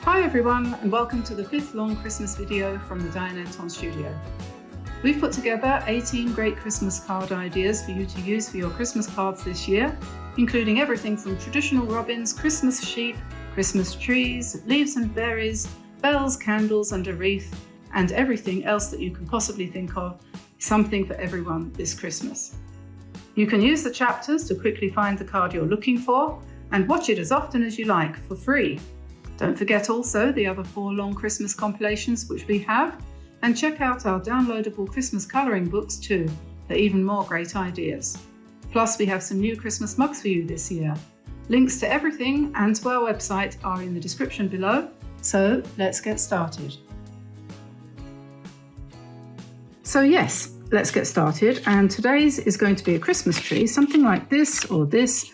Hi everyone, and welcome to the 5th long Christmas video from the Diane and Antone studio. We've put together 18 great Christmas card ideas for you to use for your Christmas cards this year, including everything from traditional robins, Christmas sheep, Christmas trees, leaves and berries, bells, candles and a wreath, and everything else that you can possibly think of, something for everyone this Christmas. You can use the chapters to quickly find the card you're looking for and watch it as often as you like for free. Don't forget also the other 4 long Christmas compilations which we have, and check out our downloadable Christmas colouring books too for even more great ideas. Plus we have some new Christmas mugs for you this year. Links to everything and to our website are in the description below, so let's get started. So yes, let's get started, and today's is going to be a Christmas tree, something like this or this.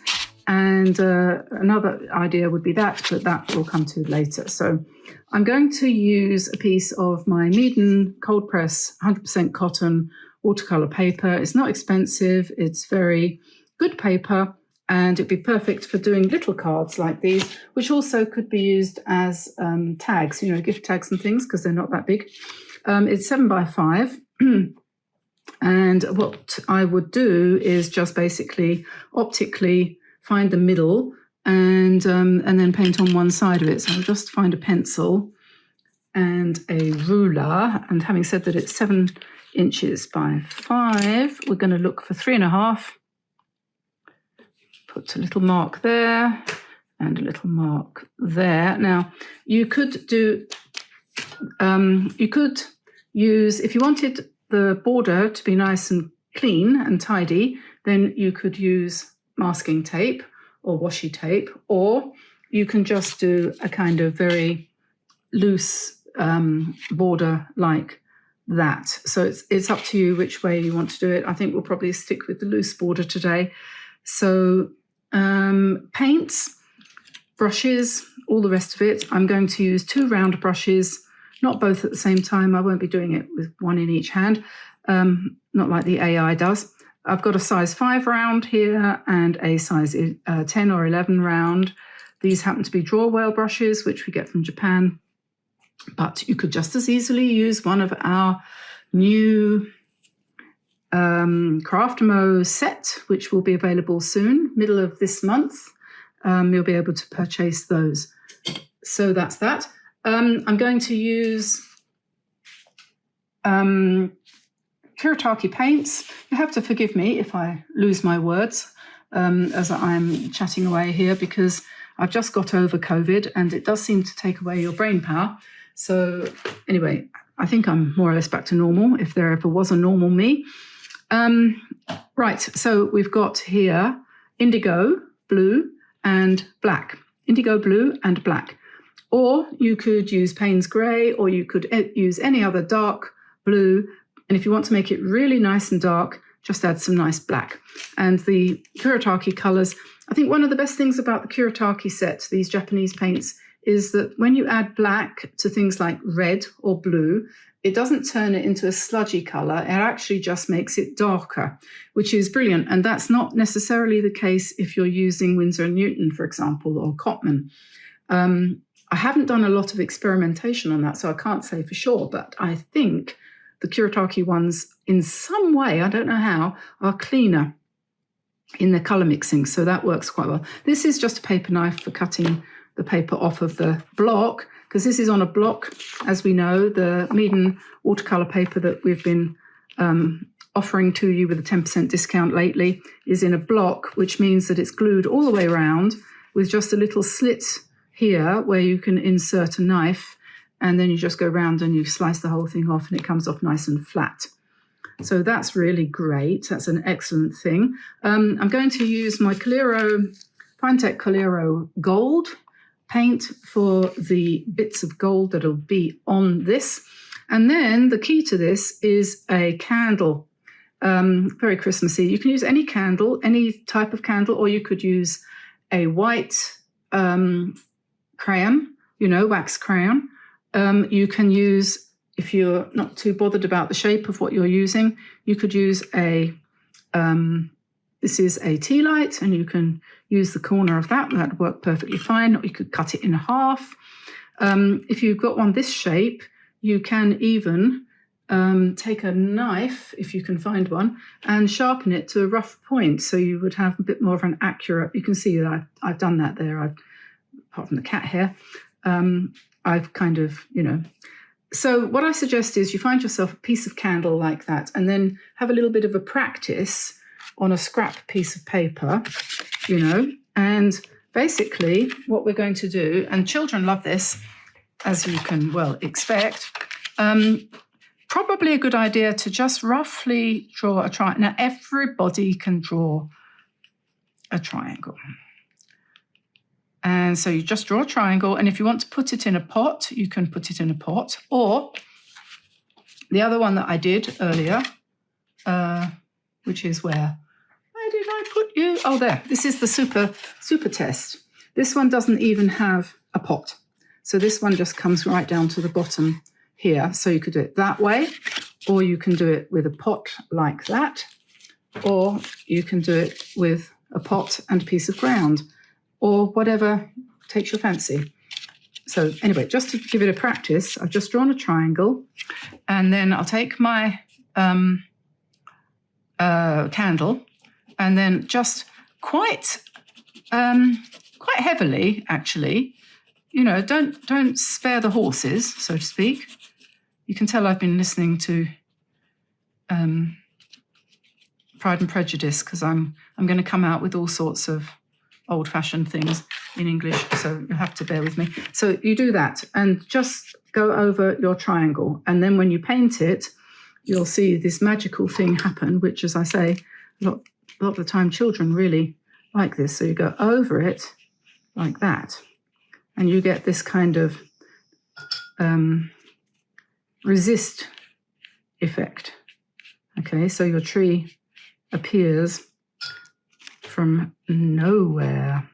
And another idea would be that, but that will come to later. So I'm going to use a piece of my Meaden cold press 100% cotton watercolor paper. It's not expensive, it's very good paper, and it'd be perfect for doing little cards like these, which also could be used as tags, gift tags and things, because they're not that big. It's 7 by 5. And what I would do is just basically optically find the middle and then paint on one side of it. So I'll just find a pencil and a ruler. And having said that it's 7 inches by 5, we're going to look for 3.5. Put a little mark there and a little mark there. Now you could do, you could use, if you wanted the border to be nice and clean and tidy, then you could use masking tape or washi tape, or you can just do a kind of very loose border like that. So it's up to you which way you want to do it. I think we'll probably stick with the loose border today. So paints, brushes, all the rest of it. I'm going to use 2 round brushes, not both at the same time. I won't be doing it with 1 in each hand, not like the AI does. I've got a size 5 round here and a size 10 or 11 round. These happen to be draw whale brushes, which we get from Japan, but you could just as easily use one of our new Craftmo set, which will be available soon, middle of this month. You'll be able to purchase those. So that's that. I'm going to use Kuretake paints. You have to forgive me if I lose my words as I'm chatting away here, because I've just got over COVID and it does seem to take away your brain power. So anyway, I think I'm more or less back to normal, if there ever was a normal me. Right, so we've got here indigo, blue and black. Indigo, blue and black. Or you could use Payne's grey, or you could use any other dark blue. And if you want to make it really nice and dark, just add some nice black. And the Kuretake colours, I think one of the best things about the Kuretake set, these Japanese paints, is that when you add black to things like red or blue, it doesn't turn it into a sludgy colour. It actually just makes it darker, which is brilliant. And that's not necessarily the case if you're using Winsor & Newton, for example, or Cotman. I haven't done a lot of experimentation on that, so I can't say for sure, but I think the Kuretake ones, in some way, I don't know how, are cleaner in their colour mixing, so that works quite well. This is just a paper knife for cutting the paper off of the block, because this is on a block. As we know, the Meaden watercolour paper that we've been offering to you with a 10% discount lately is in a block, which means that it's glued all the way around with just a little slit here where you can insert a knife, and then you just go around and you slice the whole thing off and it comes off nice and flat. So that's really great. That's an excellent thing. I'm going to use my Finetec Colero Gold paint for the bits of gold that'll be on this. And then the key to this is a candle, very Christmassy. You can use any candle, any type of candle, or you could use a white crayon, wax crayon. You can use, if you're not too bothered about the shape of what you're using, you could use this is a tea light, and you can use the corner of that. That'd work perfectly fine. Or you could cut it in half. If you've got one this shape, you can even take a knife, if you can find one, and sharpen it to a rough point, so you would have a bit more of an accurate, you can see that I've done that there, apart from the cat hair, I've kind of, So what I suggest is you find yourself a piece of candle like that, and then have a little bit of a practice on a scrap piece of paper, and basically what we're going to do, and children love this, as you can well expect, probably a good idea to just roughly draw a triangle. Now, everybody can draw a triangle. And so you just draw a triangle, and if you want to put it in a pot, you can put it in a pot. Or the other one that I did earlier, which is where did I put you? Oh, there. This is the super test. This one doesn't even have a pot. So this one just comes right down to the bottom here. So you could do it that way, or you can do it with a pot like that, or you can do it with a pot and a piece of ground, or whatever takes your fancy. So anyway, just to give it a practice, I've just drawn a triangle, and then I'll take my candle, and then just quite heavily, actually, don't spare the horses, so to speak. You can tell I've been listening to Pride and Prejudice, because I'm going to come out with all sorts of old-fashioned things in English, so you have to bear with me. So you do that and just go over your triangle, and then when you paint it, you'll see this magical thing happen, which, as I say, a lot of the time children really like this. So you go over it like that, and you get this kind of resist effect. Okay, so your tree appears from nowhere,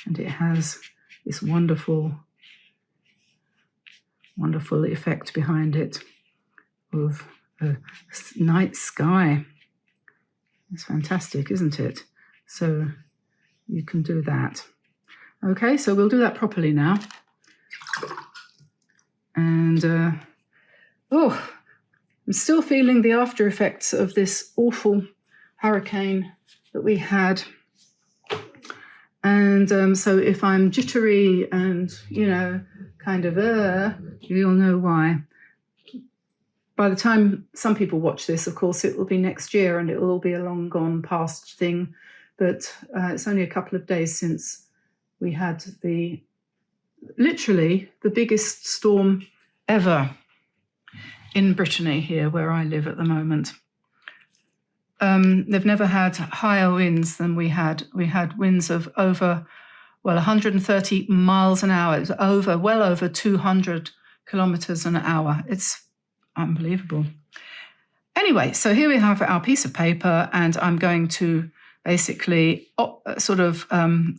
and it has this wonderful effect behind it of a night sky. It's fantastic, isn't it? So you can do that. Okay, so we'll do that properly now. And I'm still feeling the after effects of this awful hurricane that we had. And so if I'm jittery and, kind of, you'll know why. By the time some people watch this, of course, it will be next year and it will all be a long gone past thing. But it's only a couple of days since we had literally the biggest storm ever in Brittany here, where I live at the moment. They've never had higher winds than we had. We had winds of over, 130 miles an hour. It was well over 200 kilometers an hour. It's unbelievable. Anyway, so here we have our piece of paper, and I'm going to basically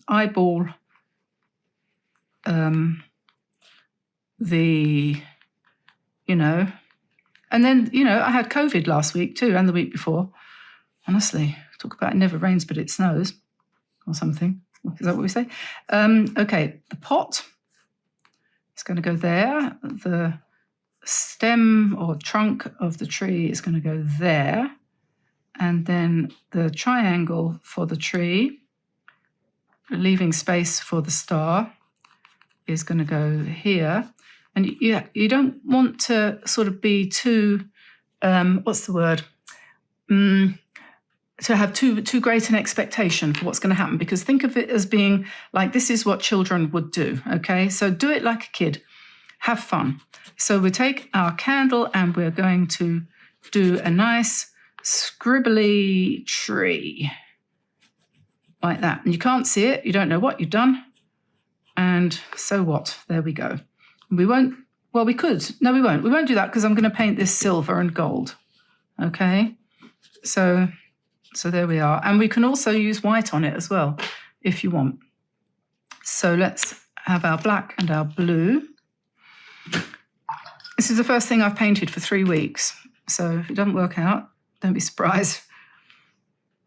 eyeball and then, I had COVID last week too, and the week before. Honestly, talk about it never rains, but it snows, or something. Is that what we say? Okay, the pot is going to go there. The stem or trunk of the tree is going to go there. And then the triangle for the tree, leaving space for the star, is going to go here. And you don't want to sort of be too, to have too great an expectation for what's going to happen, because think of it as being like, this is what children would do, okay? So do it like a kid. Have fun. So we take our candle and we're going to do a nice scribbly tree like that. And you can't see it. You don't know what you've done. And so what? There we go. We won't, we could. No, we won't. We won't do that because I'm going to paint this silver and gold, okay? So there we are. And we can also use white on it as well, if you want. So let's have our black and our blue. This is the first thing I've painted for 3 weeks. So if it doesn't work out, don't be surprised.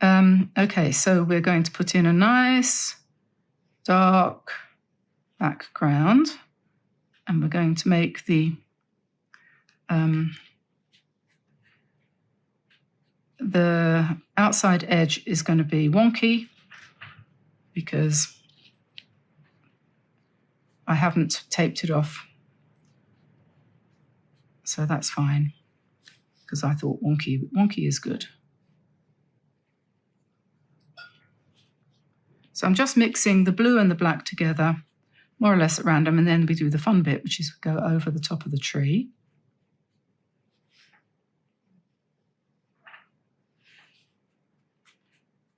Okay, so we're going to put in a nice dark background. And we're going to make the outside edge is going to be wonky because I haven't taped it off. So that's fine, because I thought wonky is good. So I'm just mixing the blue and the black together, more or less at random, and then we do the fun bit, which is go over the top of the tree.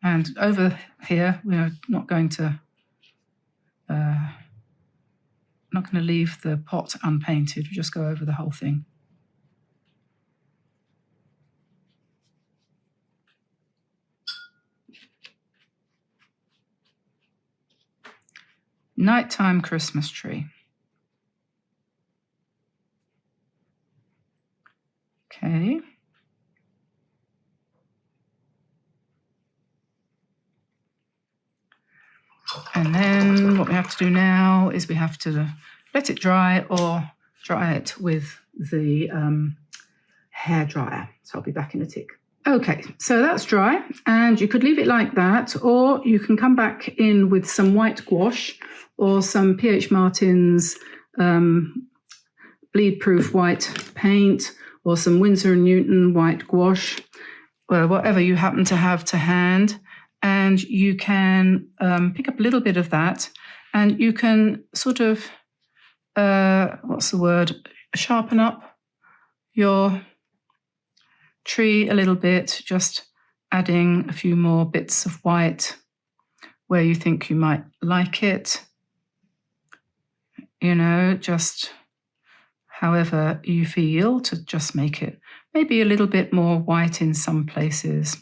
And over here, we're not going to leave the pot unpainted. We just go over the whole thing. Nighttime Christmas tree. Okay. And then what we have to do now is we have to let it dry or dry it with the hair dryer. So I'll be back in a tick. Okay, so that's dry, and you could leave it like that, or you can come back in with some white gouache or some P.H. Martin's bleed-proof white paint, or some Winsor & Newton white gouache, or whatever you happen to have to hand. And you can pick up a little bit of that, and you can sort of, sharpen up your tree a little bit, just adding a few more bits of white where you think you might like it. You know, just however you feel, to just make it maybe a little bit more white in some places.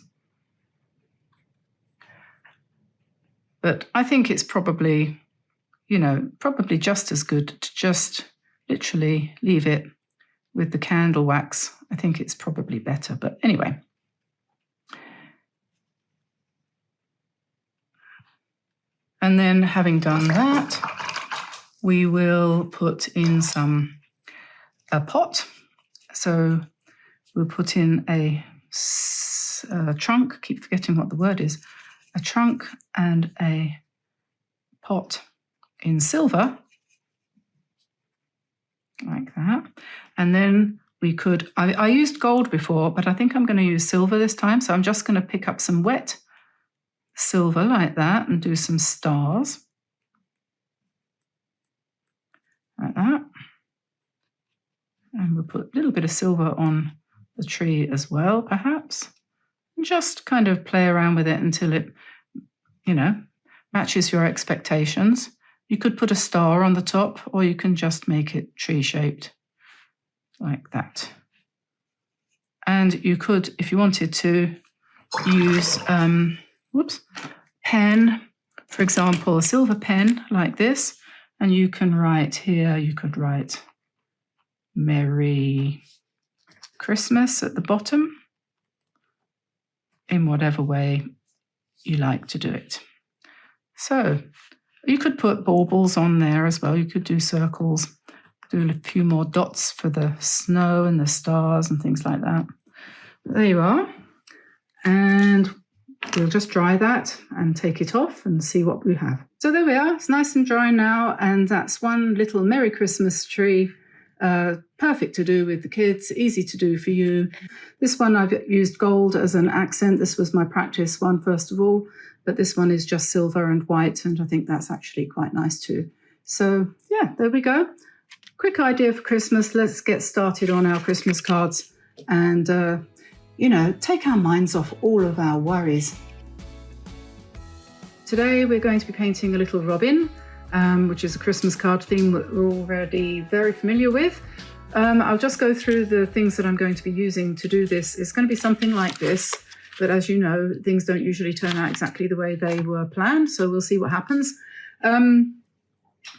But I think it's probably, probably just as good to just literally leave it with the candle wax. I think it's probably better, but anyway. And then having done that, we will put in a pot. So we'll put in a trunk, keep forgetting what the word is, a trunk and a pot in silver, like that. And then we could, I used gold before, but I think I'm going to use silver this time. So I'm just going to pick up some wet silver like that and do some stars. Like that. And we'll put a little bit of silver on the tree as well, perhaps. And just kind of play around with it until it, matches your expectations. You could put a star on the top, or you can just make it tree-shaped, like that. And you could, if you wanted to, use pen, for example, a silver pen like this, and you can write here, you could write Merry Christmas at the bottom, in whatever way you like to do it. So you could put baubles on there as well. You could do circles, do a few more dots for the snow and the stars and things like that. But there you are. And we'll just dry that and take it off and see what we have. So there we are. It's nice and dry now. And that's one little Merry Christmas tree. Perfect to do with the kids, easy to do for you. This one I've used gold as an accent. This was my practice one first of all, but this one is just silver and white, and I think that's actually quite nice too. So yeah, there we go. Quick idea for Christmas. Let's get started on our Christmas cards and, take our minds off all of our worries. Today we're going to be painting a little robin, which is a Christmas card theme that we're already very familiar with. I'll just go through the things that I'm going to be using to do this. It's going to be something like this, but as you know, things don't usually turn out exactly the way they were planned, so we'll see what happens.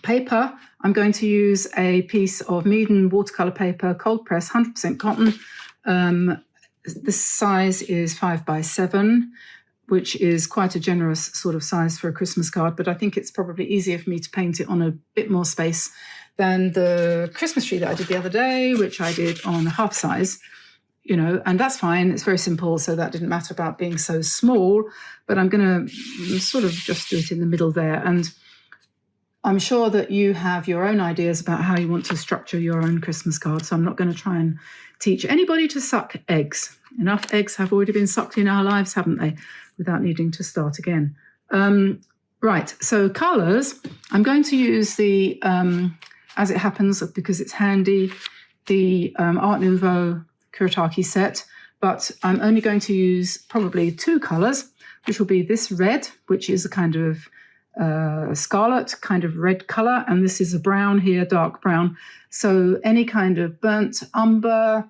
Paper, I'm going to use a piece of Meaden watercolor paper, cold press, 100% cotton. This size is 5x7, which is quite a generous sort of size for a Christmas card, but I think it's probably easier for me to paint it on a bit more space than the Christmas tree that I did the other day, which I did on half size, you know, and that's fine. It's very simple, so that didn't matter about being so small, but I'm going to sort of just do it in the middle there. And I'm sure that you have your own ideas about how you want to structure your own Christmas card, so I'm not going to try and teach anybody to suck eggs. Enough eggs have already been sucked in our lives, haven't they, without needing to start again. Right, so colours, I'm going to use the, as it happens, because it's handy, the Art Nouveau Kuretake set, but I'm only going to use probably 2 colours, which will be this red, which is a kind of scarlet, kind of red colour, and this is a brown here, dark brown. So any kind of burnt umber,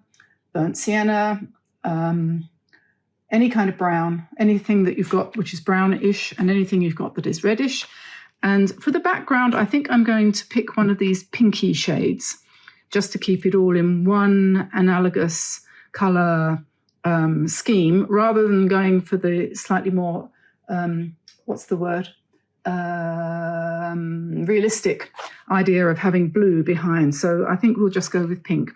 burnt sienna, any kind of brown, anything that you've got which is brownish, and anything you've got that is reddish. And for the background, I think I'm going to pick one of these pinky shades, just to keep it all in one analogous colour scheme, rather than going for the slightly more, what's the word? Realistic idea of having blue behind. So I think we'll just go with pink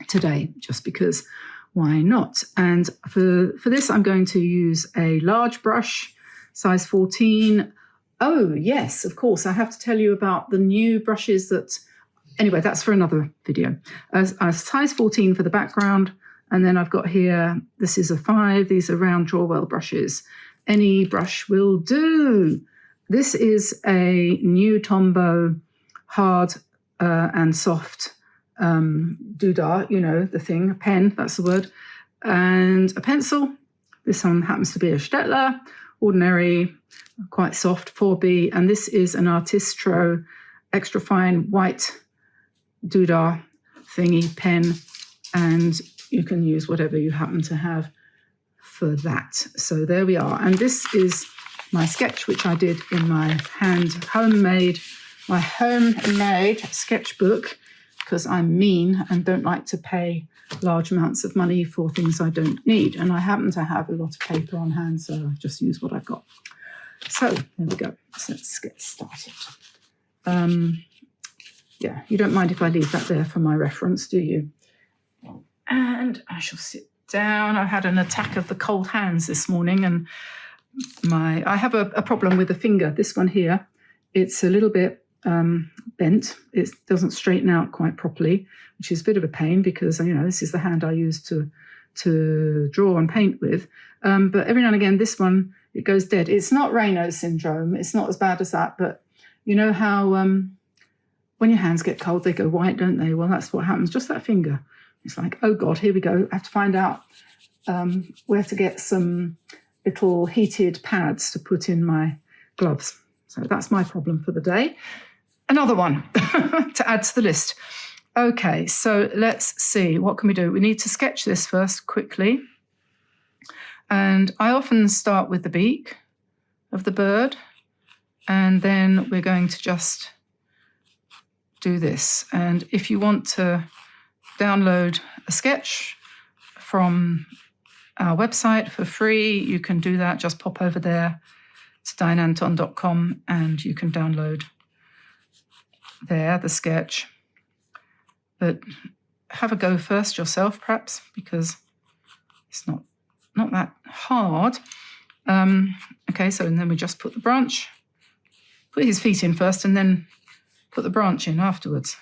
today, just because why not? And for this, I'm going to use a large brush, size 14. Oh, yes, of course. I have to tell you about the new brushes that, anyway, that's for another video. A size 14 for the background. And then I've got here, this is a 5. These are round Drawwell brushes. Any brush will do. This is a new Tombow hard and soft doodah, you know, the thing, a pen, that's the word, and a pencil. This one happens to be a Stettler, ordinary, quite soft, 4B, and this is an Artistro extra fine white doodah thingy pen, and you can use whatever you happen to have for that. So there we are, and this is my sketch, which I did in my homemade sketchbook, because I'm mean and don't like to pay large amounts of money for things I don't need. And I happen to have a lot of paper on hand, so I just use what I've got. So there we go. So let's get started. Yeah, you don't mind if I leave that there for my reference, do you? And I shall sit down. I had an attack of the cold hands this morning, and I have a problem with the finger. This one here, it's a little bit bent. It doesn't straighten out quite properly, which is a bit of a pain because, you know, this is the hand I use to draw and paint with. But every now and again, this one, it goes dead. It's not Raynaud's syndrome. It's not as bad as that. But you know how when your hands get cold, they go white, don't they? Well, that's what happens. Just that finger. It's like, oh, God, here we go. I have to find out where to get some little heated pads to put in my gloves. So that's my problem for the day. Another one to add to the list. Okay, so let's see. What can we do? We need to sketch this first quickly. And I often start with the beak of the bird. And then we're going to just do this. And if you want to download a sketch from our website for free, you can do that. Just pop over there to dianeantone.com and you can download there the sketch. But have a go first yourself, perhaps, because it's not that hard. Okay, so and then we just put the branch, put his feet in first, and then put the branch in afterwards.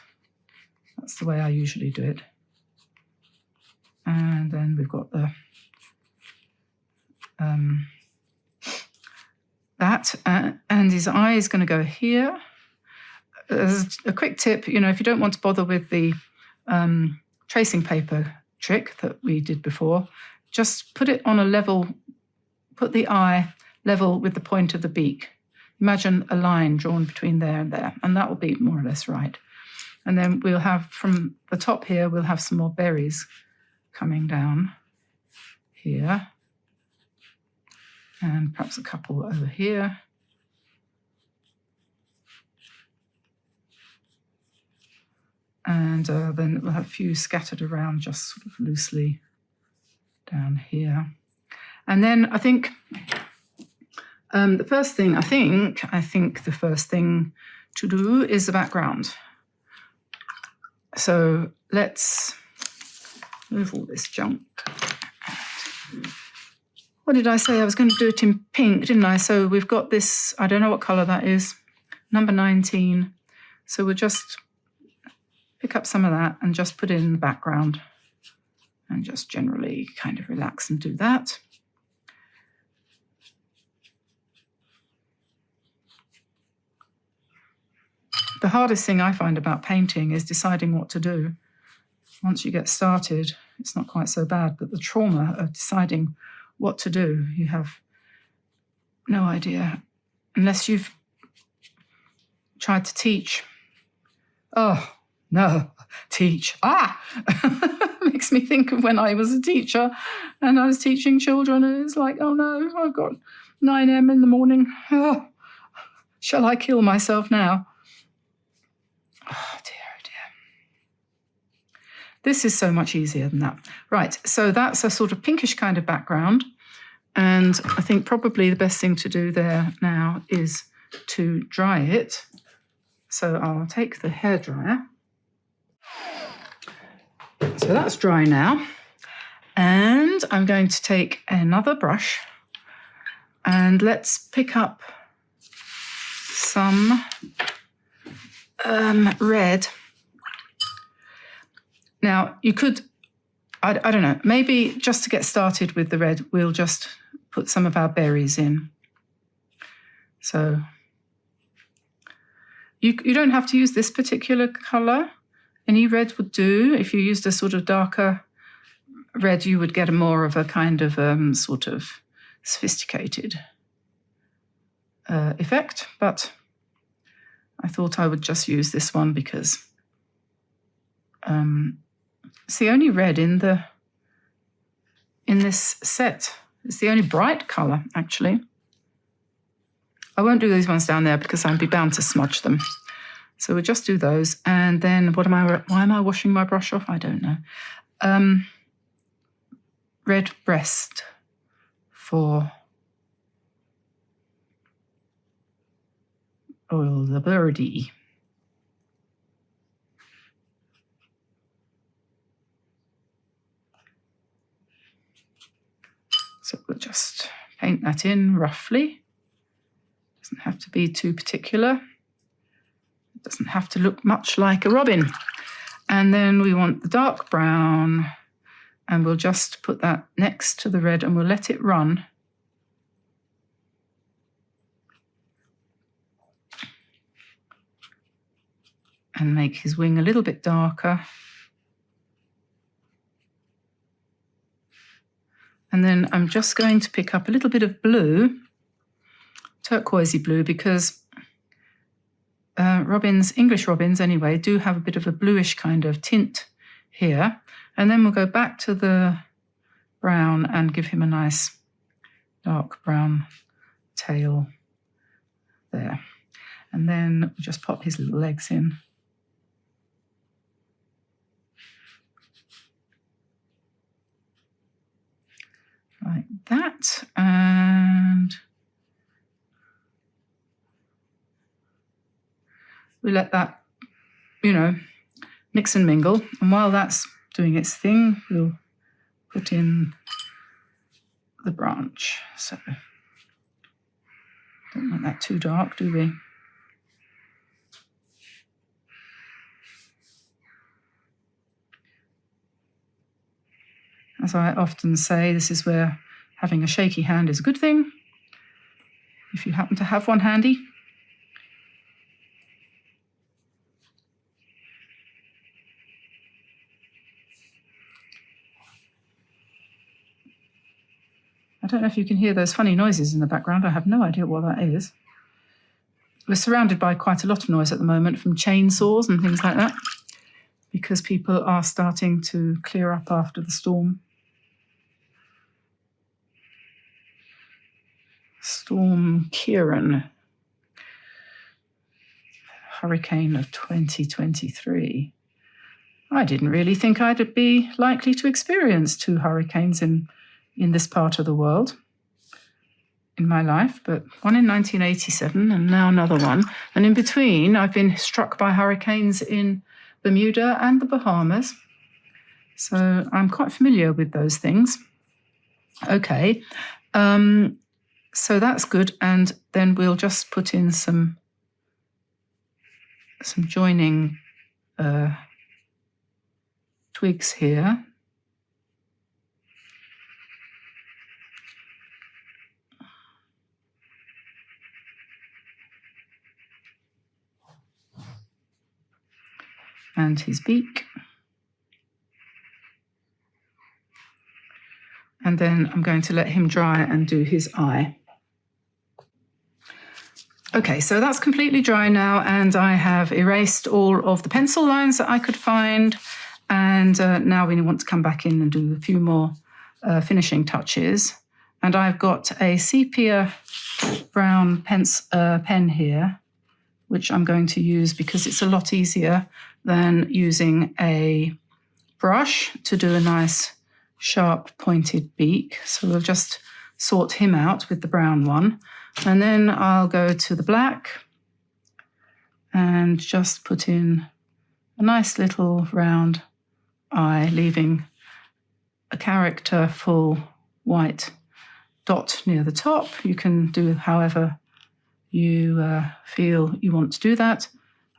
That's the way I usually do it. And then we've got the and his eye is going to go here. As a quick tip, you know, if you don't want to bother with the tracing paper trick that we did before, just put it on a level, put the eye level with the point of the beak. Imagine a line drawn between there, and that will be more or less right. And then we'll have, from the top here, we'll have some more berries coming down here. And perhaps a couple over here. And then we'll have a few scattered around just sort of loosely down here. And then I think the first thing to do is the background. So let's move all this junk. What did I say? I was going to do it in pink, didn't I? So we've got this, I don't know what colour that is, number 19. So we'll just pick up some of that and just put it in the background and just generally kind of relax and do that. The hardest thing I find about painting is deciding what to do. Once you get started, it's not quite so bad, but the trauma of deciding what to do, you have no idea unless you've tried to teach. Oh, no, teach. Makes me think of when I was a teacher and I was teaching children, and it's like, oh no, I've got 9 a.m. in the morning. Oh, shall I kill myself now? Oh dear, oh dear. This is so much easier than that. Right, so that's a sort of pinkish kind of background. And I think probably the best thing to do there now is to dry it. So I'll take the hairdryer. So that's dry now. And I'm going to take another brush and let's pick up some red. Now you could, I don't know, maybe just to get started with the red, we'll just put some of our berries in. So you don't have to use this particular colour. Any red would do. If you used a sort of darker red, you would get a more of a kind of sort of sophisticated effect. But I thought I would just use this one because it's the only red in this set. It's the only bright colour, actually. I won't do these ones down there because I'd be bound to smudge them. So we'll just do those. And then why am I washing my brush off? I don't know. Red breast for the birdie. So we'll just paint that in roughly. Doesn't have to be too particular. It doesn't have to look much like a robin. And then we want the dark brown, and we'll just put that next to the red and we'll let it run. And make his wing a little bit darker. And then I'm just going to pick up a little bit of blue, turquoisey blue, because English robins anyway, do have a bit of a bluish kind of tint here. And then we'll go back to the brown and give him a nice dark brown tail there. And then we'll just pop his little legs in. Like that, and we let that, mix and mingle. And while that's doing its thing, we'll put in the branch. So, don't want that too dark, do we? As I often say, this is where having a shaky hand is a good thing, if you happen to have one handy. I don't know if you can hear those funny noises in the background. I have no idea what that is. We're surrounded by quite a lot of noise at the moment from chainsaws and things like that, because people are starting to clear up after the storm. Storm Kieran, hurricane of 2023. I didn't really think I'd be likely to experience 2 hurricanes in this part of the world in my life, but one in 1987 and now another one. And in between, I've been struck by hurricanes in Bermuda and the Bahamas. So I'm quite familiar with those things. Okay, so that's good. And then we'll just put in some joining twigs here. And his beak. And then I'm going to let him dry and do his eye. Okay, so that's completely dry now, and I have erased all of the pencil lines that I could find. And now we want to come back in and do a few more finishing touches. And I've got a sepia brown pen here, which I'm going to use because it's a lot easier than using a brush to do a nice sharp pointed beak. So we'll just sort him out with the brown one. And then I'll go to the black and just put in a nice little round eye, leaving a characterful white dot near the top. You can do however you feel you want to do that.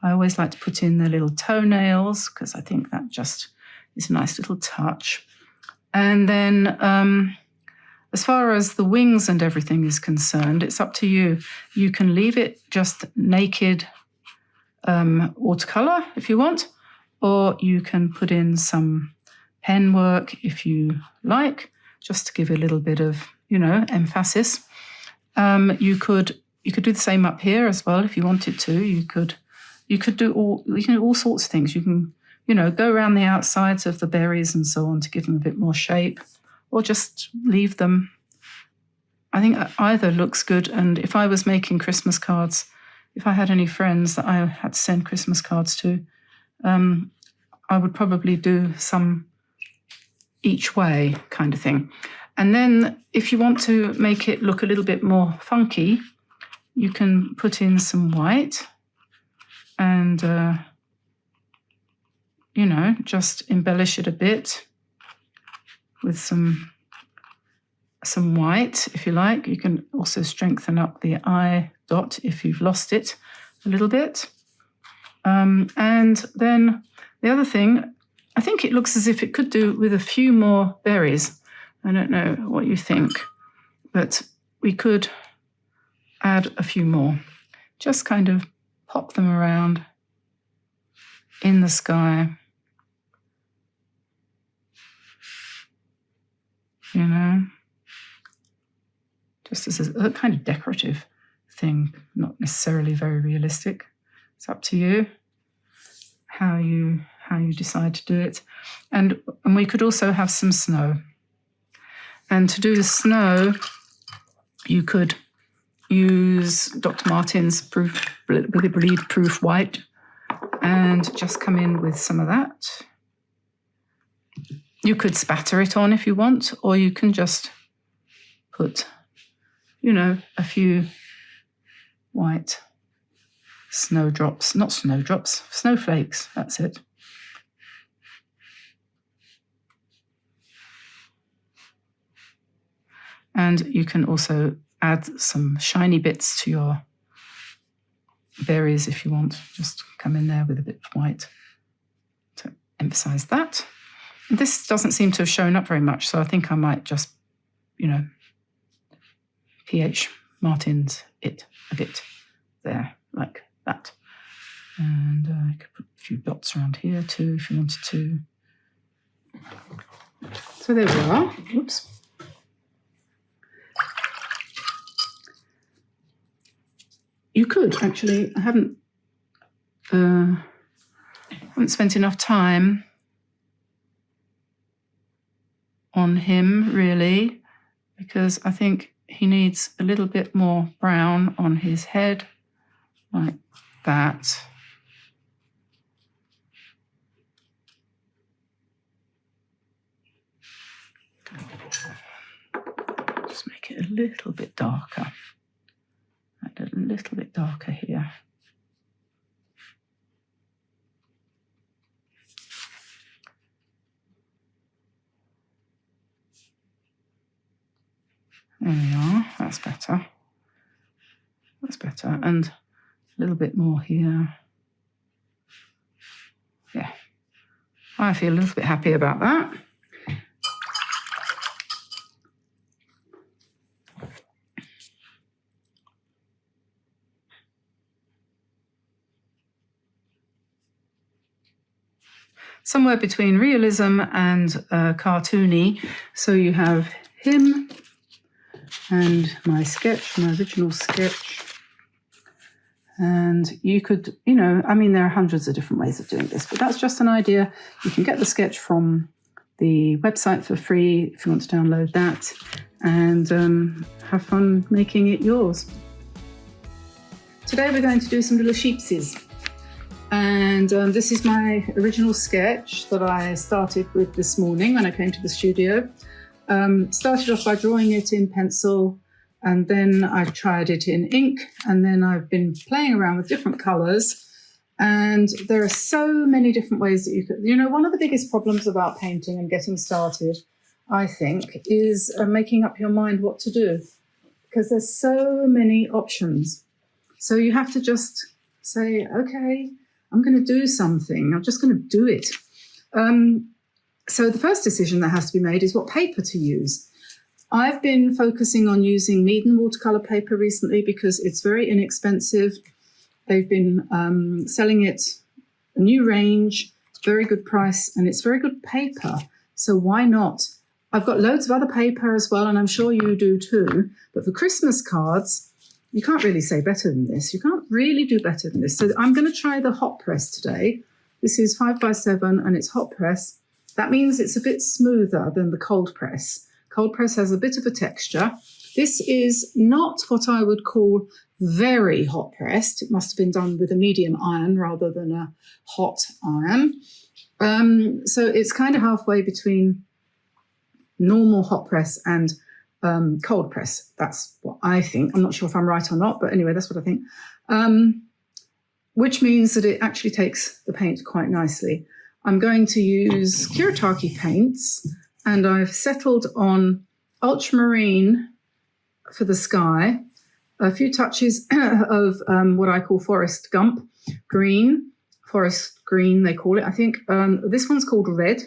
I always like to put in the little toenails because I think that just is a nice little touch. And then as far as the wings and everything is concerned, it's up to you. You can leave it just naked watercolor if you want, or you can put in some pen work if you like, just to give a little bit of, emphasis. You could do the same up here as well if you wanted to. You could do all sorts of things. You can, go around the outsides of the berries and so on to give them a bit more shape, or just leave them. I think either looks good. And if I was making Christmas cards, if I had any friends that I had to send Christmas cards to, I would probably do some each way kind of thing. And then if you want to make it look a little bit more funky, you can put in some white and, just embellish it a bit with some white, if you like. You can also strengthen up the eye dot if you've lost it a little bit. And then the other thing, I think it looks as if it could do with a few more berries. I don't know what you think, but we could add a few more. Just kind of pop them around in the sky. Just as a kind of decorative thing, not necessarily very realistic. It's up to you how you decide to do it. And we could also have some snow. And to do the snow, you could use Dr. Martin's bleed proof white and just come in with some of that. You could spatter it on if you want, or you can just put, a few white snowflakes, that's it. And you can also add some shiny bits to your berries if you want. Just come in there with a bit of white to emphasize that. And this doesn't seem to have shown up very much, so I think I might just, PH Martin's it a bit there, like that. And I could put a few dots around here too if you wanted to. So there we are. Oops. You could actually, I haven't spent enough time on him really, because I think he needs a little bit more brown on his head, like that. Just make it a little bit darker. A little bit darker here. There we are. That's better. That's better. And a little bit more here. Yeah. I feel a little bit happy about that. Somewhere between realism and cartoony. So you have him and my sketch, my original sketch. And you could, you know, I mean, there are hundreds of different ways of doing this, but that's just an idea. You can get the sketch from the website for free if you want to download that, and have fun making it yours. Today we're going to do some little sheepsies. And this is my original sketch that I started with this morning when I came to the studio. Started off by drawing it in pencil, and then I tried it in ink, and then I've been playing around with different colours. And there are so many different ways that you could, you know, one of the biggest problems about painting and getting started, I think, is making up your mind what to do, because there's so many options. So you have to just say, okay, I'm going to do something. I'm just going to do it. So the first decision that has to be made is what paper to use. I've been focusing on using Meaden watercolor paper recently because it's very inexpensive. They've been selling it a new range, very good price, and it's very good paper. So why not? I've got loads of other paper as well, and I'm sure you do too. But for Christmas cards, you can't really say better than this. You can't really do better than this. So I'm going to try the hot press today. This is 5x7 and it's hot press. That means it's a bit smoother than the cold press. Cold press has a bit of a texture. This is not what I would call very hot pressed. It must have been done with a medium iron rather than a hot iron. So it's kind of halfway between normal hot press and cold press. That's what I think. I'm not sure if I'm right or not, but anyway, that's what I think. Which means that it actually takes the paint quite nicely. I'm going to use Kuretake paints, and I've settled on ultramarine for the sky, a few touches of what I call forest gump green, forest green they call it, I think. This one's called red.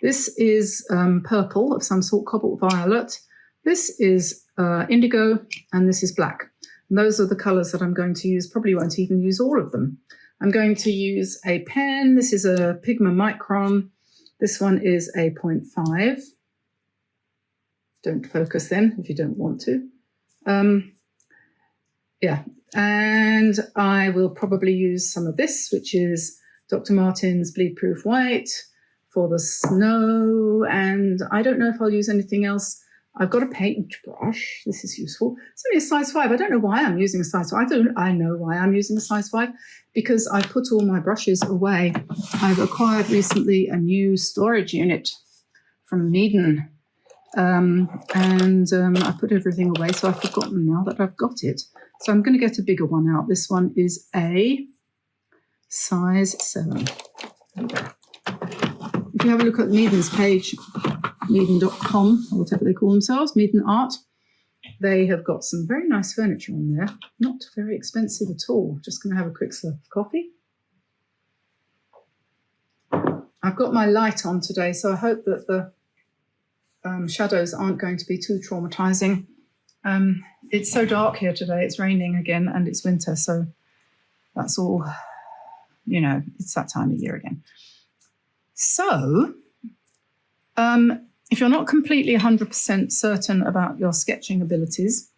This is purple of some sort, cobalt violet. This is indigo, and this is black. And those are the colours that I'm going to use. Probably won't even use all of them. I'm going to use a pen. This is a Pigma Micron. This one is a 0.5. Don't focus then if you don't want to. Yeah, and I will probably use some of this, which is Dr. Martin's Bleed Proof White for the snow. And I don't know if I'll use anything else. I've got a paintbrush. This is useful. It's only a size 5. I don't know why I'm using a size 5. I know why I'm using a size 5, because I put all my brushes away. I've acquired recently a new storage unit from Meaden. I put everything away, so I've forgotten now that I've got it. So I'm going to get a bigger one out. This one is a size 7. If you have a look at Meaden's page, Meaden.com, or whatever they call themselves, Meaden Art, they have got some very nice furniture on there. Not very expensive at all. Just going to have a quick slurp of coffee. I've got my light on today, so I hope that the shadows aren't going to be too traumatizing. It's so dark here today. It's raining again and it's winter, so that's all, you know, it's that time of year again. So if you're not completely 100% certain about your sketching abilities,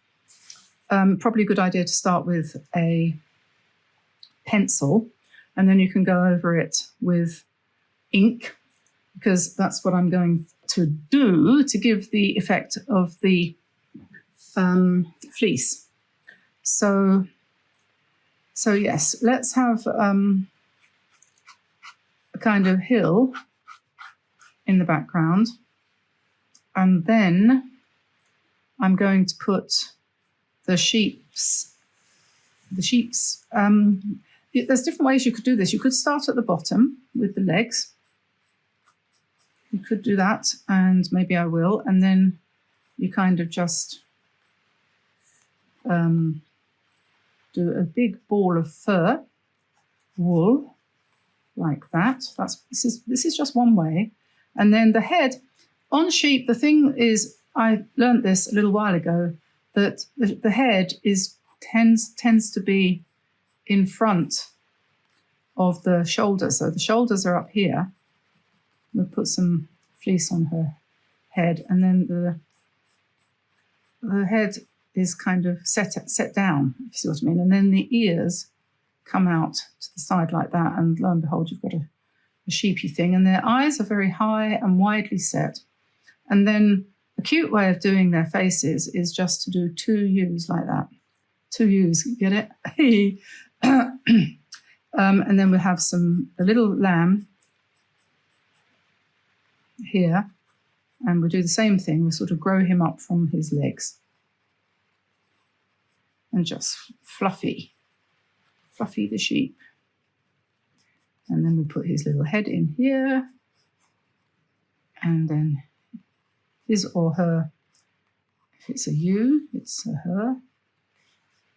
probably a good idea to start with a pencil, and then you can go over it with ink, because that's what I'm going to do to give the effect of the fleece. So yes, let's have a kind of hill in the background, and then I'm going to put the sheep's. There's different ways you could do this. You could start at the bottom with the legs. You could do that, and maybe I will, and then you kind of just do a big ball of fur, wool, like that. This is just one way. And then the head, on sheep, the thing is, I learned this a little while ago, that the head tends to be in front of the shoulders. So the shoulders are up here. We'll put some fleece on her head, and then the head is kind of set down, if you see what I mean. And then the ears come out to the side like that, and lo and behold, you've got a sheepy thing. And their eyes are very high and widely set. And then a cute way of doing their faces is just to do 2 U's like that. 2 U's, get it? And then we'll have a little lamb here, and we'll do the same thing. We'll sort of grow him up from his legs. And just fluffy the sheep. And then we put his little head in here, and then his or her, if it's a U, it's a her,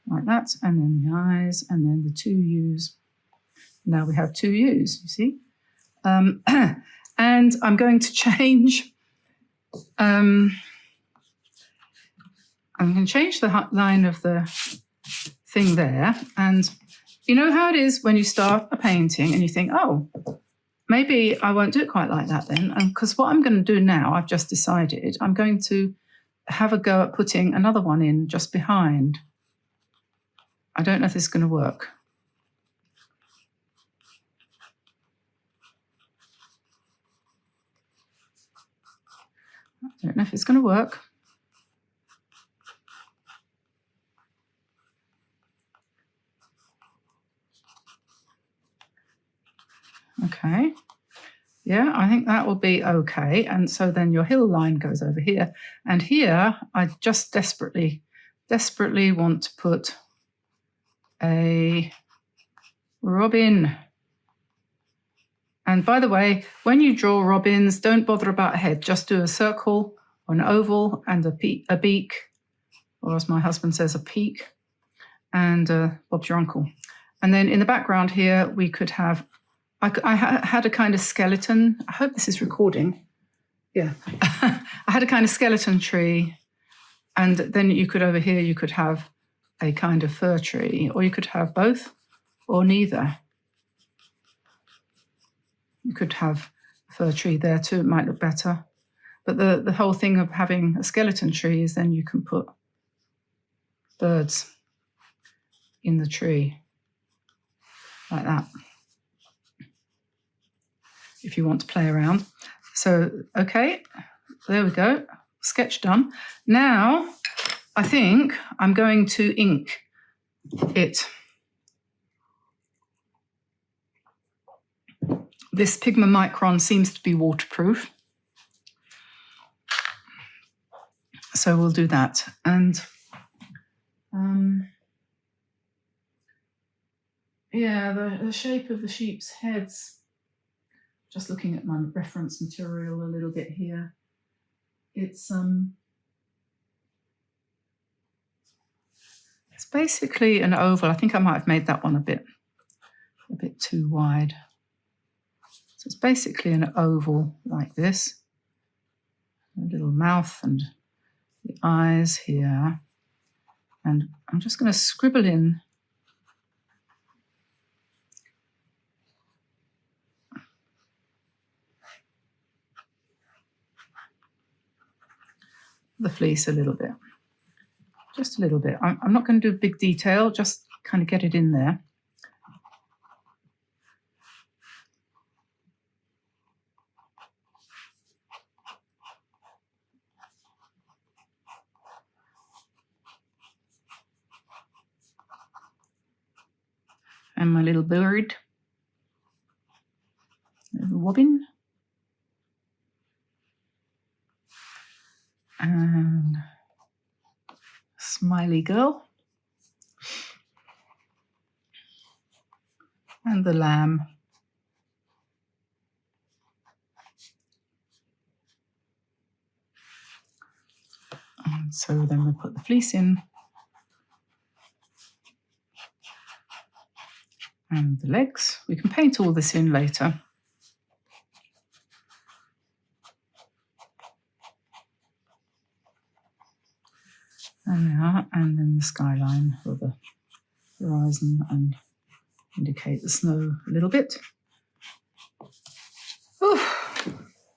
like that, and then the eyes, and then the 2 U's. Now we have 2 U's, you see. And I'm going to change, I'm going to change the line of the thing there. And you know how it is when you start a painting and you think, oh, maybe I won't do it quite like that then. And because what I'm going to do now, I've just decided, I'm going to have a go at putting another one in just behind. I don't know if this is going to work. I don't know if it's going to work. Okay. Yeah, I think that will be okay. And so then your hill line goes over here. And here, I just desperately want to put a robin. And by the way, when you draw robins, don't bother about a head. Just do a circle or an oval and a beak, or as my husband says, a peak, and Bob's your uncle. And then in the background here, we could have, I had a kind of skeleton. I hope this is recording. Yeah. I had a kind of skeleton tree. And then you could, over here, you could have a kind of fir tree, or you could have both or neither. You could have a fir tree there too, it might look better. But the whole thing of having a skeleton tree is then you can put birds in the tree, like that, if you want to play around. So, okay, there we go, sketch done. Now, I think I'm going to ink it. This Pigma Micron seems to be waterproof. So we'll do that. And yeah, the shape of the sheep's heads, just looking at my reference material a little bit here, it's basically an oval. I think I might have made that one a bit too wide. So it's basically an oval like this. A little mouth and the eyes here. And I'm just going to scribble in the fleece a little bit. Just a little bit. I'm not going to do big detail, just kind of get it in there. And my little bird, little robin, and smiley girl, and the lamb. And so then we put the fleece in and the legs. We can paint all this in later. And there, and then the skyline or the horizon, and indicate the snow a little bit. Oh,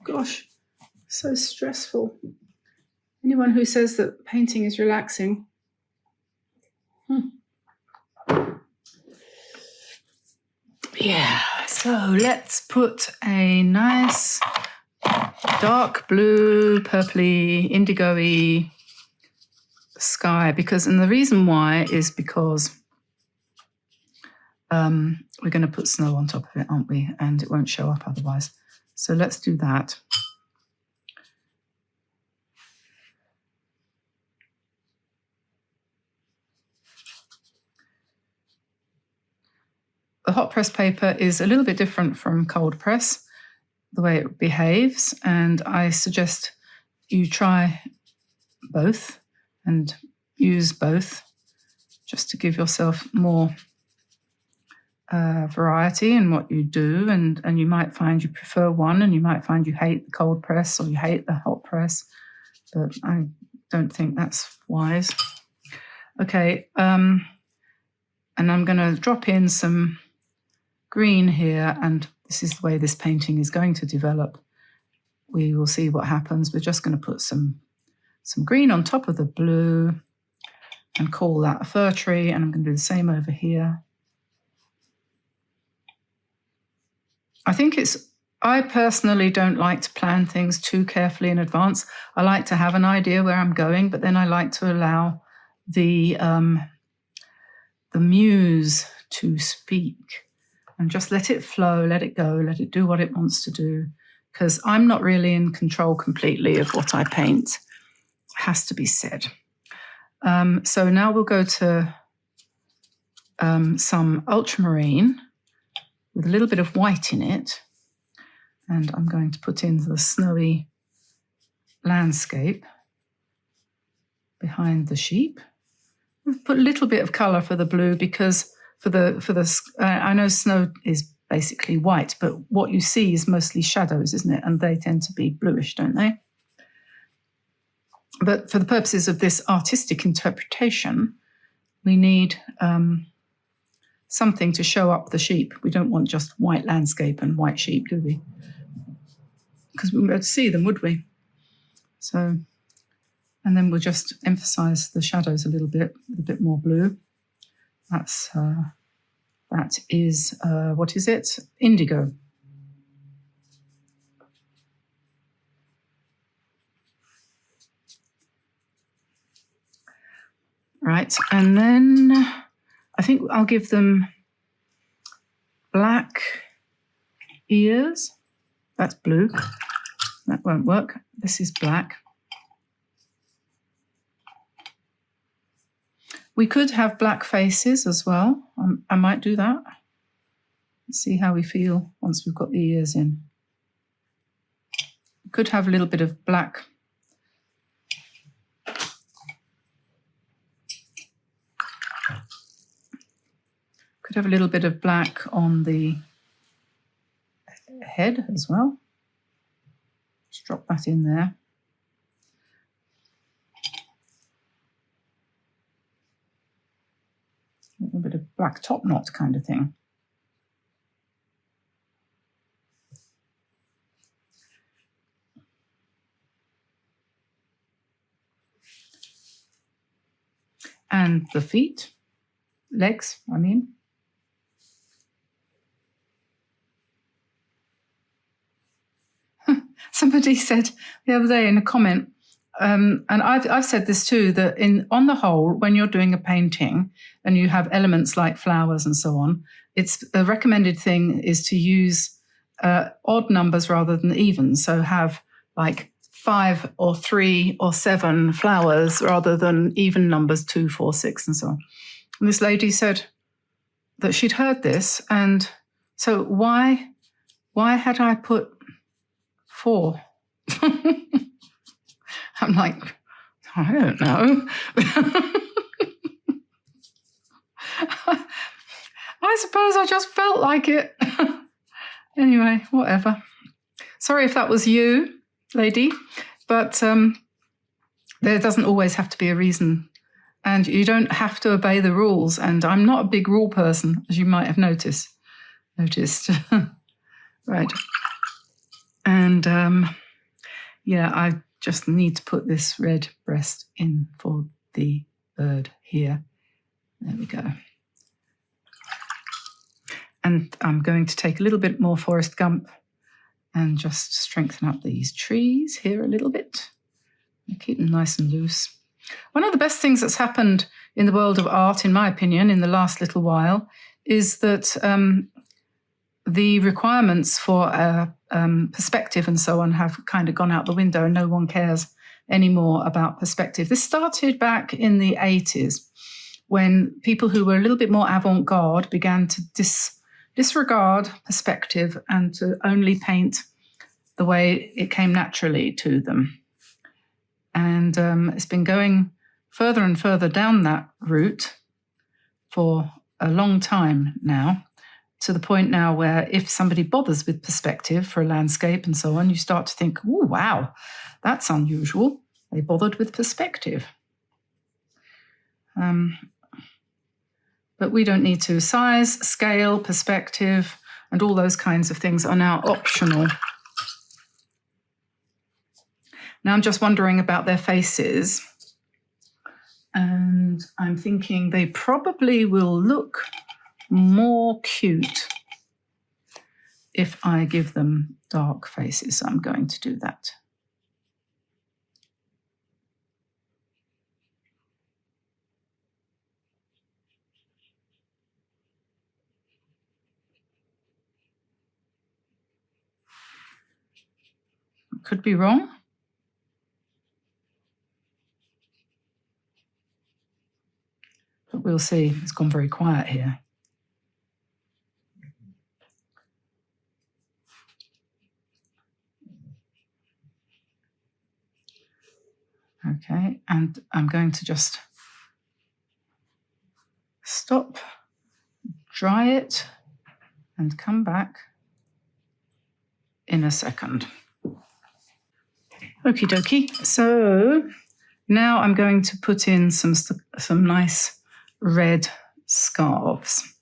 gosh, so stressful. Anyone who says that painting is relaxing. Yeah, so let's put a nice dark blue, purpley, indigo-y sky, and the reason why is because we're going to put snow on top of it, aren't we? And it won't show up otherwise. So let's do that. The hot press paper is a little bit different from cold press, the way it behaves, and I suggest you try both and use both just to give yourself more variety in what you do, and you might find you prefer one, and you might find you hate the cold press or you hate the hot press, but I don't think that's wise. Okay, and I'm going to drop in some green here, and this is the way this painting is going to develop. We will see what happens. We're just going to put some green on top of the blue and call that a fir tree, and I'm going to do the same over here. I personally don't like to plan things too carefully in advance. I like to have an idea where I'm going, but then I like to allow the muse to speak and just let it flow, let it go, let it do what it wants to do, because I'm not really in control completely of what I paint. It has to be said. So now we'll go to some ultramarine with a little bit of white in it, and I'm going to put in the snowy landscape behind the sheep. I've put a little bit of colour for the blue because I know snow is basically white, but what you see is mostly shadows, isn't it? And they tend to be bluish, don't they? But for the purposes of this artistic interpretation, we need something to show up the sheep. We don't want just white landscape and white sheep, do we? Because we wouldn't be able to see them, would we? So, and then we'll just emphasize the shadows a little bit with a bit more blue. That is, what is it? Indigo. Right, and then I think I'll give them black ears. That's blue. That won't work. This is black. We could have black faces as well. I might do that. Let's see how we feel once we've got the ears in. We could have a little bit of black. Could have a little bit of black on the head as well. Just drop that in there. A little bit of black top knot kind of thing. And the feet, legs, I mean. Somebody said the other day in a comment, and I've said this too, that on the whole, when you're doing a painting and you have elements like flowers and so on, it's a recommended thing is to use odd numbers rather than even. So have like 5 or 3 or 7 flowers rather than even numbers 2, 4, 6 and so on. And this lady said that she'd heard this, and so why had I put 4? I'm like, I don't know. I suppose I just felt like it. Anyway, whatever. Sorry if that was you, lady, but there doesn't always have to be a reason. And you don't have to obey the rules. And I'm not a big rule person, as you might have noticed. Right. And yeah, I just need to put this red breast in for the bird here. There we go. And I'm going to take a little bit more Forrest Gump and just strengthen up these trees here a little bit. And keep them nice and loose. One of the best things that's happened in the world of art, in my opinion, in the last little while, is that the requirements for perspective and so on have kind of gone out the window, and no one cares anymore about perspective. This started back in the 80s when people who were a little bit more avant-garde began to disregard perspective and to only paint the way it came naturally to them. And it's been going further and further down that route for a long time now, to the point now where if somebody bothers with perspective for a landscape and so on, you start to think, oh, wow, that's unusual. They bothered with perspective. But we don't need to. Size, scale, perspective, and all those kinds of things are now optional. Now I'm just wondering about their faces. And I'm thinking they probably will look more cute if I give them dark faces. So I'm going to do that. Could be wrong. But we'll see. It's gone very quiet here. Okay, and I'm going to just stop, dry it, and come back in a second. Okie dokie. So now I'm going to put in some nice red scarves.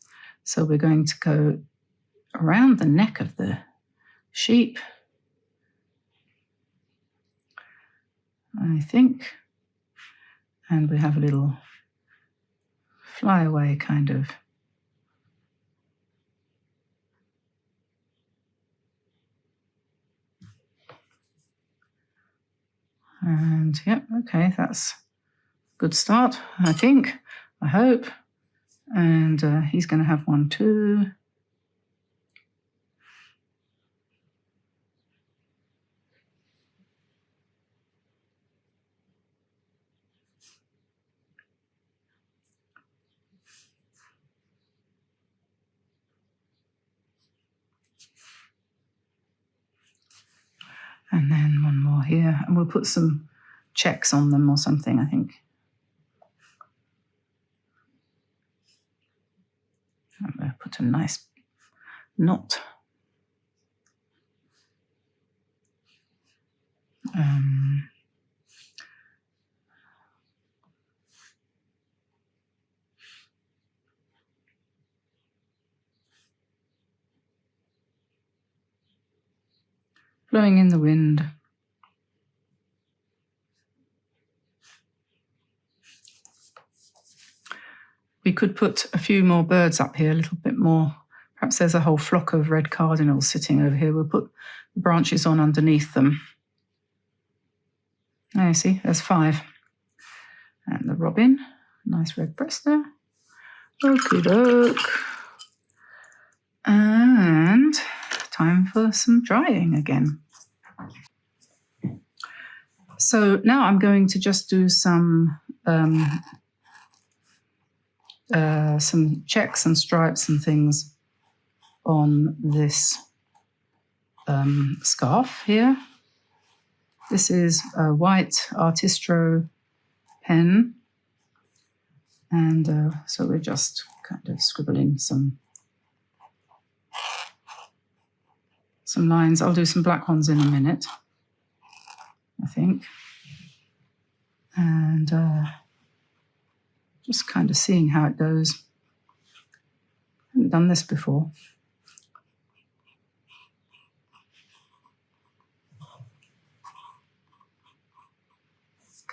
So we're going to go around the neck of the sheep, I think, and we have a little flyaway kind of and yep, okay, that's a good start, I think, I hope. And he's going to have one too. And then one more here, and we'll put some checks on them or something, I think. I'm going to put a nice knot. Blowing in the wind. We could put a few more birds up here, a little bit more. Perhaps there's a whole flock of red cardinals sitting over here. We'll put the branches on underneath them. There you see, there's 5. And the robin, nice red breast there. Okie doke. And time for some drying again. So now I'm going to just do some checks and stripes and things on this scarf here. This is a white Artistro pen. And so we're just kind of scribbling some lines. I'll do some black ones in a minute, I think. And just kind of seeing how it goes. I haven't done this before.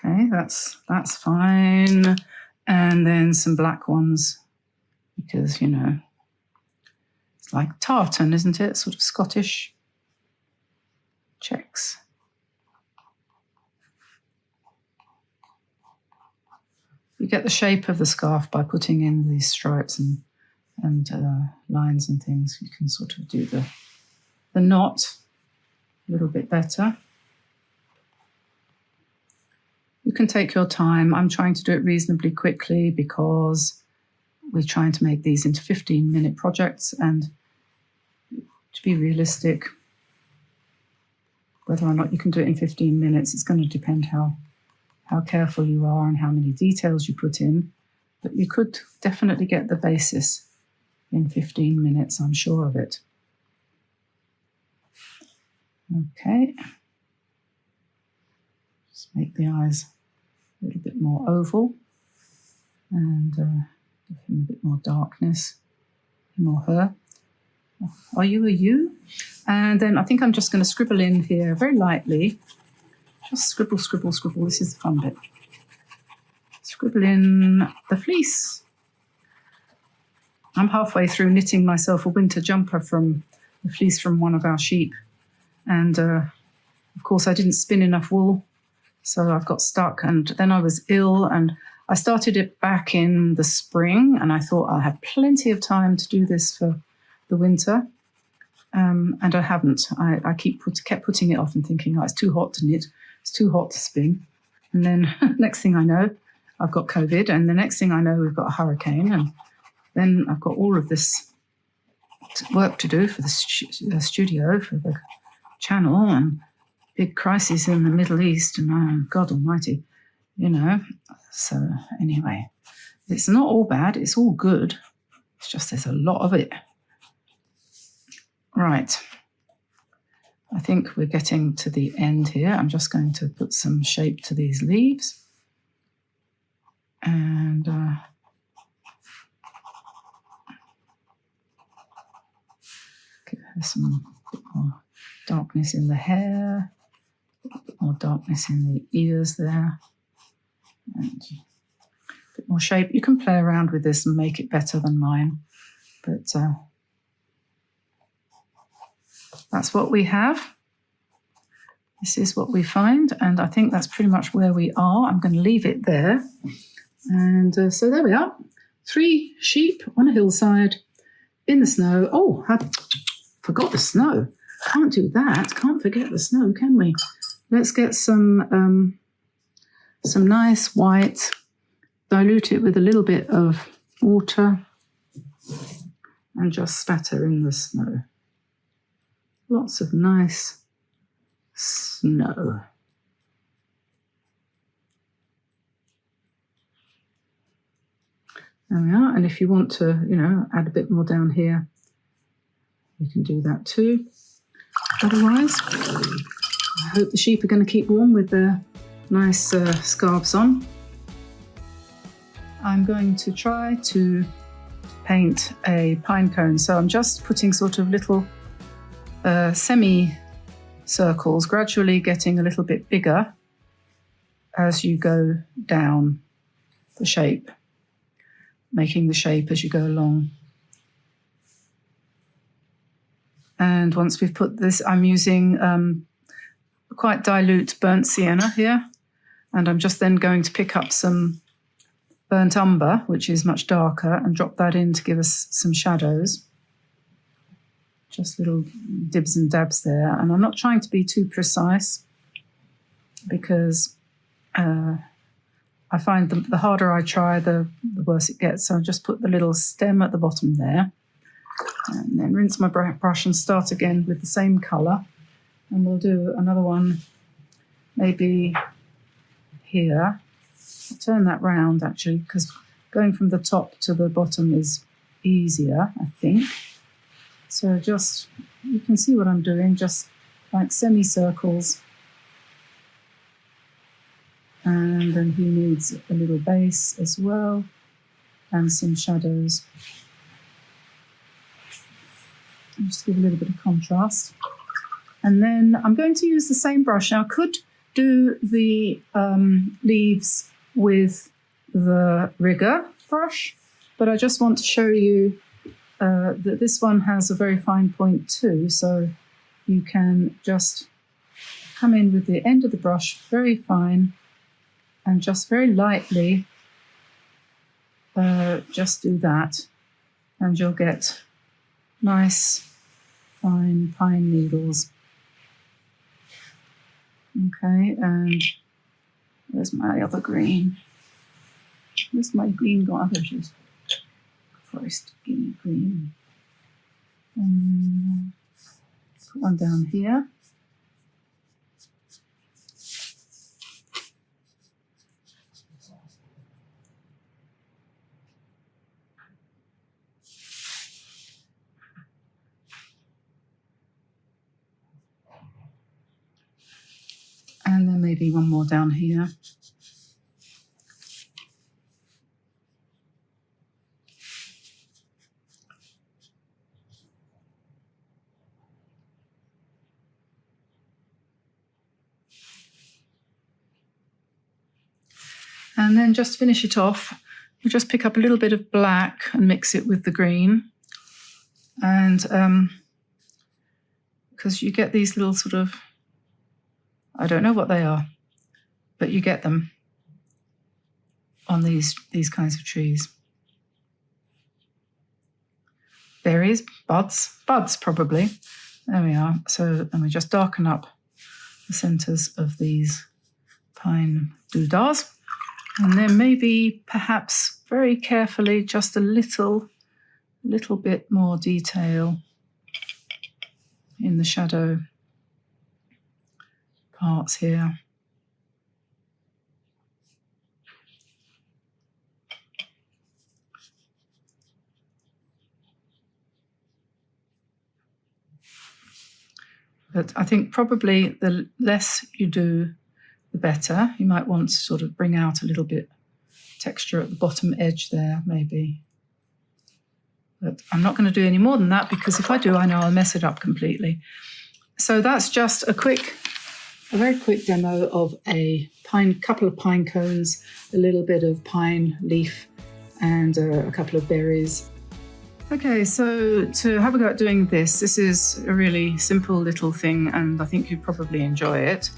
Okay, that's fine. And then some black ones, because, you know, it's like tartan, isn't it? Sort of Scottish checks. You get the shape of the scarf by putting in these stripes and lines and things. You can sort of do the knot a little bit better. You can take your time. I'm trying to do it reasonably quickly because we're trying to make these into 15-minute projects, and to be realistic, whether or not you can do it in 15 minutes, it's going to depend how careful you are and how many details you put in. But you could definitely get the basis in 15 minutes, I'm sure of it. Okay. Just make the eyes a little bit more oval and give him a bit more darkness, him or her. Are you a you? And then I think I'm just going to scribble in here very lightly. Just scribble, scribble, scribble. This is the fun bit. Scribble in the fleece. I'm halfway through knitting myself a winter jumper from the fleece from one of our sheep. And of course I didn't spin enough wool, so I've got stuck. And then I was ill, and I started it back in the spring, and I thought I'll have plenty of time to do this for the winter. And I haven't. I kept putting it off and thinking, oh, it's too hot to knit, it's too hot to spin. And then next thing I know, I've got COVID, and the next thing I know, we've got a hurricane, and then I've got all of this work to do for the studio, for the channel, and big crisis in the Middle East, and oh, God almighty, you know. So anyway, it's not all bad, it's all good. It's just there's a lot of it. Right. I think we're getting to the end here. I'm just going to put some shape to these leaves. And give her some bit more darkness in the hair, a bit more darkness in the ears there, and a bit more shape. You can play around with this and make it better than mine, but that's what we have. This is what we find, and I think that's pretty much where we are. I'm going to leave it there. And so there we are. 3 sheep on a hillside in the snow. Oh, I forgot the snow. Can't do that. Can't forget the snow, can we? Let's get some nice white, dilute it with a little bit of water, and just spatter in the snow. Lots of nice snow. There we are. And if you want to, you know, add a bit more down here, you can do that too. Otherwise, I hope the sheep are going to keep warm with their nice scarves on. I'm going to try to paint a pine cone. So I'm just putting sort of little semi-circles, gradually getting a little bit bigger as you go down the shape, making the shape as you go along. And once we've put this, I'm using quite dilute burnt sienna here, and I'm just then going to pick up some burnt umber, which is much darker, and drop that in to give us some shadows. Just little dibs and dabs there. And I'm not trying to be too precise, because I find the harder I try, the worse it gets. So I just put the little stem at the bottom there, and then rinse my brush and start again with the same colour. And we'll do another one maybe here. I'll turn that round actually, because going from the top to the bottom is easier, I think. So just, you can see what I'm doing, just like semicircles. And then he needs a little base as well, and some shadows. Just give a little bit of contrast. And then I'm going to use the same brush. Now I could do the leaves with the rigger brush, but I just want to show you that this one has a very fine point too, so you can just come in with the end of the brush very fine and just very lightly just do that, and you'll get nice fine pine needles. Okay, and there's my other green. Where's my green gone? Oh, there it is. Forest green. Put one down here. And then maybe one more down here. And then just finish it off. You just pick up a little bit of black and mix it with the green. And because you get these little sort of, I don't know what they are, but you get them on these kinds of trees. Berries, buds probably. There we are. So, and we just darken up the centres of these pine doodahs. And then maybe perhaps very carefully just a little bit more detail in the shadow parts here. But I think probably the less you do, the better. You might want to sort of bring out a little bit texture at the bottom edge there, maybe. But I'm not going to do any more than that, because if I do, I know I'll mess it up completely. So that's just a very quick demo of a couple of pine cones, a little bit of pine leaf, and a couple of berries. Okay, so to have a go at doing this is a really simple little thing, and I think you'd probably enjoy it.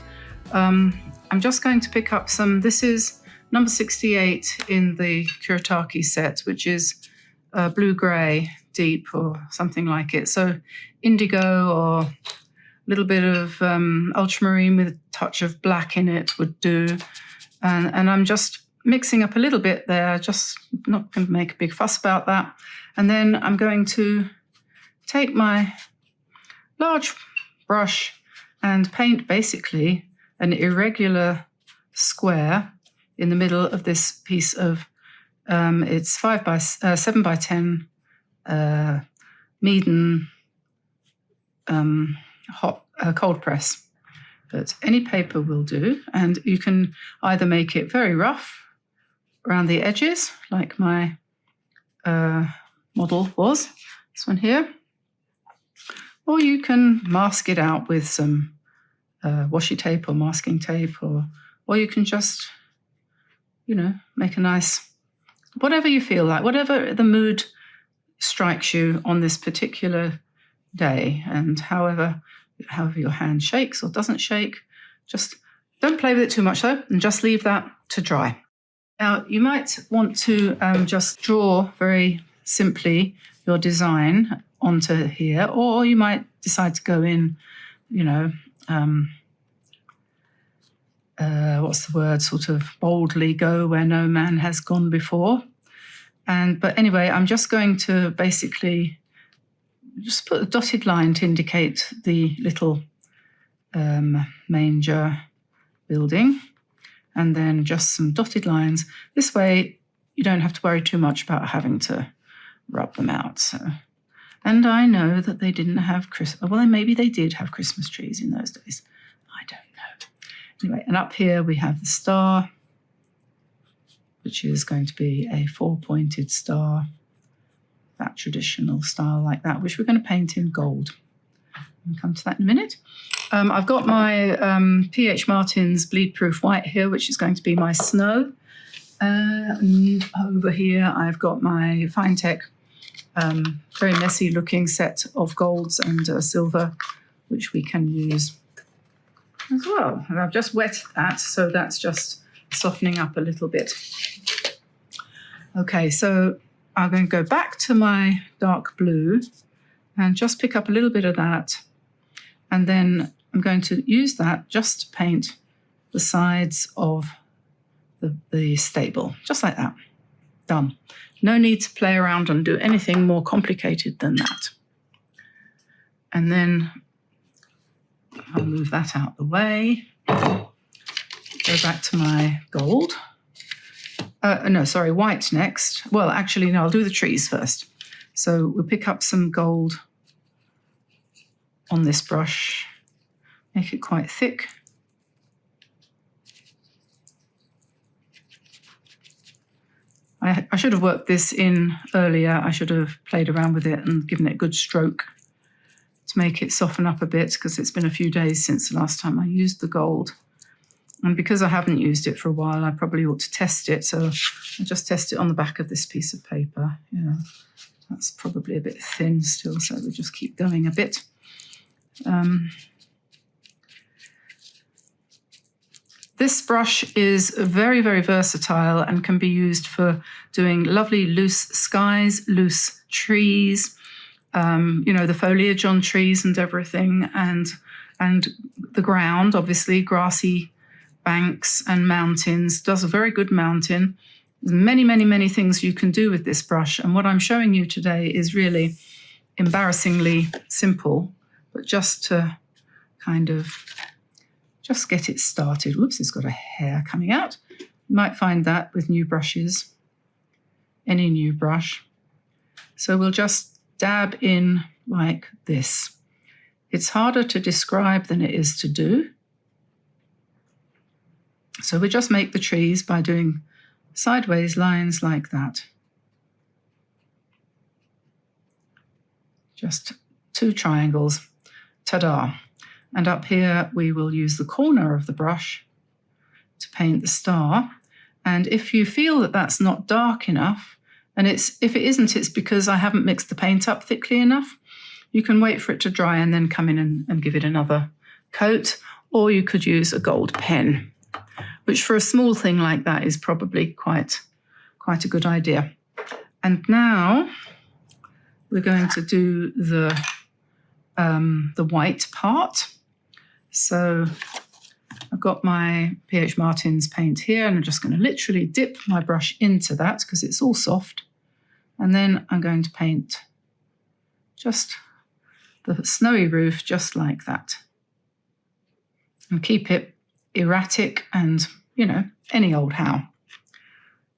I'm just going to pick up some, this is number 68 in the Kuretake set, which is blue-grey deep or something like it. So indigo or a little bit of ultramarine with a touch of black in it would do. And I'm just mixing up a little bit there, just not going to make a big fuss about that. And then I'm going to take my large brush and paint basically an irregular square in the middle of this piece of, it's 7 by 10 Meaden cold press. But any paper will do, and you can either make it very rough around the edges, like my model was, this one here, or you can mask it out with some washi tape or masking tape, or you can just, make a nice, whatever you feel like, whatever the mood strikes you on this particular day, and however your hand shakes or doesn't shake, just don't play with it too much though, and just leave that to dry. Now, you might want to just draw very simply your design onto here, or you might decide to go in, what's the word, sort of boldly go where no man has gone before. But anyway, I'm just going to basically just put a dotted line to indicate the little manger building. and then just some dotted lines. This way you don't have to worry too much about having to rub them out. So, and I know that they didn't have well, maybe they did have Christmas trees in those days. I don't know. Anyway, and up here we have the star, which is going to be a 4-pointed star, that traditional style like that, which we're going to paint in gold. I'll come to that in a minute. I've got my P.H. Martin's Bleed Proof White here, which is going to be my snow. And over here I've got my Finetech very messy looking set of golds and silver, which we can use as well. And I've just wet that, so that's just softening up a little bit. Okay, so I'm going to go back to my dark blue and just pick up a little bit of that, and then I'm going to use that just to paint the sides of the stable, just like that. Done. No need to play around and do anything more complicated than that. And then I'll move that out the way. Go back to my gold. White next. Well, actually, no, I'll do the trees first. So we'll pick up some gold on this brush, make it quite thick. I should have worked this in earlier. I should have played around with it and given it a good stroke to make it soften up a bit, because it's been a few days since the last time I used the gold. And because I haven't used it for a while, I probably ought to test it. So I'll just test it on the back of this piece of paper. Yeah, that's probably a bit thin still, so we'll just keep going a bit. This brush is very, very versatile and can be used for doing lovely loose skies, loose trees, the foliage on trees and everything, and the ground, obviously, grassy banks and mountains. Does a very good mountain. There's many, many, many things you can do with this brush. And what I'm showing you today is really embarrassingly simple, but just to kind of just get it started. Whoops, it's got a hair coming out. You might find that with new brushes, any new brush. So we'll just dab in like this. It's harder to describe than it is to do. So we just make the trees by doing sideways lines like that. Just 2 triangles. Ta-da! And up here we will use the corner of the brush to paint the star. And if you feel that that's not dark enough, and if it isn't, it's because I haven't mixed the paint up thickly enough, you can wait for it to dry and then come in and give it another coat. Or you could use a gold pen, which for a small thing like that is probably quite a good idea. And now we're going to do the white part. So I've got my P.H. Martin's paint here, and I'm just going to literally dip my brush into that because it's all soft. And then I'm going to paint just the snowy roof just like that. And keep it erratic and, any old how.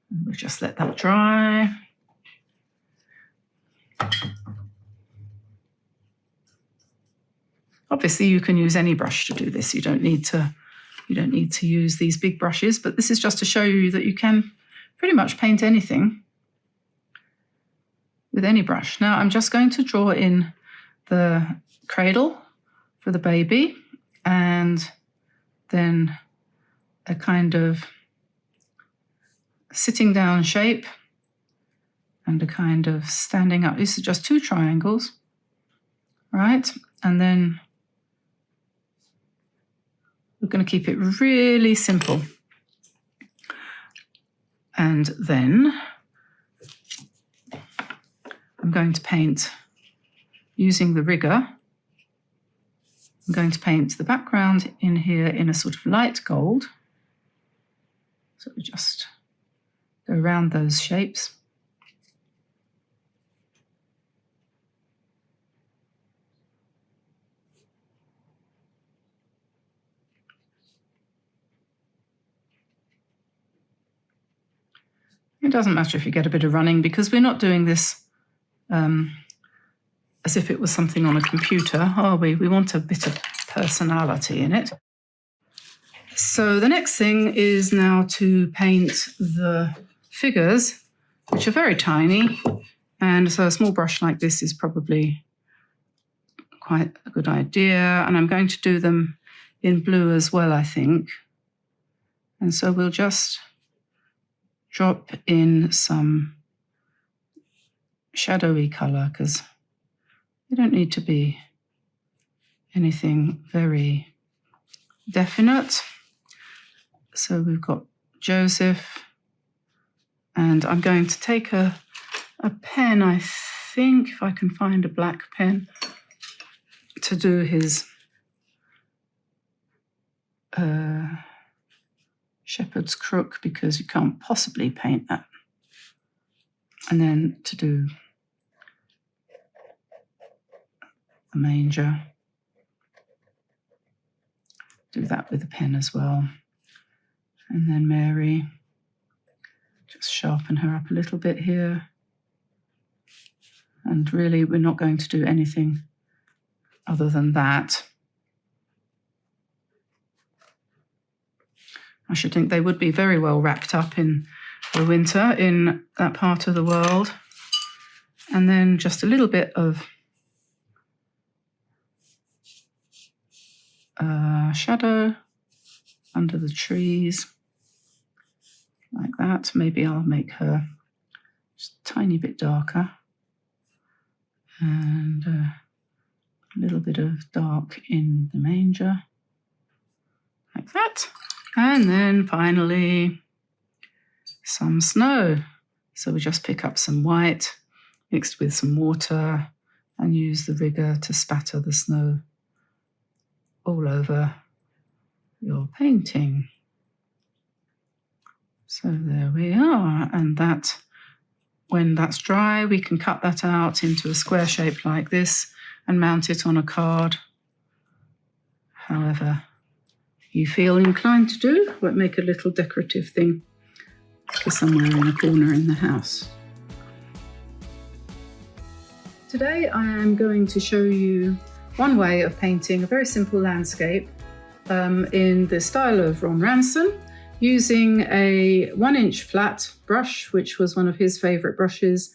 And we'll just let that dry. Obviously, you can use any brush to do this. You don't need to use these big brushes, but this is just to show you that you can pretty much paint anything with any brush. Now, I'm just going to draw in the cradle for the baby, and then a kind of sitting down shape and a kind of standing up. These are just 2 triangles, right? And then we're going to keep it really simple. And then I'm going to paint using the rigger. I'm going to paint the background in here in a sort of light gold. So we just go around those shapes. It doesn't matter if you get a bit of running, because we're not doing this as if it was something on a computer, are we? We want a bit of personality in it. So the next thing is now to paint the figures, which are very tiny. And so a small brush like this is probably quite a good idea. And I'm going to do them in blue as well, I think. And so we'll just drop in some shadowy colour, because they don't need to be anything very definite. So we've got Joseph, and I'm going to take a pen, I think, if I can find a black pen, to do his shepherd's crook, because you can't possibly paint that. And then to do the manger, do that with a pen as well. And then Mary, just sharpen her up a little bit here. And really, we're not going to do anything other than that. I should think they would be very well wrapped up in the winter in that part of the world. And then just a little bit of shadow under the trees, like that. Maybe I'll make her just a tiny bit darker. And a little bit of dark in the manger, like that. And then finally, some snow. So we just pick up some white mixed with some water and use the rigger to spatter the snow all over your painting. So there we are. And that, when that's dry, we can cut that out into a square shape like this and mount it on a card. However you feel inclined to do, but make a little decorative thing for somewhere in a corner in the house. Today I am going to show you one way of painting a very simple landscape in the style of Ron Ranson, using a 1-inch flat brush, which was one of his favourite brushes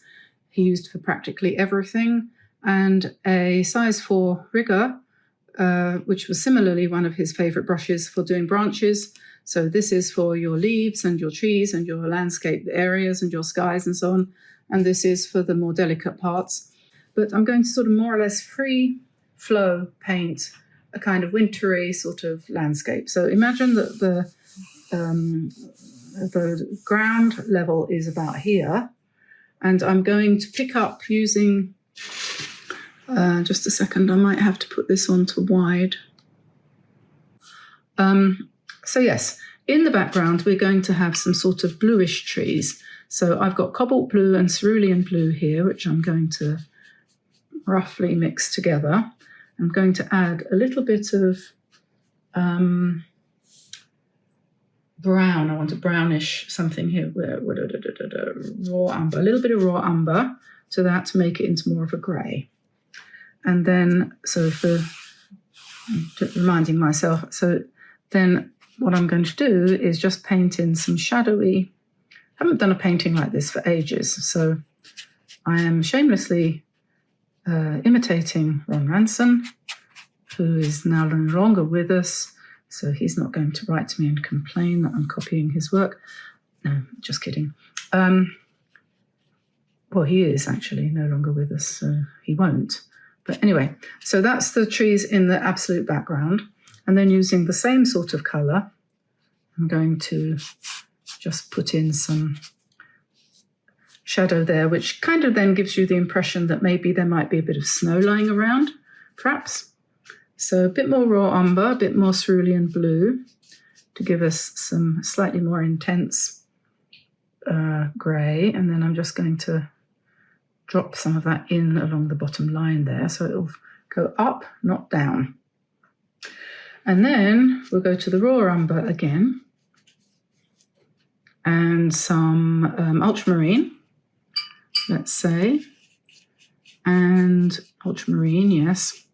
he used for practically everything, and a size 4 rigger, which was similarly one of his favourite brushes for doing branches. So this is for your leaves and your trees and your landscape areas and your skies and so on. And this is for the more delicate parts. But I'm going to sort of more or less free flow paint a kind of wintry sort of landscape. So imagine that the ground level is about here. And I'm going to pick up using... just a second, I might have to put this on to wide. So yes, in the background, we're going to have some sort of bluish trees. So I've got cobalt blue and cerulean blue here, which I'm going to roughly mix together. I'm going to add a little bit of brown. I want a brownish something here, raw umber, a little bit of raw umber to that to make it into more of a grey. And then, so for reminding myself, so then what I'm going to do is just paint in some shadowy, I haven't done a painting like this for ages, so I am shamelessly imitating Ron Ranson, who is now no longer with us, so he's not going to write to me and complain that I'm copying his work. No, just kidding. Well, he is actually no longer with us, so he won't. But anyway, so that's the trees in the absolute background. And then using the same sort of colour, I'm going to just put in some shadow there, which kind of then gives you the impression that maybe there might be a bit of snow lying around, perhaps. So a bit more raw umber, a bit more cerulean blue to give us some slightly more intense grey. And then I'm just going to drop some of that in along the bottom line there, so it'll go up, not down. And then we'll go to the raw umber again. and some ultramarine, let's say, and ultramarine, yes,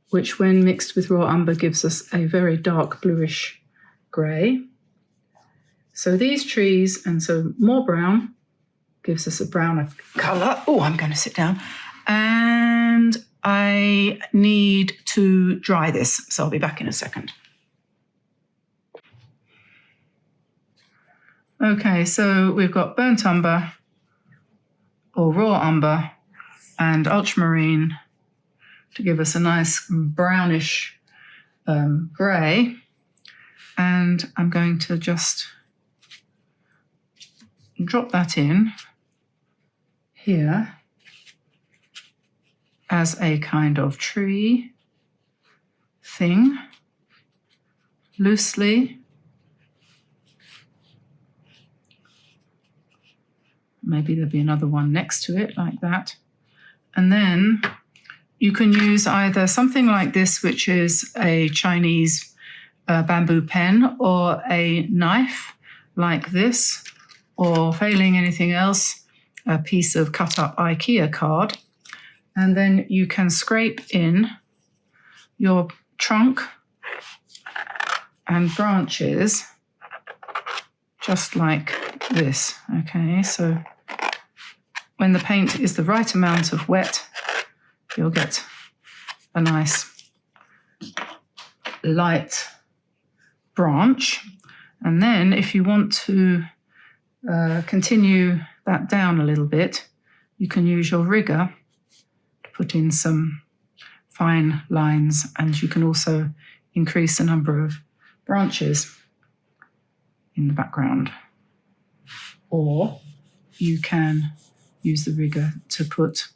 which when mixed with raw umber gives us a very dark bluish grey. So these trees, and so more brown gives us a browner colour. Oh, I'm going to sit down. And I need to dry this, so I'll be back in a second. Okay, so we've got burnt umber or raw umber and ultramarine to give us a nice brownish grey. And I'm going to just drop that in here as a kind of tree thing, loosely. Maybe there'll be another one next to it like that. And then you can use either something like this, which is a Chinese bamboo pen, or a knife like this, or failing anything else, a piece of cut up IKEA card. And then you can scrape in your trunk and branches just like this. Okay, so when the paint is the right amount of wet, you'll get a nice light branch. And then if you want to continue that down a little bit, you can use your rigger to put in some fine lines, and you can also increase the number of branches in the background. Or you can use the rigger to put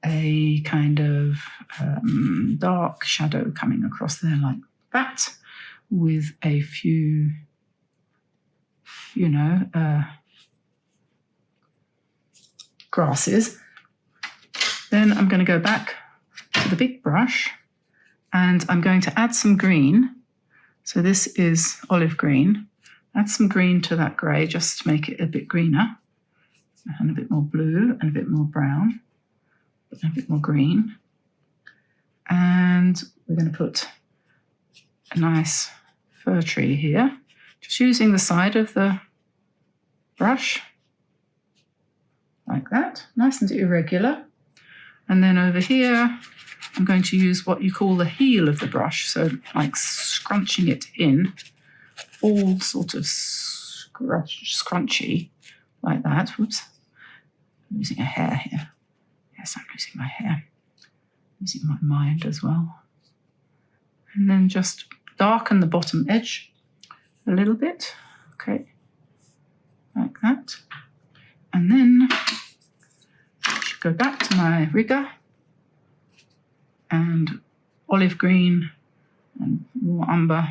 a kind of dark shadow coming across there like that, with a few, grasses. Then I'm going to go back to the big brush and I'm going to add some green. So this is olive green. Add some green to that grey just to make it a bit greener, and a bit more blue and a bit more brown and a bit more green. And we're going to put a nice fir tree here, just using the side of the brush like that, nice and irregular. And then over here, I'm going to use what you call the heel of the brush, so like scrunching it in, all sort of scrunchy like that. Whoops, I'm losing a hair here. Yes, I'm losing my hair, losing my mind as well. And then just darken the bottom edge a little bit, okay, like that. And then I should go back to my rigger and olive green and more umber.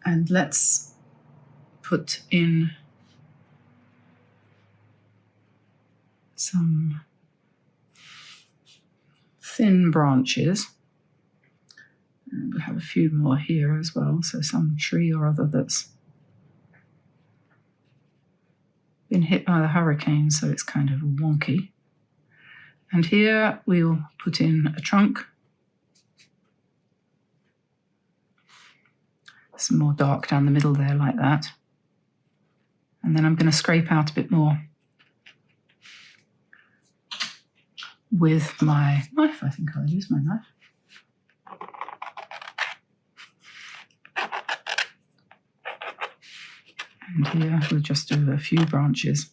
And let's put in some thin branches. And we have a few more here as well, so some tree or other that's been hit by the hurricane, so it's kind of wonky. And here we'll put in a trunk, some more dark down the middle there like that. And then I'm going to scrape out a bit more with my knife. I think I'll use my knife. And here we'll just do a few branches.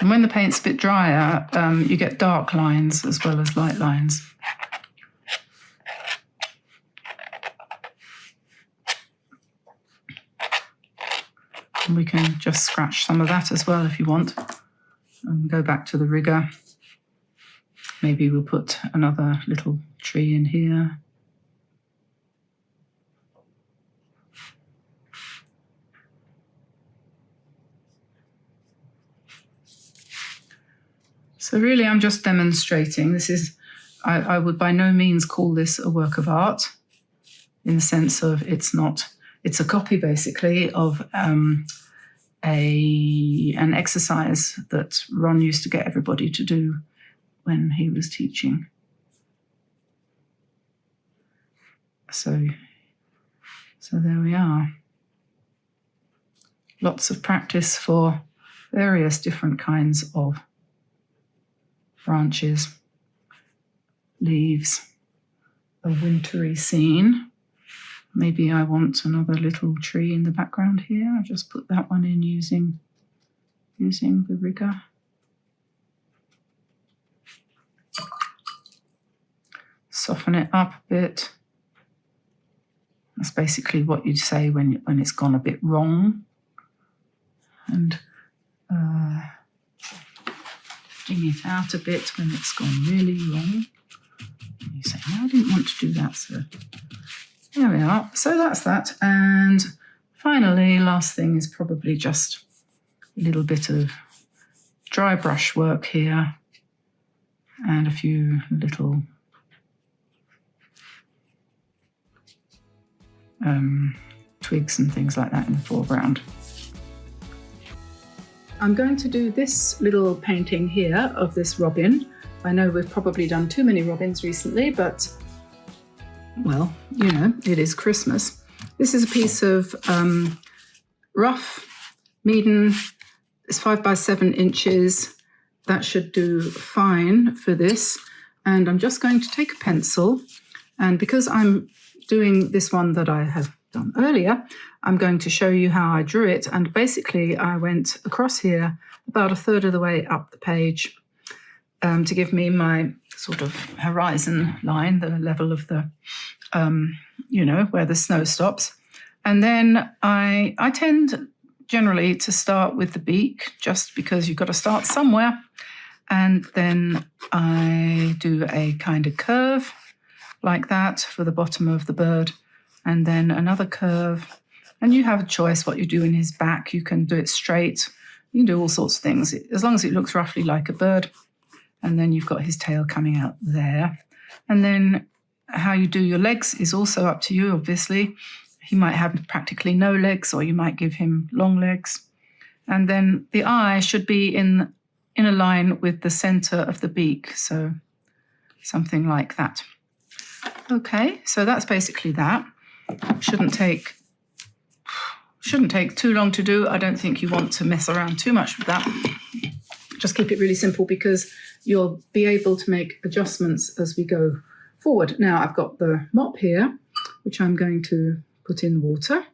And when the paint's a bit drier, you get dark lines as well as light lines. And we can just scratch some of that as well if you want. And go back to the rigger. Maybe we'll put another little tree in here. So really I'm just demonstrating. This is, I would by no means call this a work of art. in the sense of it's a copy basically of an exercise that Ron used to get everybody to do when he was teaching. So there we are. Lots of practice for various different kinds of branches, leaves, a wintry scene. Maybe I want another little tree in the background here. I'll just put that one in using the rigger. Soften it up a bit. That's basically what you'd say when it's gone a bit wrong. And lifting it out a bit when it's gone really wrong. And you say, no, I didn't want to do that, sir. There we are. So that's that. And finally, last thing is probably just a little bit of dry brush work here and a few little twigs and things like that in the foreground. I'm going to do this little painting here of this robin. I know we've probably done too many robins recently, but, well, you know, it is Christmas. This is a piece of rough Meaden. It's 5 by 7 inches. That should do fine for this. And I'm just going to take a pencil, and because I'm doing this one that I have done earlier, I'm going to show you how I drew it. And basically I went across here about a third of the way up the page to give me my sort of horizon line, the level of the, you know, where the snow stops. And then I tend generally to start with the beak, just because you've got to start somewhere. And then I do a kind of curve like that for the bottom of the bird, and then another curve. And you have a choice what you do in his back. You can do it straight. You can do all sorts of things, as long as it looks roughly like a bird. And then you've got his tail coming out there. And then how you do your legs is also up to you, obviously. He might have practically no legs, or you might give him long legs. And then the eye should be in a line with the center of the beak. So something like that. Okay, so that's basically that. Shouldn't take too long to do. I don't think you want to mess around too much with that. Just keep it really simple, because you'll be able to make adjustments as we go forward. Now I've got the mop here, which I'm going to put in water.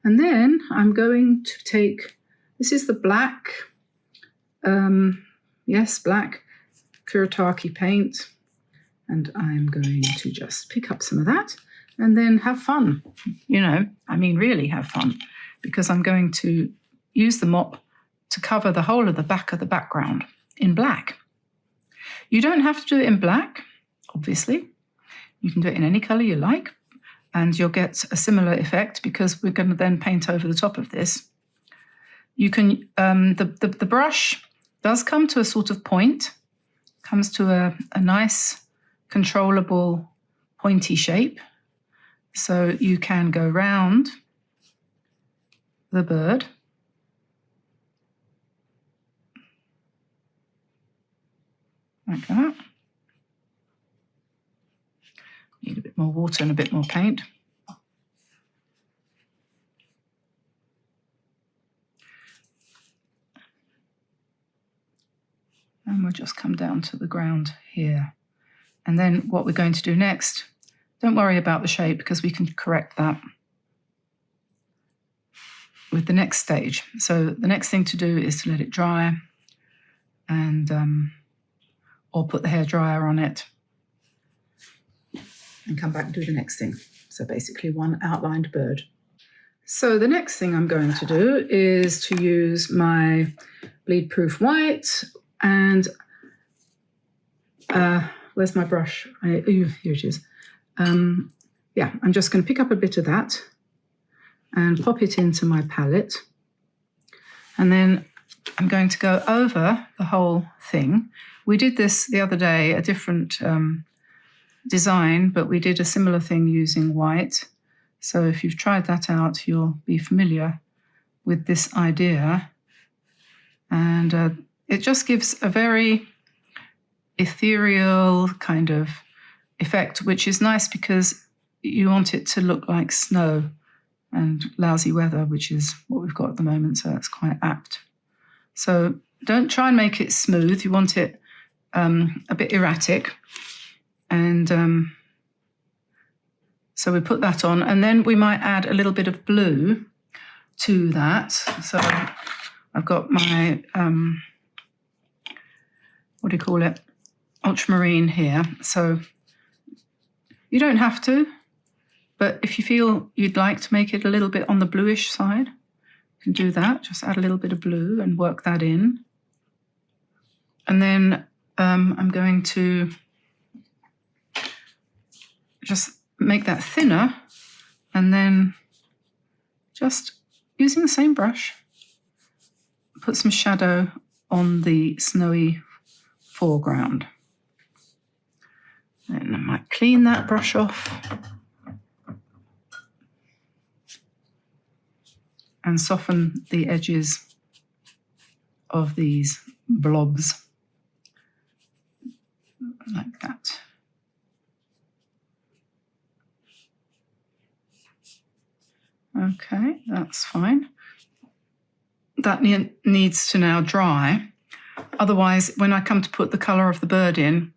And then I'm going to take, this is the black, black Kuretake paint. And I'm going to just pick up some of that and then have fun. You know, I mean, really have fun, because I'm going to use the mop to cover the whole of the back of the background in black. You don't have to do it in black, obviously. You can do it in any color you like, and you'll get a similar effect, because we're going to then paint over the top of this. You can, the brush does come to a sort of point, comes to a nice controllable pointy shape, so you can go round the bird like that. Need a bit more water and a bit more paint. And we'll just come down to the ground here. And then what we're going to do next, don't worry about the shape, because we can correct that with the next stage. So the next thing to do is to let it dry, and or put the hairdryer on it and come back and do the next thing. So basically one outlined bird. So the next thing I'm going to do is to use my bleed-proof white, and where's my brush? Here it is. I'm just going to pick up a bit of that and pop it into my palette. And then I'm going to go over the whole thing. We did this the other day, a different design, but we did a similar thing using white. So if you've tried that out, you'll be familiar with this idea. And it just gives a very ethereal kind of effect, which is nice because you want it to look like snow and lousy weather, which is what we've got at the moment, so that's quite apt. So don't try and make it smooth. You want it a bit erratic. And so we put that on, and then we might add a little bit of blue to that. So I've got my, what do you call it? Ultramarine here. So you don't have to, but if you feel you'd like to make it a little bit on the bluish side, you can do that. Just add a little bit of blue and work that in. And then I'm going to just make that thinner, and then just using the same brush, put some shadow on the snowy foreground. And I might clean that brush off and soften the edges of these blobs like that. Okay, that's fine. That needs to now dry. Otherwise, when I come to put the colour of the bird in,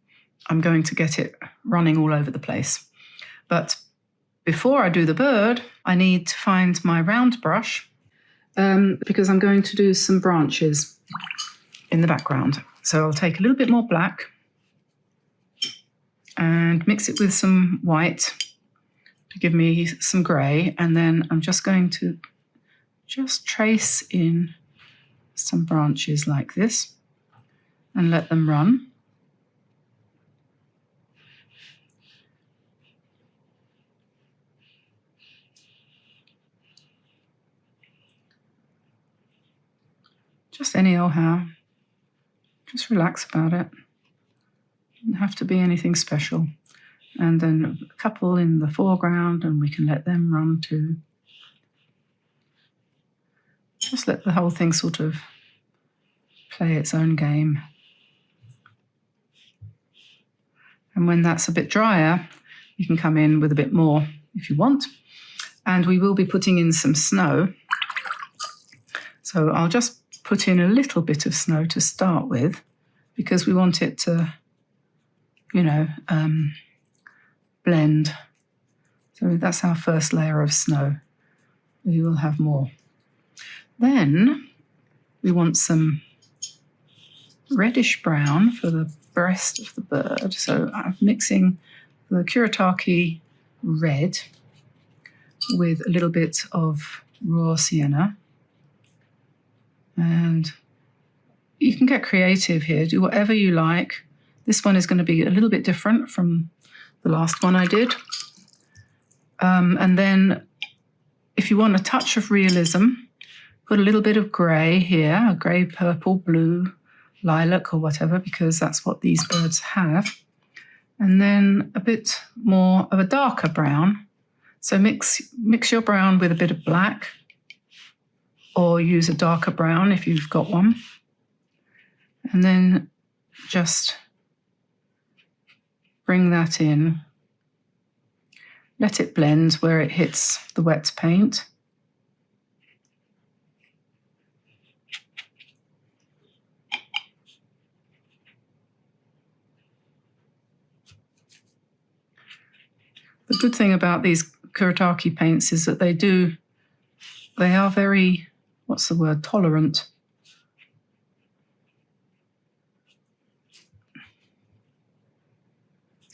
I'm going to get it running all over the place. But before I do the bird, I need to find my round brush because I'm going to do some branches in the background. So I'll take a little bit more black and mix it with some white to give me some grey, and then I'm just going to just trace in some branches like this and let them run. Just any old how. Just relax about it. Doesn't have to be anything special. And then a couple in the foreground, and we can let them run too. Just let the whole thing sort of play its own game. And when that's a bit drier, you can come in with a bit more if you want. And we will be putting in some snow. So I'll just put in a little bit of snow to start with, because we want it to, blend. So that's our first layer of snow. We will have more. Then we want some reddish brown for the breast of the bird. So I'm mixing the Kuretake red with a little bit of raw sienna. And you can get creative here, do whatever you like. This one is going to be a little bit different from the last one I did. And then if you want a touch of realism, put a little bit of grey here, a grey, purple, blue, lilac or whatever, because that's what these birds have. And then a bit more of a darker brown. So mix your brown with a bit of black, or use a darker brown if you've got one. And then just bring that in. Let it blend where it hits the wet paint. The good thing about these Kuretake paints is that they are very, tolerant.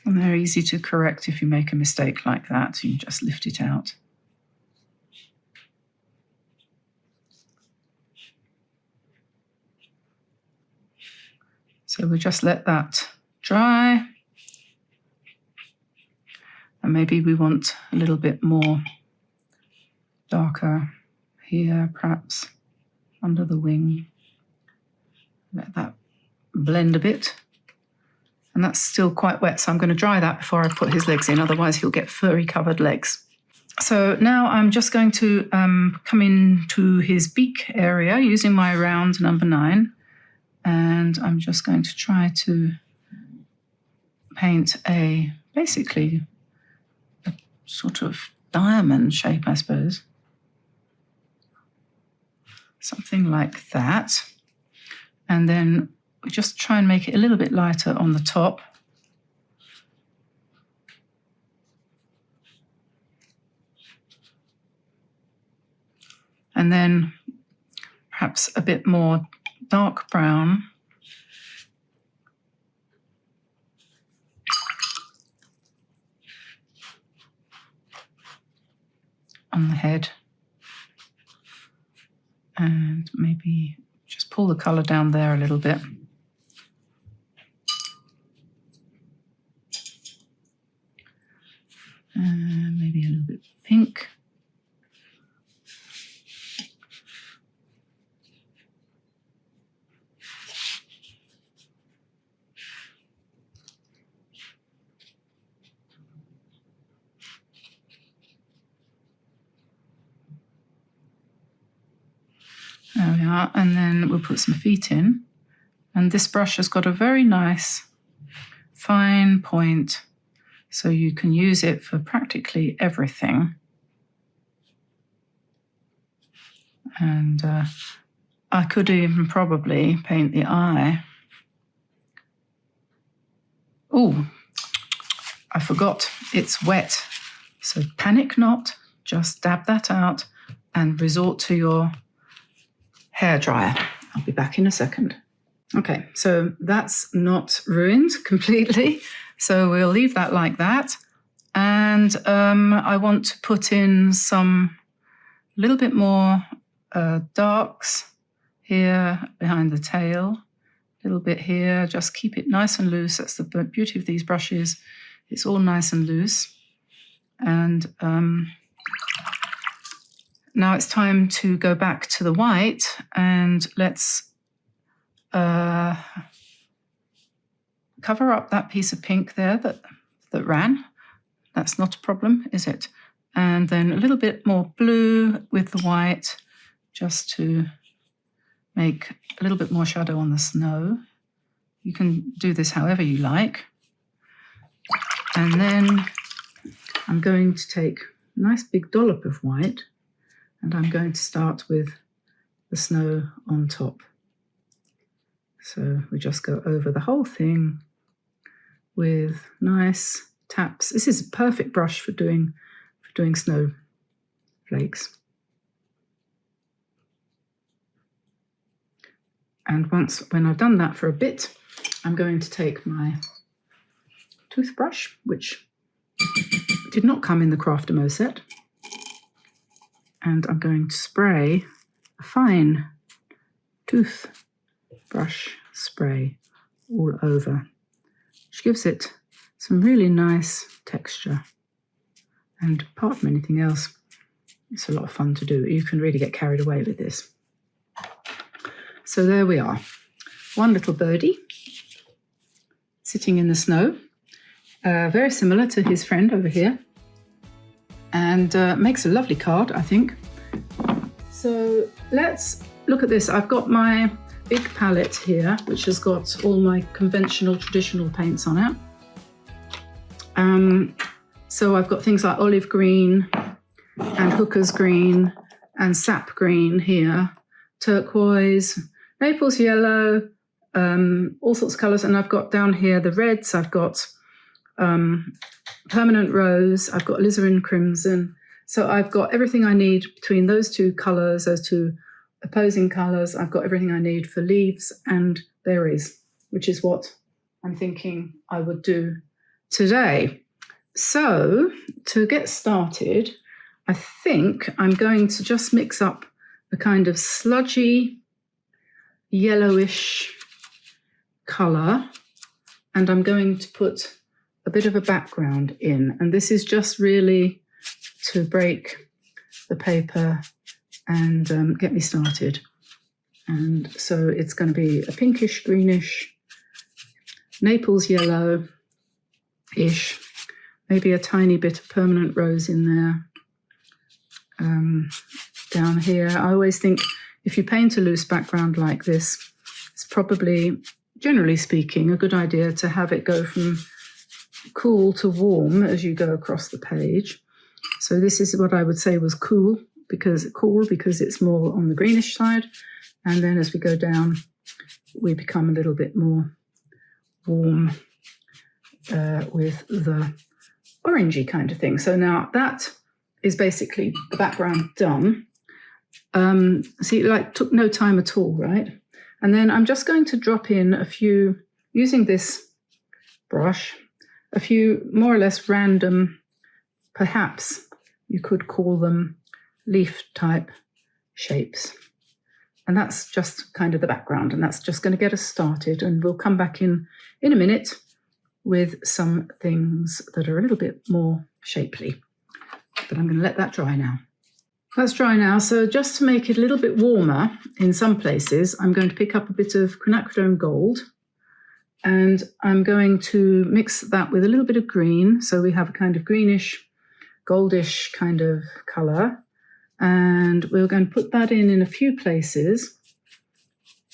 And they're easy to correct if you make a mistake like that. You can just lift it out. So we'll just let that dry. And maybe we want a little bit more darker here, perhaps under the wing. Let that blend a bit. And that's still quite wet, so I'm going to dry that before I put his legs in, otherwise he'll get furry covered legs. So now I'm just going to come into his beak area using my round number 9, and I'm just going to try to paint basically a sort of diamond shape, I suppose. Something like that. And then we just try and make it a little bit lighter on the top. And then perhaps a bit more dark brown on the head. And maybe just pull the colour down there a little bit. And maybe a little bit pink. There we are, and then we'll put some feet in. And this brush has got a very nice fine point, so you can use it for practically everything. And I could even probably paint the eye. Oh, I forgot, it's wet. So panic not, just dab that out and resort to your hairdryer. I'll be back in a second. Okay, so that's not ruined completely. So we'll leave that like that. And I want to put in a little bit more darks here behind the tail, a little bit here. Just keep it nice and loose. That's the beauty of these brushes. It's all nice and loose. And now it's time to go back to the white, and let's cover up that piece of pink there that ran. That's not a problem, is it? And then a little bit more blue with the white, just to make a little bit more shadow on the snow. You can do this however you like. And then I'm going to take a nice big dollop of white, and I'm going to start with the snow on top. So we just go over the whole thing with nice taps. This is a perfect brush for doing snow flakes. And when I've done that for a bit, I'm going to take my toothbrush, which did not come in the Craftamo set, and I'm going to spray a fine toothbrush spray all over, which gives it some really nice texture. And apart from anything else, it's a lot of fun to do. You can really get carried away with this. So there we are. One little birdie sitting in the snow, very similar to his friend over here, and makes a lovely card, I think. So let's look at this. I've got my big palette here, which has got all my conventional, traditional paints on it. So I've got things like olive green and hooker's green and sap green here, turquoise, Naples yellow, all sorts of colours. And I've got down here the reds, I've got permanent rose, I've got alizarin crimson. So I've got everything I need between those two colours, those two opposing colours. I've got everything I need for leaves and berries, which is what I'm thinking I would do today. So to get started, I think I'm going to just mix up a kind of sludgy, yellowish colour, and I'm going to put a bit of a background in. And this is just really to break the paper and get me started. And so it's going to be a pinkish, greenish, Naples yellow-ish, maybe a tiny bit of permanent rose in there. down here. I always think if you paint a loose background like this, it's probably, generally speaking, a good idea to have it go from cool to warm as you go across the page. So this is what I would say was cool because it's more on the greenish side. And then as we go down, we become a little bit more warm with the orangey kind of thing. So now that is basically the background done. See, like took no time at all, right? And then I'm just going to drop in a few, using this brush, a few more or less random, perhaps you could call them leaf type shapes. And that's just kind of the background, and that's just going to get us started. And we'll come back in a minute with some things that are a little bit more shapely. But I'm going to let that dry now. That's dry now. So just to make it a little bit warmer in some places, I'm going to pick up a bit of quinacridone gold, and I'm going to mix that with a little bit of green. So we have a kind of greenish, goldish kind of colour. And we're going to put that in a few places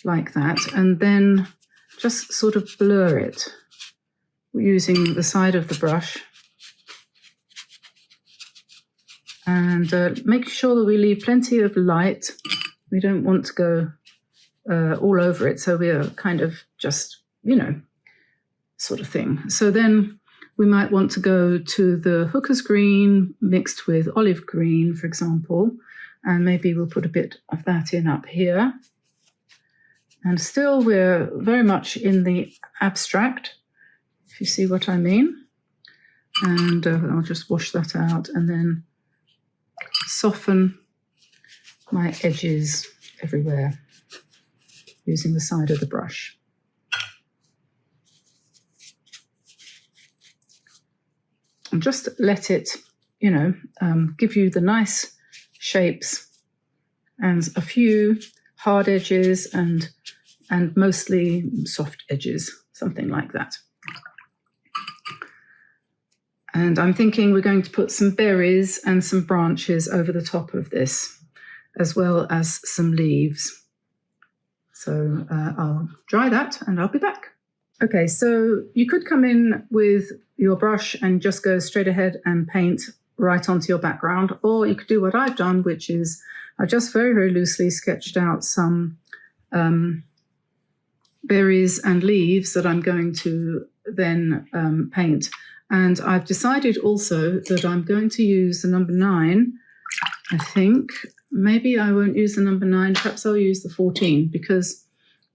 like that, and then just sort of blur it using the side of the brush. And make sure that we leave plenty of light. We don't want to go all over it, so we are kind of just, sort of thing. So then we might want to go to the hooker's green mixed with olive green, for example, and maybe we'll put a bit of that in up here. And still we're very much in the abstract, if you see what I mean. And I'll just wash that out and then soften my edges everywhere using the side of the brush. And just let it, give you the nice shapes and a few hard edges and mostly soft edges, something like that. And I'm thinking we're going to put some berries and some branches over the top of this, as well as some leaves. So I'll dry that and I'll be back. Okay, so you could come in with your brush and just go straight ahead and paint right onto your background, or you could do what I've done, which is I just very, very loosely sketched out some berries and leaves that I'm going to then paint. And I've decided also that I'm going to use the number 9, I think. Maybe I won't use the number 9, perhaps I'll use the 14, because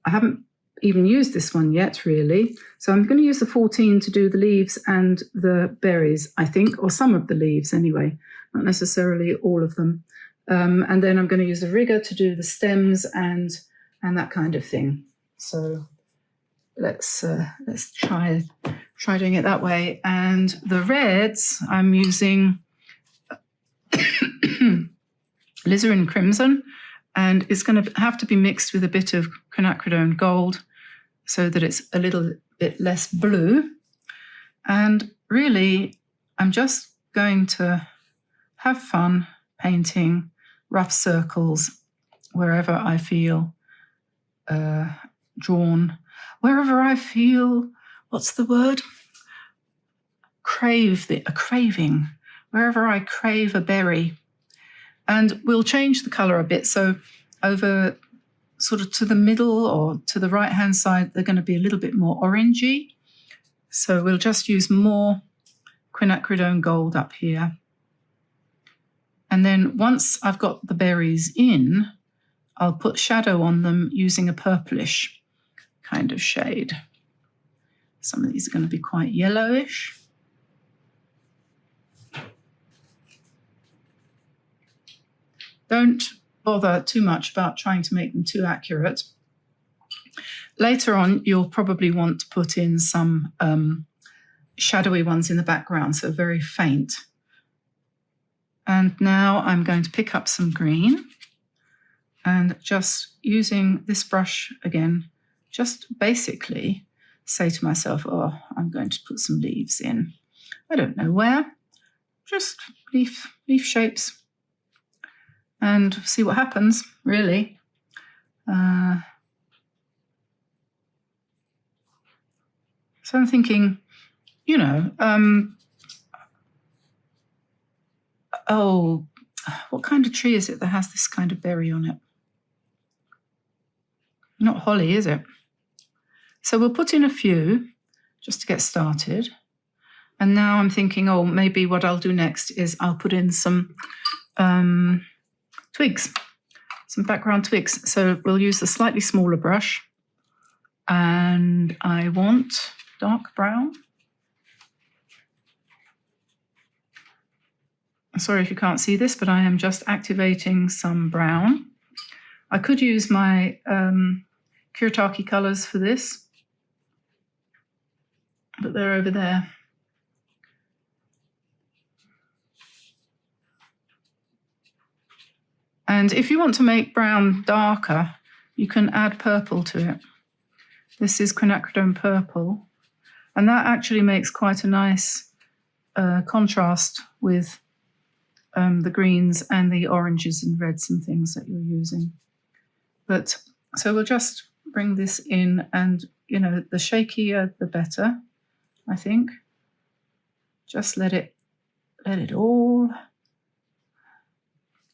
I haven't even used this one yet, really. So I'm going to use the 14 to do the leaves and the berries, I think, or some of the leaves anyway, not necessarily all of them. And then I'm going to use the rigger to do the stems and that kind of thing. So let's try doing it that way. And the reds, I'm using alizarin crimson, and it's going to have to be mixed with a bit of quinacridone gold so that it's a little bit less blue. And really, I'm just going to have fun painting rough circles wherever I feel drawn, wherever I feel, what's the word? A craving, wherever I crave a berry. And we'll change the colour a bit. So over sort of to the middle or to the right-hand side, they're going to be a little bit more orangey. So we'll just use more quinacridone gold up here. And then once I've got the berries in, I'll put shadow on them using a purplish kind of shade. Some of these are going to be quite yellowish. Don't bother too much about trying to make them too accurate. Later on, you'll probably want to put in some shadowy ones in the background, so very faint. And now I'm going to pick up some green and just using this brush again, just basically say to myself, oh, I'm going to put some leaves in. I don't know where, just leaf shapes. and see what happens, really. So I'm thinking, you know, oh, what kind of tree is it that has this kind of berry on it? Not holly, is it? So we'll put in a few just to get started. And now I'm thinking, oh, maybe what I'll do next is I'll put in some twigs, some background twigs. So we'll use the slightly smaller brush. And I want dark brown. Sorry if you can't see this, but I am just activating some brown. I could use my Kuretake colours for this, but they're over there. And if you want to make brown darker, you can add purple to it. This is quinacridone purple, and that actually makes quite a nice contrast with the greens and the oranges and reds and things that you're using. But so we'll just bring this in, and you know, the shakier the better, I think. Just let it all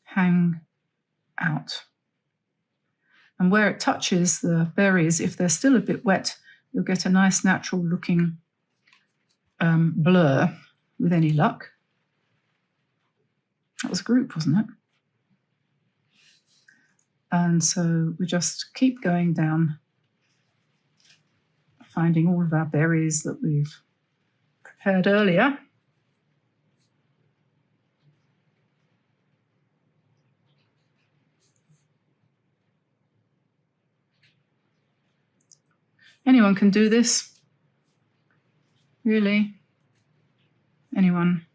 hang out. And where it touches the berries, if they're still a bit wet, you'll get a nice natural looking blur with any luck. That was a group, wasn't it? And so we just keep going down, finding all of our berries that we've prepared earlier. Anyone can do this, really. Anyone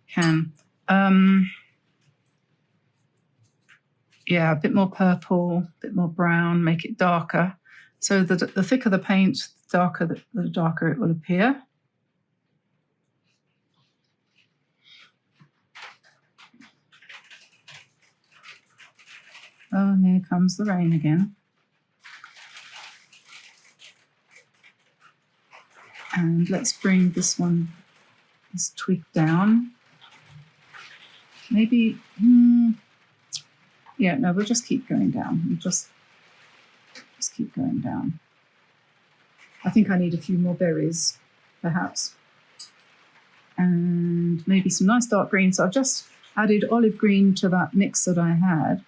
can. Yeah, a bit more purple, a bit more brown, make it darker. So the thicker the paint, the darker it will appear. Oh, here comes the rain again. And let's bring this twig down. Maybe, yeah, no, we'll just keep going down. We'll just keep going down. I think I need a few more berries, perhaps. And maybe some nice dark green. So I've just added olive green to that mix that I had.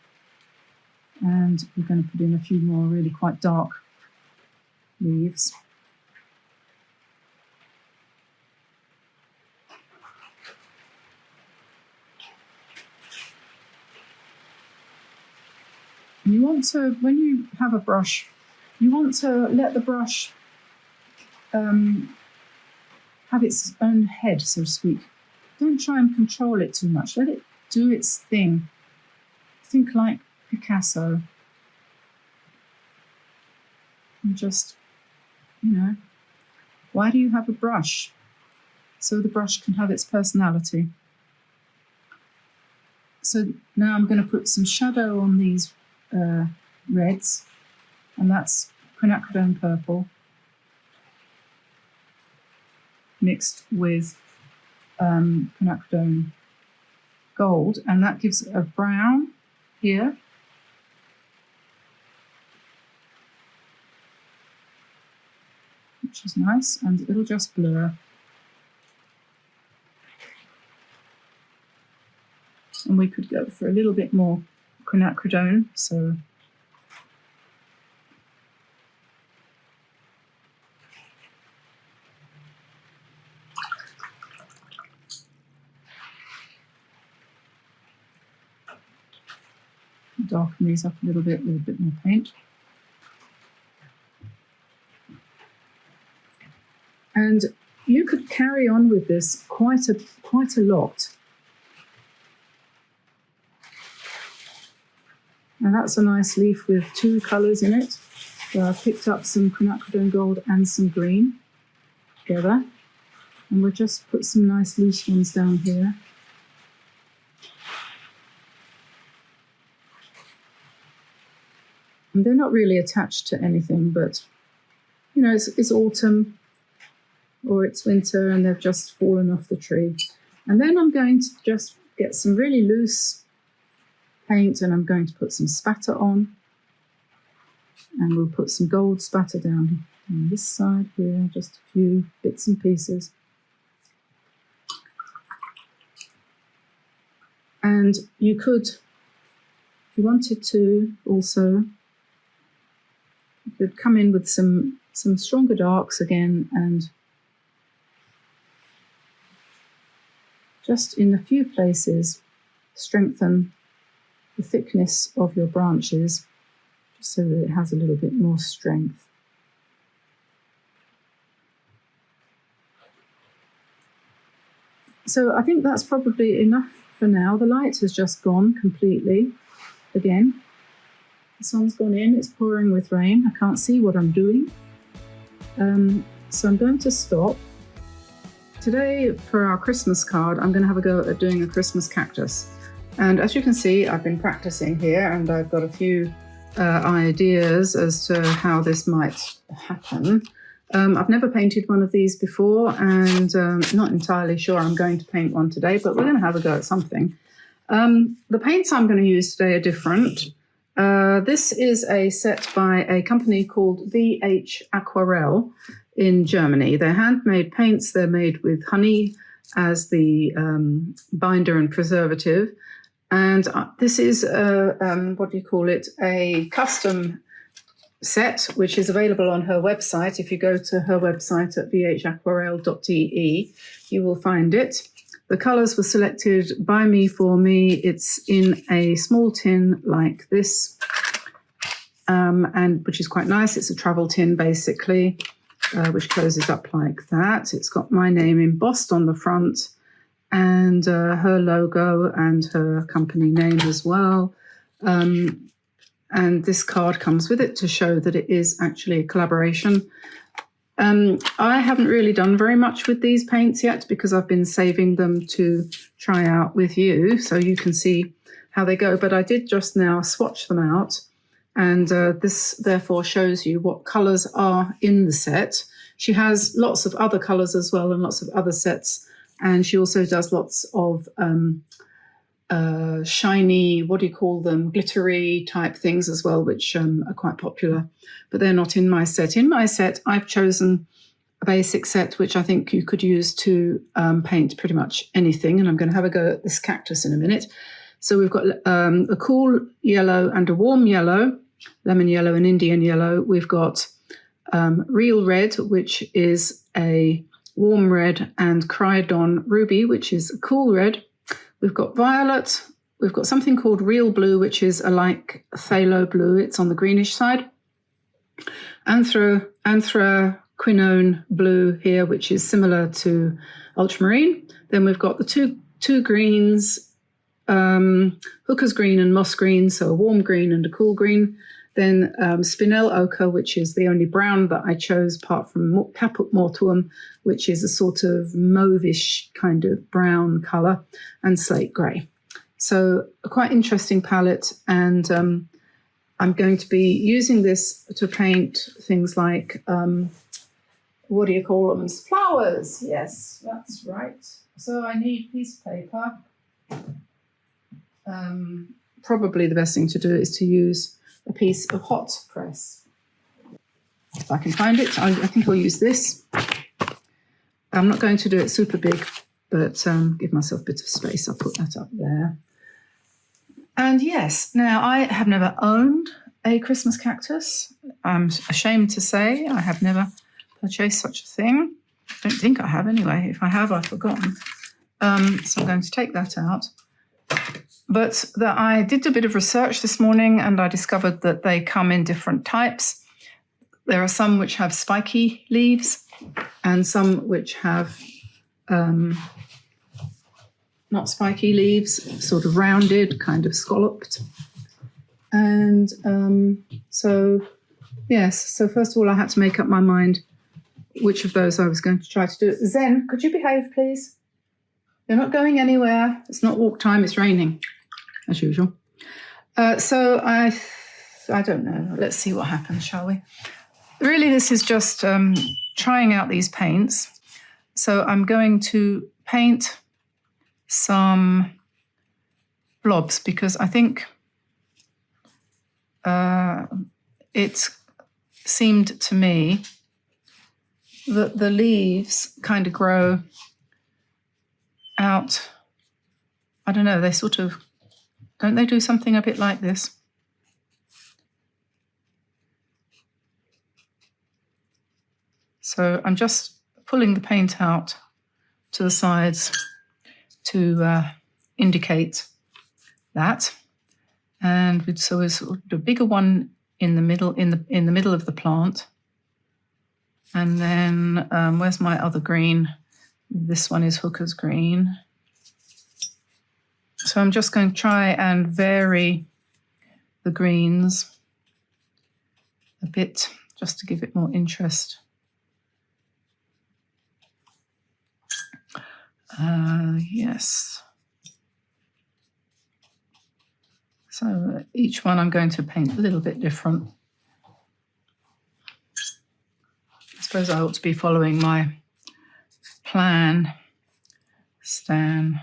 And we're going to put in a few more really quite dark leaves. And you want to, when you have a brush, you want to let the brush have its own head, so to speak. Don't try and control it too much. Let it do its thing. Think like Picasso. And just, you know, why do you have a brush? So the brush can have its personality. So now I'm going to put some shadow on these reds, and that's quinacridone purple mixed with quinacridone gold, and that gives a brown here. Which is nice, and it'll just blur. And we could go for a little bit more quinacridone, so darken these up a little bit with a bit more paint. And you could carry on with this quite a lot. Now that's a nice leaf with two colours in it. So I've picked up some quinacridone gold and some green together. And we'll just put some nice loose ones down here. And they're not really attached to anything, but, you know, it's autumn or it's winter and they've just fallen off the tree. And then I'm going to just get some really loose paint and I'm going to put some spatter on. And we'll put some gold spatter down on this side here, just a few bits and pieces. And you could, if you wanted to, also, you could come in with some stronger darks again and just in a few places strengthen the thickness of your branches just so that it has a little bit more strength. So I think that's probably enough for now. The light has just gone completely again. The sun's gone in, it's pouring with rain. I can't see what I'm doing. So I'm going to stop. Today for our Christmas card, I'm going to have a go at doing a Christmas cactus. And as you can see, I've been practicing here and I've got a few ideas as to how this might happen. I've never painted one of these before and not entirely sure I'm going to paint one today, but we're going to have a go at something. The paints I'm going to use today are different. This is a set by a company called VH Aquarell in Germany. They're handmade paints. They're made with honey as the binder and preservative. And this is, what do you call it, a custom set, which is available on her website. If you go to her website at vhaquarell.de, you will find it. The colours were selected by me for me. It's in a small tin like this, and which is quite nice. It's a travel tin, basically, which closes up like that. It's got my name embossed on the front and her logo and her company name as well. And this card comes with it to show that it is actually a collaboration. I haven't really done very much with these paints yet because I've been saving them to try out with you so you can see how they go. But I did just now swatch them out, and this therefore shows you what colours are in the set. She has lots of other colours as well and lots of other sets, and she also does lots of shiny, what do you call them, glittery type things as well, which are quite popular, but they're not in my set. In my set, I've chosen a basic set, which I think you could use to paint pretty much anything, and I'm going to have a go at this cactus in a minute. So we've got a cool yellow and a warm yellow, lemon yellow and Indian yellow. We've got real red, which is a warm red, and Cridon ruby, which is a cool red. We've got violet. We've got something called real blue, which is a like phthalo blue. It's on the greenish side. Anthraquinone blue here, which is similar to ultramarine. Then we've got the two greens, hooker's green and moss green, so a warm green and a cool green. Then spinel ochre, which is the only brown that I chose apart from caput mortuum, which is a sort of mauvish kind of brown colour, and slate grey. So a quite interesting palette, and I'm going to be using this to paint things like, what do you call them? Flowers. Yes, that's right. So I need a piece of paper. Probably the best thing to do is to use a piece of hot press. If I can find it, I think I'll use this. I'm not going to do it super big, but give myself a bit of space. I'll put that up there. And yes, now I have never owned a Christmas cactus. I'm ashamed to say I have never purchased such a thing. I don't think I have anyway. If I have, I've forgotten. So I'm going to take that out. But I did a bit of research this morning and I discovered that they come in different types. There are some which have spiky leaves and some which have not spiky leaves, sort of rounded, kind of scalloped. And so first of all, I had to make up my mind which of those I was going to try to do. Zen, could you behave, please? You're not going anywhere. It's not walk time, it's raining, as usual. So I I don't know. Let's see what happens, shall we? Really, this is just trying out these paints. So I'm going to paint some blobs because I think it seemed to me that the leaves kind of grow out. I don't know, they sort of, don't they do something a bit like this? So I'm just pulling the paint out to the sides to indicate that. And so it's a bigger one in the middle, in the middle of the plant. And then where's my other green? This one is Hooker's green. So I'm just going to try and vary the greens a bit, just to give it more interest. Yes. So each one I'm going to paint a little bit different. I suppose I ought to be following my plan, Stan.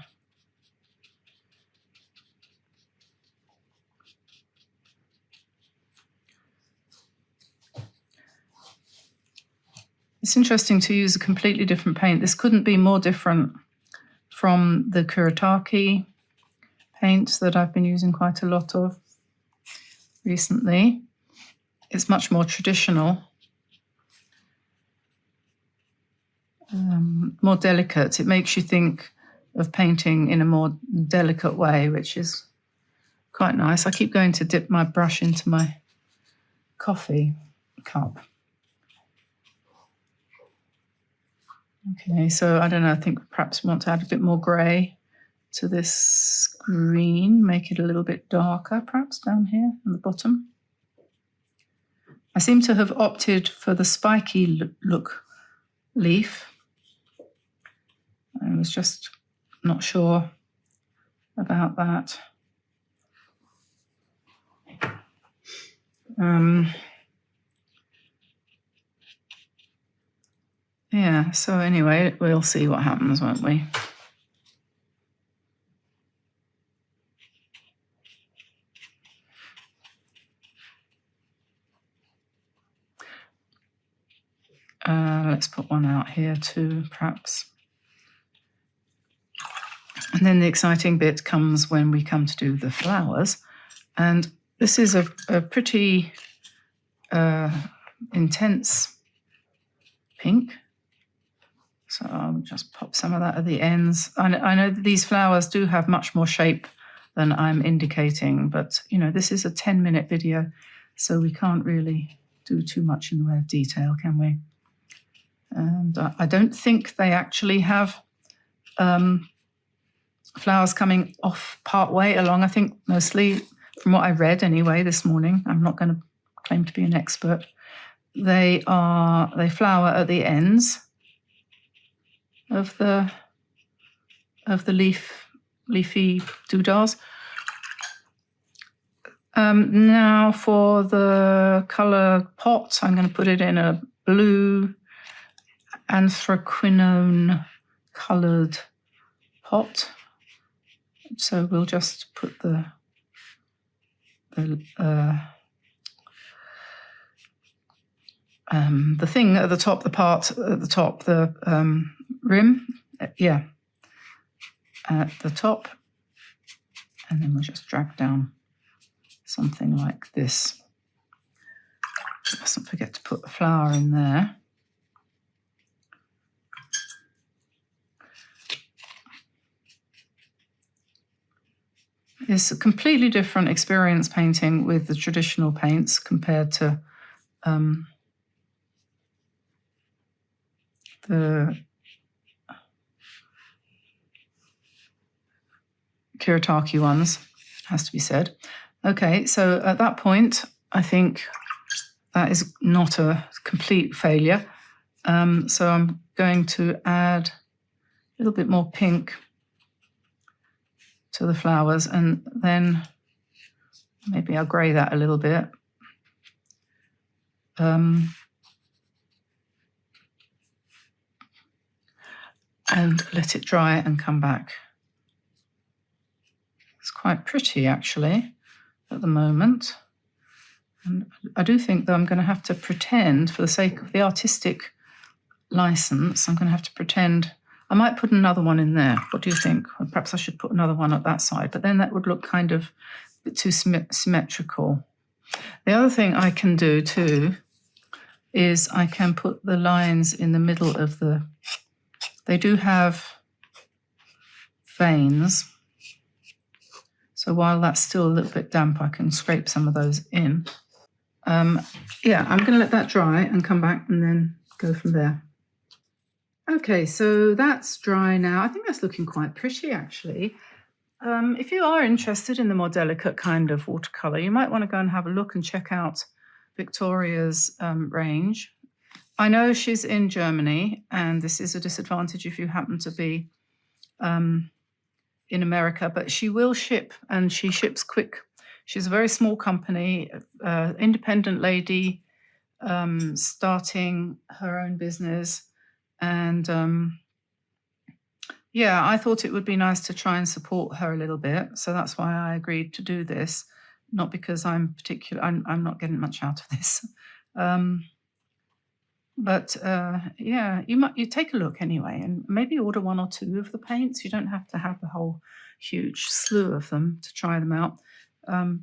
It's interesting to use a completely different paint. This couldn't be more different from the Kuretake paint that I've been using quite a lot of recently. It's much more traditional, more delicate. It makes you think of painting in a more delicate way, which is quite nice. I keep going to dip my brush into my coffee cup. Okay, so I don't know, I think perhaps we want to add a bit more grey to this green, make it a little bit darker perhaps down here on the bottom. I seem to have opted for the spiky look leaf. I was just not sure about that. Yeah, so anyway, we'll see what happens, won't we? Let's put one out here too, perhaps. And then the exciting bit comes when we come to do the flowers. And this is a pretty intense pink. So I'll just pop some of that at the ends. I know that these flowers do have much more shape than I'm indicating, but you know, this is a 10-minute video, so we can't really do too much in the way of detail, can we? And I don't think they actually have flowers coming off part way along. I think mostly, from what I read anyway this morning, I'm not going to claim to be an expert, they flower at the ends of the leafy doodahs. Now for the colour pot, I'm going to put it in a blue anthraquinone coloured pot. So we'll just put the thing at the top, the part at the top, the rim, yeah, at the top, and then we'll just drag down something like this. Mustn't forget to put the flower in there. It's a completely different experience painting with the traditional paints compared to the Kuretake ones, has to be said. Okay, so at that point, I think that is not a complete failure. So I'm going to add a little bit more pink to the flowers, and then maybe I'll grey that a little bit and let it dry and come back. It's quite pretty actually at the moment. And I do think that I'm going to have to pretend, for the sake of the artistic license, I'm going to have to pretend. I might put another one in there. What do you think? Or perhaps I should put another one at that side, but then that would look kind of a bit too symmetrical. The other thing I can do too is I can put the lines in the middle of the... They do have veins. So while that's still a little bit damp, I can scrape some of those in. Yeah, I'm going to let that dry and come back and then go from there. Okay, so that's dry now. I think that's looking quite pretty, actually. If you are interested in the more delicate kind of watercolour, you might want to go and have a look and check out Victoria's range. I know she's in Germany, and this is a disadvantage if you happen to be in America, but she will ship, and she ships quick. She's a very small company, independent lady, starting her own business. And yeah, I thought it would be nice to try and support her a little bit. So that's why I agreed to do this, not because I'm not getting much out of this. But yeah, you take a look anyway, and maybe order one or two of the paints. You don't have to have the whole huge slew of them to try them out.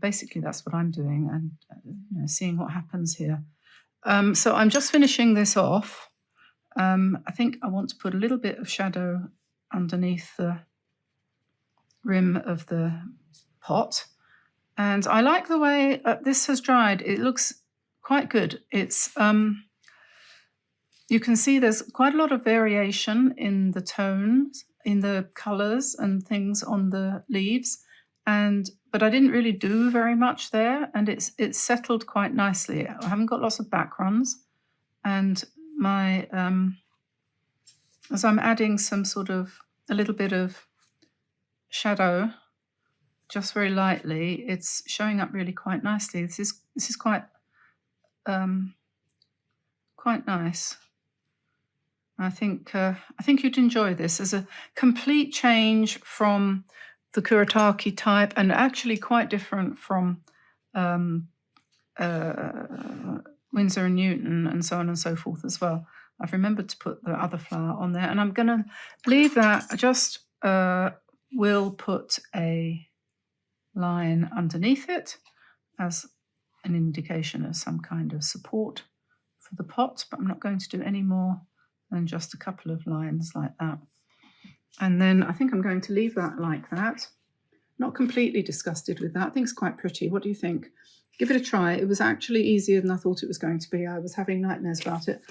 Basically, that's what I'm doing, and seeing what happens here. So I'm just finishing this off. I think I want to put a little bit of shadow underneath the rim of the pot, and I like the way this has dried. It looks quite good. It's you can see there's quite a lot of variation in the tones, in the colours and things on the leaves, but I didn't really do very much there, and it's settled quite nicely. I haven't got lots of backgrounds, and my as I'm adding some sort of a little bit of shadow, just very lightly, it's showing up really quite nicely. This is quite nice. I think you'd enjoy this as a complete change from the Kuretake type, and actually quite different from Winsor & Newton and so on and so forth as well. I've remembered to put the other flower on there, and I'm going to leave that. I just will put a line underneath it as an indication of some kind of support for the pot, but I'm not going to do any more than just a couple of lines like that. And then I think I'm going to leave that like that. Not completely disgusted with that. I think it's quite pretty. What do you think? Give it a try. It was actually easier than I thought it was going to be. I was having nightmares about it.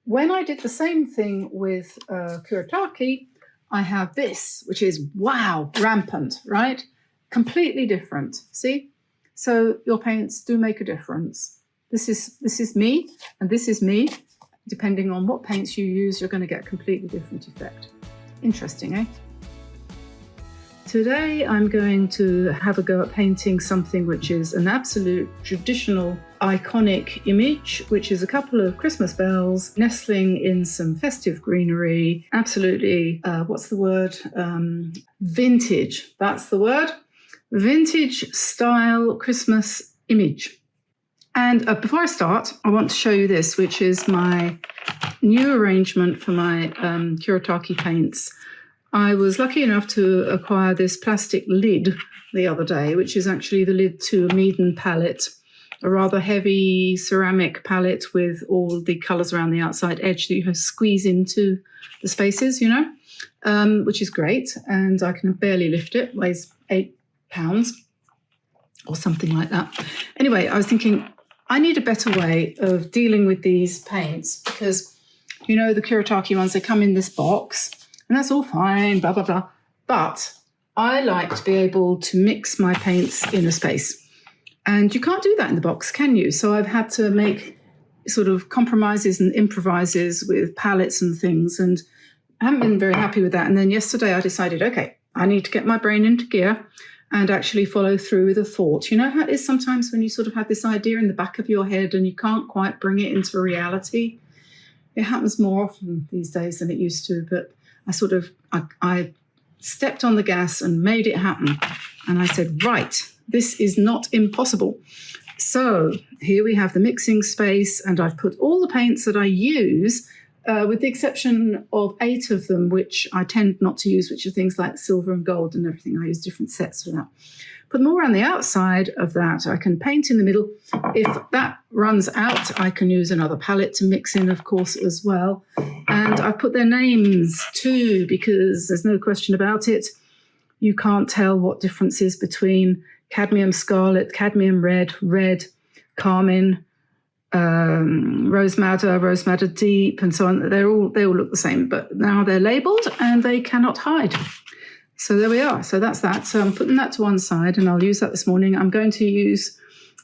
When I did the same thing with Kuretake, I have this, which is, wow, rampant, right? Completely different. See? So your paints do make a difference. This is me, and this is me. Depending on what paints you use, you're going to get a completely different effect. Interesting, eh? Today I'm going to have a go at painting something which is an absolute traditional iconic image, which is a couple of Christmas bells nestling in some festive greenery. Absolutely, what's the word? Vintage, that's the word. Vintage style Christmas image. And before I start, I want to show you this, which is my new arrangement for my Kuretake paints. I was lucky enough to acquire this plastic lid the other day, which is actually the lid to a Meaden palette, a rather heavy ceramic palette with all the colours around the outside edge that you have to squeeze into the spaces, which is great. And I can barely lift it, weighs 8 pounds or something like that. Anyway, I was thinking, I need a better way of dealing with these paints because, the Kuretake ones, they come in this box and that's all fine, blah, blah, blah. But I like to be able to mix my paints in a space. And you can't do that in the box, can you? So I've had to make sort of compromises and improvises with palettes and things. And I haven't been very happy with that. And then yesterday I decided, okay, I need to get my brain into gear. and actually follow through with a thought. You know how it is sometimes when you sort of have this idea in the back of your head and you can't quite bring it into reality? It happens more often these days than it used to, but I stepped on the gas and made it happen. And I said, right, this is not impossible. So here we have the mixing space, and I've put all the paints that I use, with the exception of 8 of them, which I tend not to use, which are things like silver and gold and everything. I use different sets for that. Put more on the outside of that. I can paint in the middle. If that runs out, I can use another palette to mix in, of course, as well. And I've put their names too, because there's no question about it. You can't tell what difference is between cadmium scarlet, cadmium red, red, carmine, rose madder deep, and so on. They all look the same, but now they're labelled and they cannot hide. So there we are. So that's that. So I'm putting that to one side, and I'll use that this morning. I'm going to use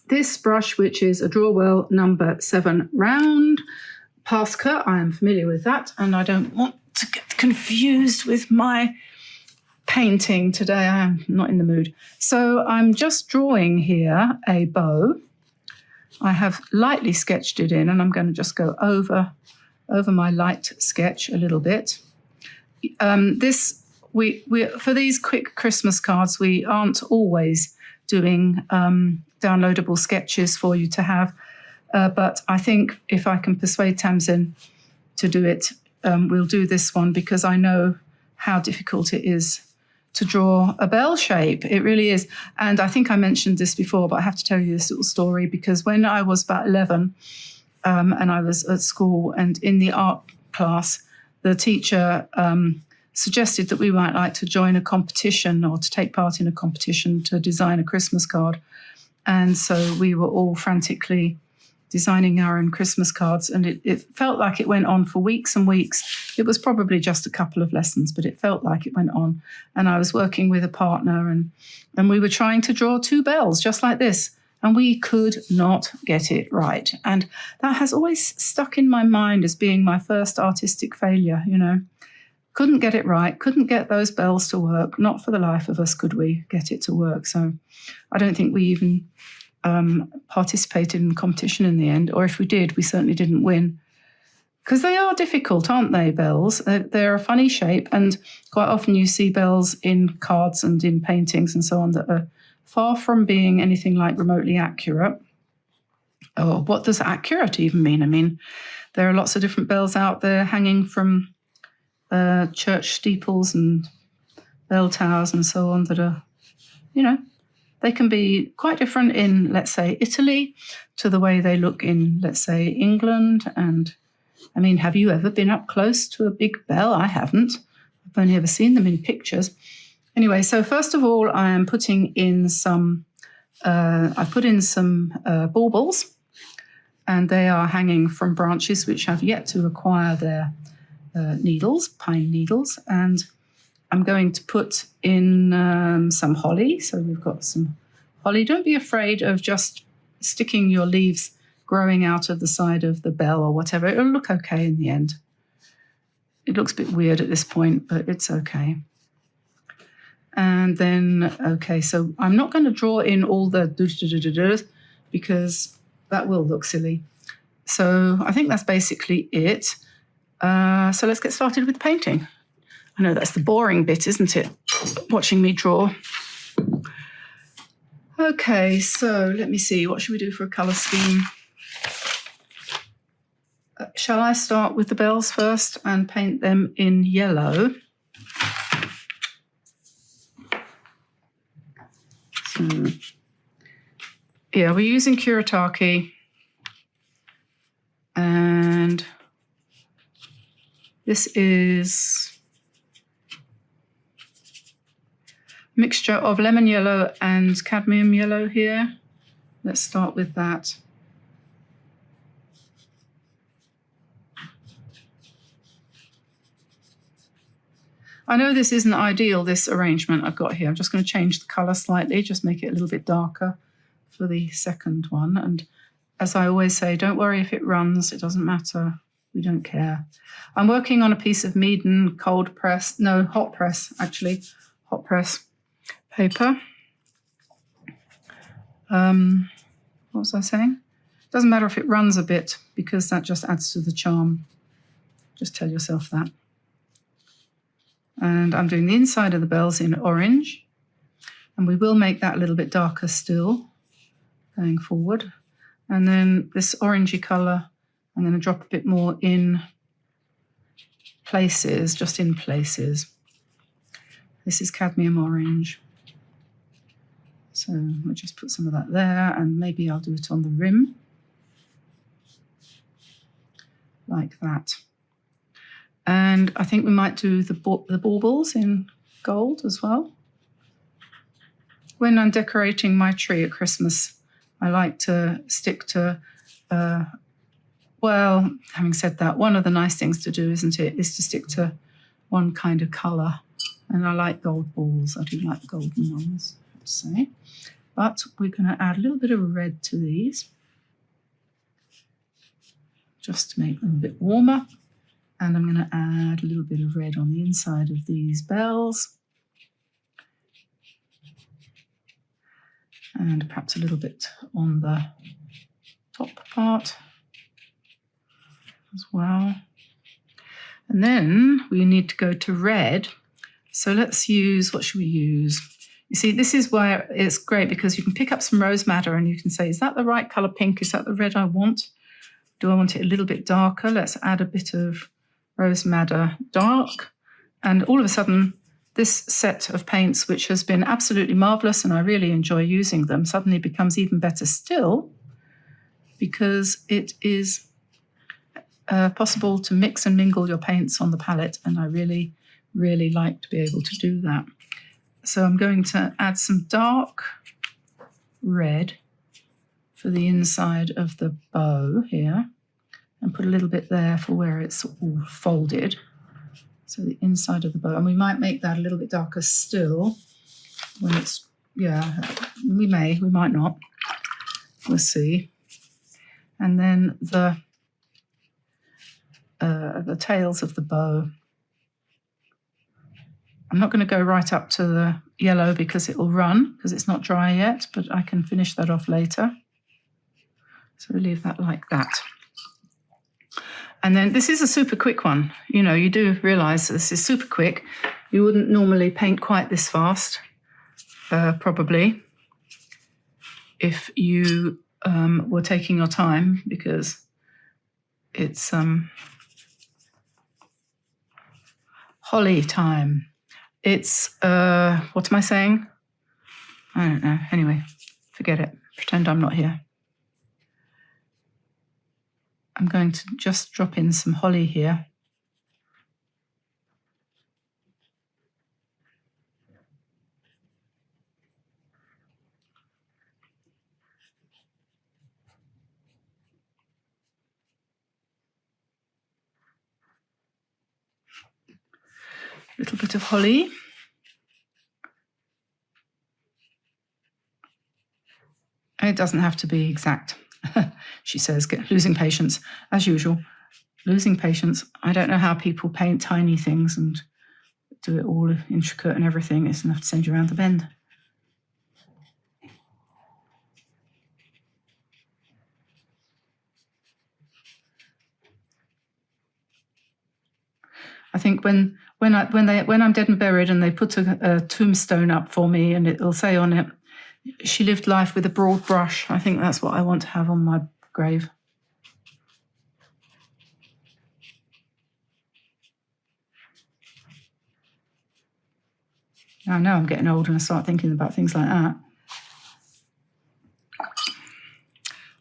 this brush, which is a Drawwell number 7 round Pasca. I am familiar with that, and I don't want to get confused with my painting today. I am not in the mood. So I'm just drawing here a bow. I have lightly sketched it in, and I'm going to just go over my light sketch a little bit. For these quick Christmas cards, we aren't always doing downloadable sketches for you to have, but I think if I can persuade Tamsin to do it, we'll do this one, because I know how difficult it is to draw a bell shape. It really is. And I think I mentioned this before, but I have to tell you this little story, because when I was about 11 and I was at school, and in the art class, the teacher suggested that we might like to join a competition, or to take part in a competition to design a Christmas card. And so we were all frantically designing our own Christmas cards, and it felt like it went on for weeks and weeks. It was probably just a couple of lessons, but it felt like it went on. And I was working with a partner, and we were trying to draw 2 bells just like this, and we could not get it right. And that has always stuck in my mind as being my first artistic failure, you know. Couldn't get it right, couldn't get those bells to work. Not for the life of us could we get it to work. So I don't think we even participated in the competition in the end, or if we did, we certainly didn't win. Because they are difficult, aren't they, bells? They're a funny shape, and quite often you see bells in cards and in paintings and so on that are far from being anything like remotely accurate. Or what does accurate even mean? I mean, there are lots of different bells out there hanging from church steeples and bell towers and so on that are, you know, they can be quite different in, let's say, Italy to the way they look in, let's say, England. And I mean, have you ever been up close to a big bell? I haven't. I've only ever seen them in pictures. Anyway, so first of all, I am putting in some, I put in some baubles, and they are hanging from branches which have yet to acquire their needles, pine needles, and I'm going to put in some holly. So we've got some holly. Don't be afraid of just sticking your leaves growing out of the side of the bell or whatever. It'll look okay in the end. It looks a bit weird at this point, but it's okay. And then, okay, so I'm not going to draw in all the because that will look silly. So I think that's basically it. So let's get started with the painting. I know that's the boring bit, isn't it? Watching me draw. Okay, so let me see. What should we do for a colour scheme? Shall I start with the bells first and paint them in yellow? So, yeah, we're using Kuretake, and this is a mixture of lemon yellow and cadmium yellow here. Let's start with that. I know this isn't ideal, this arrangement I've got here. I'm just going to change the colour slightly, just make it a little bit darker for the second one. And as I always say, don't worry if it runs, it doesn't matter. We don't care. I'm working on a piece of Meaden hot press paper. What was I saying? Doesn't matter if it runs a bit because that just adds to the charm. Just tell yourself that. And I'm doing the inside of the bells in orange. And we will make that a little bit darker still going forward. And then this orangey colour, I'm going to drop a bit more in places, just in places. This is cadmium orange. So we'll just put some of that there, and maybe I'll do it on the rim. Like that. And I think we might do the baubles in gold as well. When I'm decorating my tree at Christmas, I like to stick to, well, having said that, one of the nice things to do, isn't it, is to stick to one kind of colour. And I like gold balls. I do like golden ones, I have to say. But we're going to add a little bit of red to these, just to make them a bit warmer. And I'm going to add a little bit of red on the inside of these bells. And perhaps a little bit on the top part as well. And then we need to go to red. So let's use, what should we use? You see, this is where it's great because you can pick up some rose madder and you can say, is that the right colour pink? Is that the red I want? Do I want it a little bit darker? Let's add a bit of rose madder dark. And all of a sudden, this set of paints, which has been absolutely marvellous and I really enjoy using them, suddenly becomes even better still because it is possible to mix and mingle your paints on the palette, and I really, really like to be able to do that. So I'm going to add some dark red for the inside of the bow here and put a little bit there for where it's all folded. So the inside of the bow, and we might make that a little bit darker still when it's, yeah, we might not. We'll see. And then the tails of the bow. I'm not going to go right up to the yellow because it will run, because it's not dry yet, but I can finish that off later. So we'll leave that like that. And then this is a super quick one. You know, you do realise this is super quick. You wouldn't normally paint quite this fast, probably, if you were taking your time, because it's holly time. It's, what am I saying? I don't know. Anyway, forget it. Pretend I'm not here. I'm going to just drop in some holly here. A little bit of holly. It doesn't have to be exact, she says, losing patience, as usual. Losing patience. I don't know how people paint tiny things and do it all intricate and everything. It's enough to send you around the bend. I think when I'm dead and buried and they put a tombstone up for me and it'll say on it, she lived life with a broad brush. I think that's what I want to have on my grave. I know I'm getting old and I start thinking about things like that.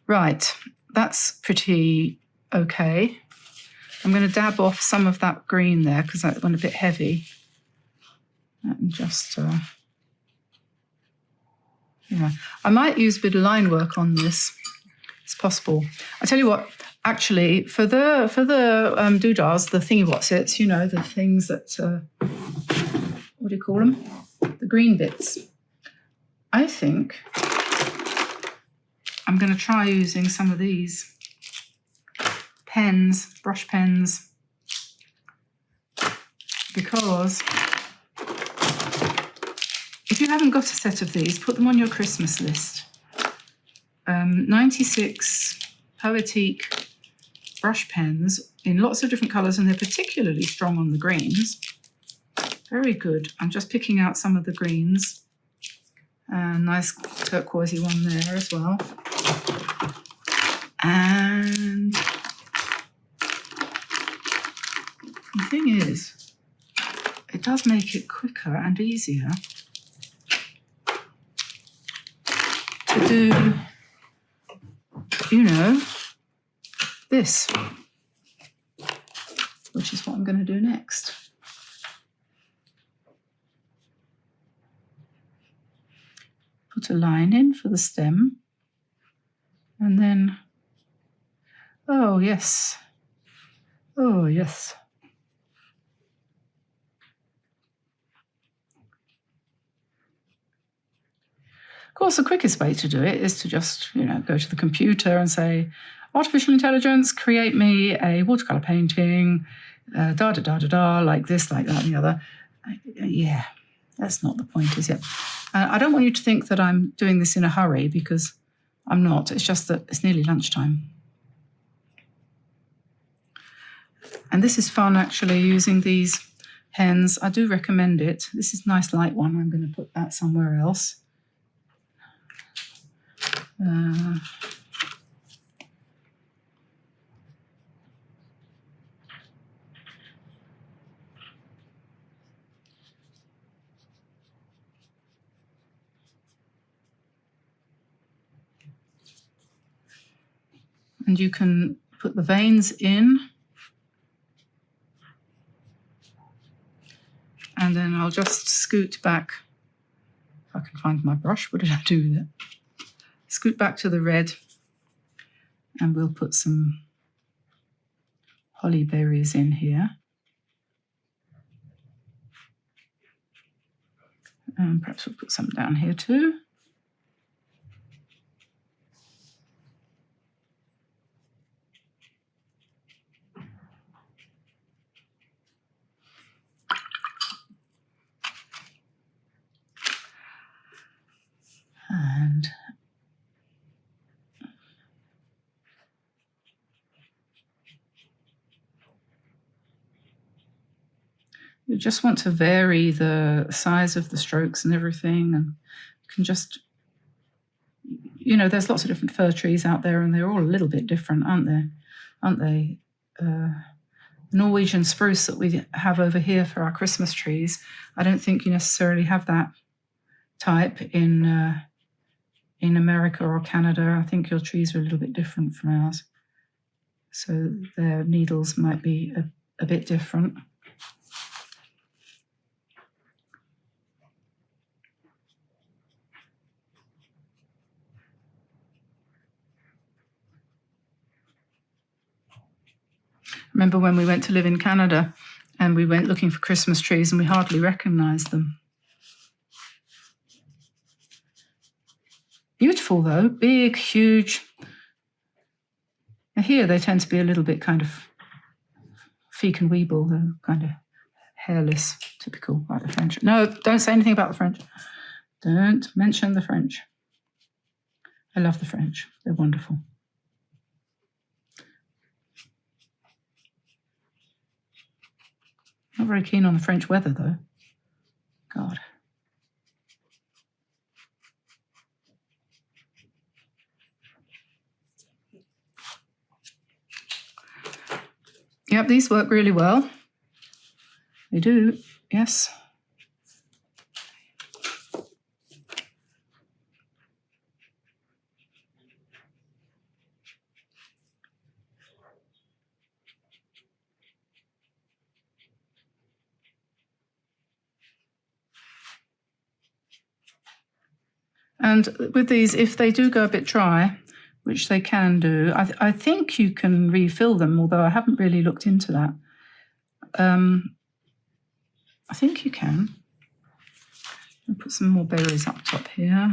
Right, that's pretty okay. I'm going to dab off some of that green there because that went a bit heavy. And just, yeah, I might use a bit of line work on this. It's possible. I tell you what, actually, for the doodahs, the thingy-whatsits, you know, the things that, what do you call them? The green bits. I think I'm going to try using some of these pens, brush pens, because if you haven't got a set of these, put them on your Christmas list. 96 Poetique brush pens in lots of different colours, and they're particularly strong on the greens. Very good. I'm just picking out some of the greens. Nice turquoisey one there as well. And the thing is, it does make it quicker and easier to do, you know, this, which is what I'm going to do next. Put a line in for the stem, and then, oh yes, oh yes. Of course, the quickest way to do it is to just, you know, go to the computer and say, artificial intelligence, create me a watercolor painting, like this, like that, and the other. Yeah, that's not the point, is it? I don't want you to think that I'm doing this in a hurry, because I'm not. It's just that it's nearly lunchtime. And this is fun, actually, using these pens. I do recommend it. This is a nice light one. I'm going to put that somewhere else. And you can put the veins in. And then I'll just scoot back. If I can find my brush, what did I do there? Scoot back to the red, and we'll put some holly berries in here. And perhaps we'll put some down here too. And you just want to vary the size of the strokes and everything, and you can just, you know, there's lots of different fir trees out there, and they're all a little bit different, aren't they? Norwegian spruce that we have over here for our Christmas trees, I don't think you necessarily have that type in America or Canada. I think your trees are a little bit different from ours, so their needles might be a bit different. Remember when we went to live in Canada and we went looking for Christmas trees and we hardly recognized them. Beautiful though, big, huge. Here they tend to be a little bit kind of feek and weeble, they're kind of hairless, typical like the French. No, don't say anything about the French. Don't mention the French. I love the French, they're wonderful. Not very keen on the French weather, though. God. Yep, these work really well. They do, yes. And with these, if they do go a bit dry, which they can do, I think you can refill them, although I haven't really looked into that. I think you can. I'll put some more berries up top here.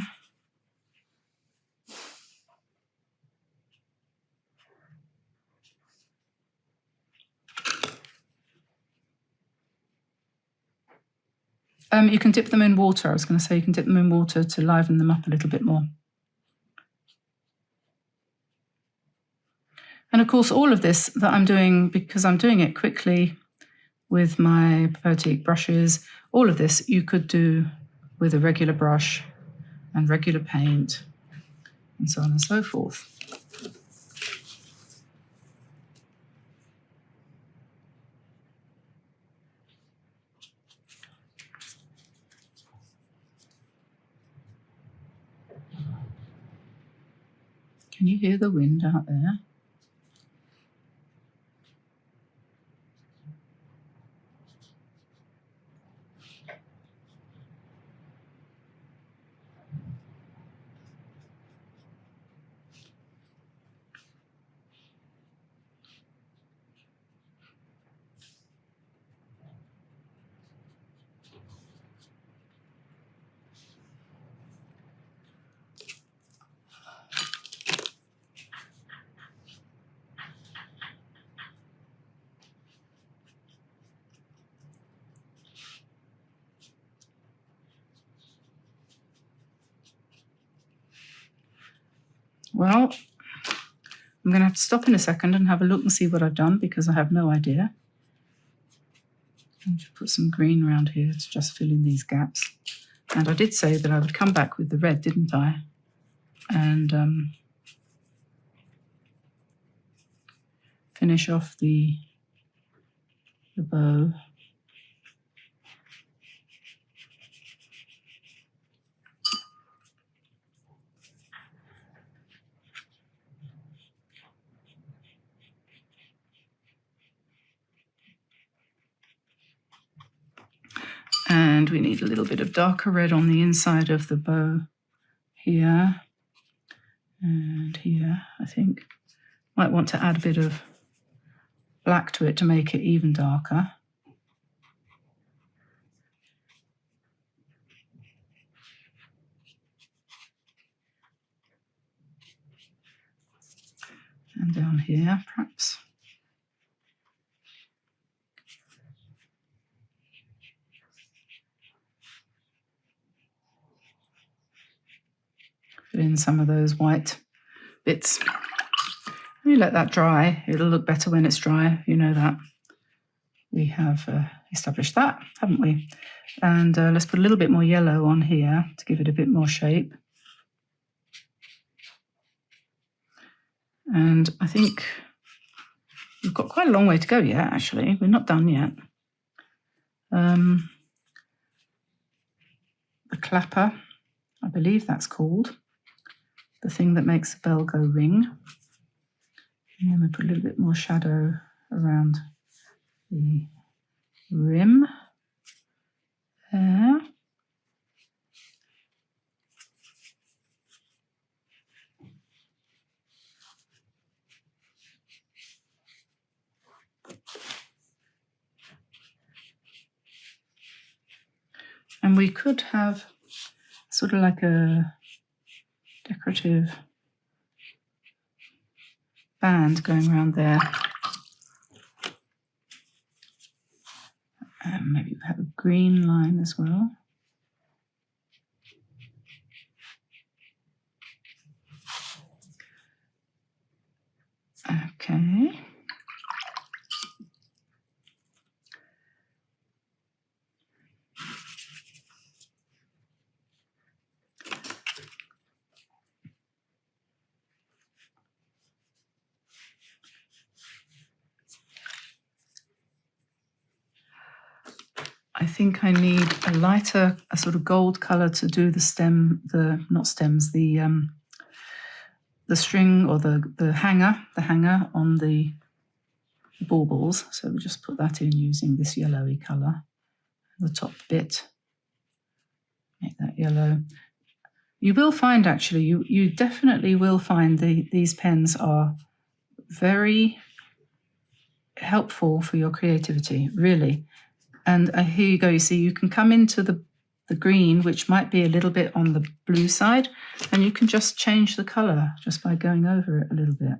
You can dip them in water. I was going to say you can dip them in water to liven them up a little bit more. And of course, all of this that I'm doing, because I'm doing it quickly with my Kuretake brushes, all of this you could do with a regular brush and regular paint and so on and so forth. Can you hear the wind out there? Well, I'm going to have to stop in a second and have a look and see what I've done, because I have no idea. I'll just put some green around here to just fill in these gaps. And I did say that I would come back with the red, didn't I? And finish off the bow. And we need a little bit of darker red on the inside of the bow here and here, I think. Might want to add a bit of black to it to make it even darker. And down here, perhaps. Put in some of those white bits. You let that dry. It'll look better when it's dry. You know that. We have established that, haven't we? And let's put a little bit more yellow on here to give it a bit more shape. And I think we've got quite a long way to go yet, actually. We're not done yet. The clapper, I believe that's called. The thing that makes the bell go ring. And then we put a little bit more shadow around the rim there. And we could have sort of like a decorative band going around there. Maybe we have a green line as well. Okay. I think I need a lighter, a sort of gold color to do the stem, not stems, the string or the hanger on the baubles. So we just put that in using this yellowy color, the top bit. Make that yellow. You will find, actually, you definitely will find these pens are very helpful for your creativity, really. And here you go, you see, you can come into the green, which might be a little bit on the blue side, and you can just change the color just by going over it a little bit.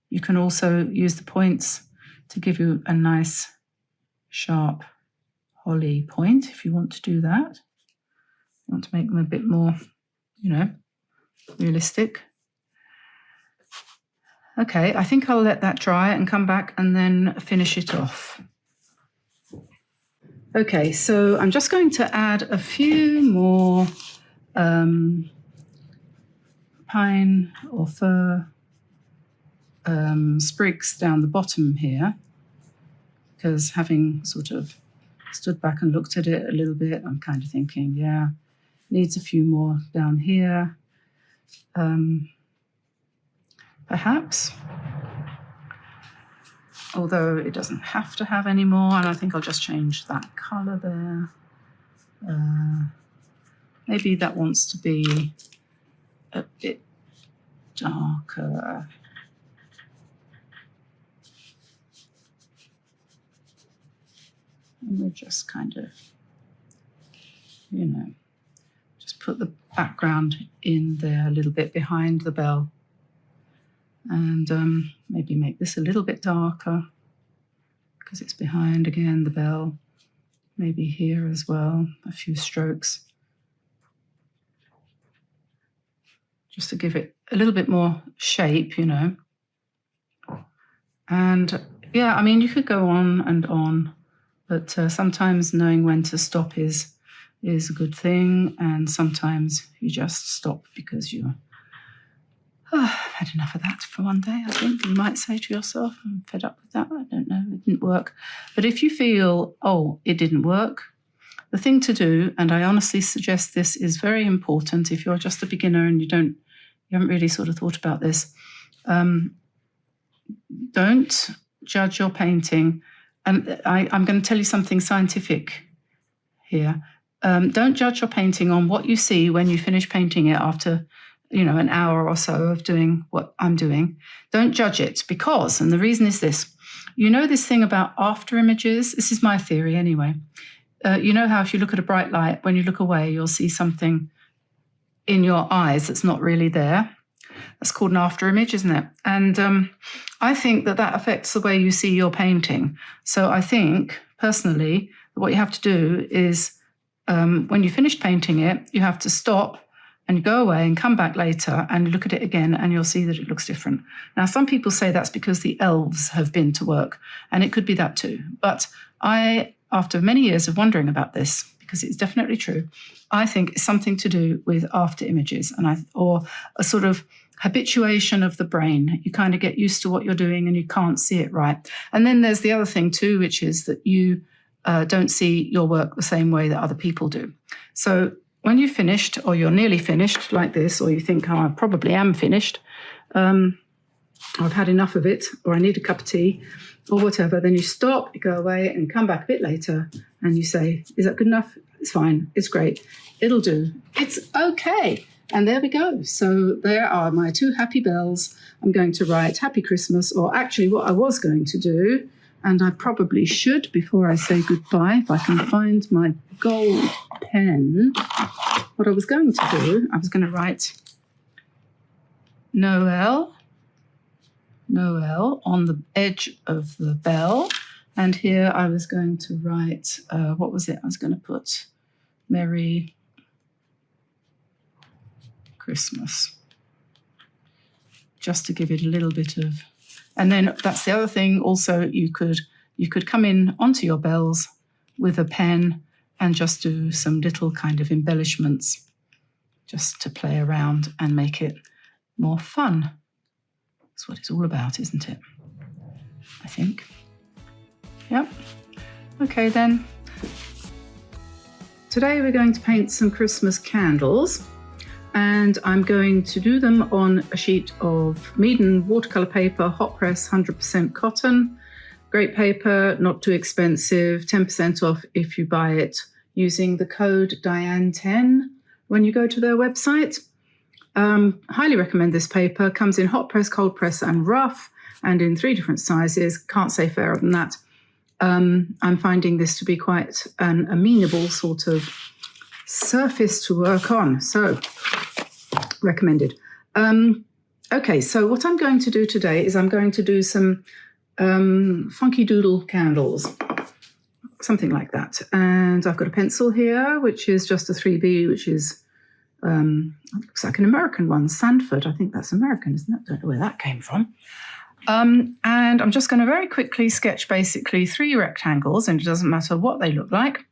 You can also use the points to give you a nice, sharp holly point if you want to do that. You want to make them a bit more, realistic. Okay, I think I'll let that dry and come back and then finish it off. Okay, so I'm just going to add a few more pine or fir sprigs down the bottom here, because having sort of stood back and looked at it a little bit, I'm kind of thinking, yeah, needs a few more down here. Perhaps, although it doesn't have to have any more, and I think I'll just change that colour there. Maybe that wants to be a bit darker. And we'll just kind of, you know, just put the background in there a little bit behind the bell. And maybe make this a little bit darker because it's behind again the bell. Maybe here as well, a few strokes. Just to give it a little bit more shape, you know. And yeah, I mean, you could go on, but sometimes knowing when to stop is a good thing. And sometimes you just stop because you're, I've had enough of that for one day, I think. You might say to yourself, I'm fed up with that. I don't know, it didn't work. But if you feel, oh, it didn't work, the thing to do, and I honestly suggest this is very important if you're just a beginner and you haven't really sort of thought about this, don't judge your painting. And I'm going to tell you something scientific here. Don't judge your painting on what you see when you finish painting it after, you know, an hour or so of doing what I'm doing. Don't judge it because, and the reason is this, you know this thing about after images? This is my theory anyway. You know how if you look at a bright light, when you look away, you'll see something in your eyes that's not really there. That's called an after image, isn't it? And I think that affects the way you see your painting. So I think, personally, what you have to do is when you finish painting it, you have to stop and go away and come back later and look at it again, and you'll see that it looks different. Now, some people say that's because the elves have been to work, and it could be that too. But I, after many years of wondering about this, because it's definitely true, I think it's something to do with after images or a sort of habituation of the brain. You kind of get used to what you're doing and you can't see it right. And then there's the other thing too, which is that you don't see your work the same way that other people do. So when you've finished, or you're nearly finished like this, or you think, oh, I probably am finished, I've had enough of it, or I need a cup of tea, or whatever, then you stop, you go away and come back a bit later and you say, is that good enough? It's fine, it's great, it'll do, it's okay. And there we go. So there are my two happy bells. I'm going to write Happy Christmas, or actually what I was going to do, and I probably should before I say goodbye, if I can find my gold pen. What I was going to do, I was going to write Noel on the edge of the bell. And here I was going to write, what was it? I was going to put Merry Christmas, just to give it a little bit of, and then that's the other thing also, you could come in onto your bells with a pen and just do some little kind of embellishments just to play around and make it more fun. That's what it's all about, isn't it? I think. Yep. Okay then. Today we're going to paint some Christmas candles, and I'm going to do them on a sheet of Meaden watercolor paper, hot press, 100% cotton. Great paper, not too expensive, 10% off if you buy it using the code Diane10 when you go to their website. Highly recommend this paper. Comes in hot press, cold press and rough, and in 3 different sizes. Can't say fairer than that. I'm finding this to be quite an amenable sort of surface to work on. So, recommended. Okay, so what I'm going to do today is I'm going to do some funky doodle candles, something like that. And I've got a pencil here, which is just a 3B, which is looks like an American one, Sanford. I think that's American, isn't it? Don't know where that came from. And I'm just going to very quickly sketch basically 3 rectangles, and it doesn't matter what they look like.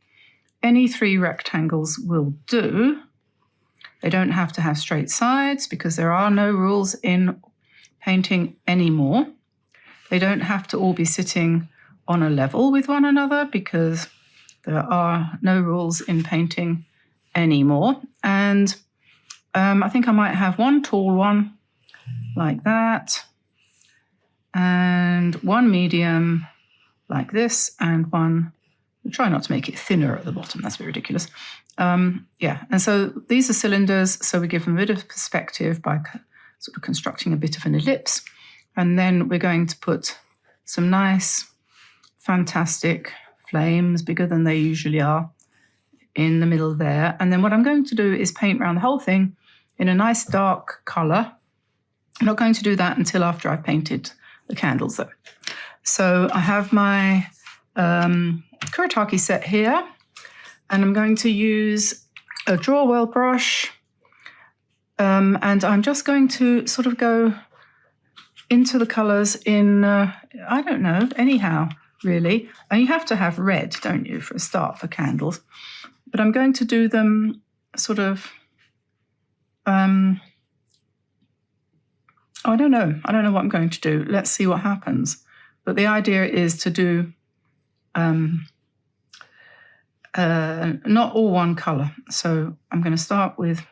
Any 3 rectangles will do. They don't have to have straight sides because there are no rules in painting anymore. They don't have to all be sitting on a level with one another because there are no rules in painting anymore. And I think I might have one tall one like that, and one medium like this, and one, try not to make it thinner at the bottom, that's a bit ridiculous. Yeah, and so these are cylinders, so we give them a bit of perspective by sort of constructing a bit of an ellipse. And then we're going to put some nice, fantastic flames, bigger than they usually are, in the middle there. And then what I'm going to do is paint around the whole thing in a nice dark colour. I'm not going to do that until after I've painted the candles though. So I have my Kuretake set here, and I'm going to use a draw well brush, and I'm just going to sort of go into the colours in, I don't know, anyhow, really. And you have to have red, don't you, for a start for candles. But I'm going to do them sort of, I don't know what I'm going to do. Let's see what happens. But the idea is to do not all one colour. So I'm going to start with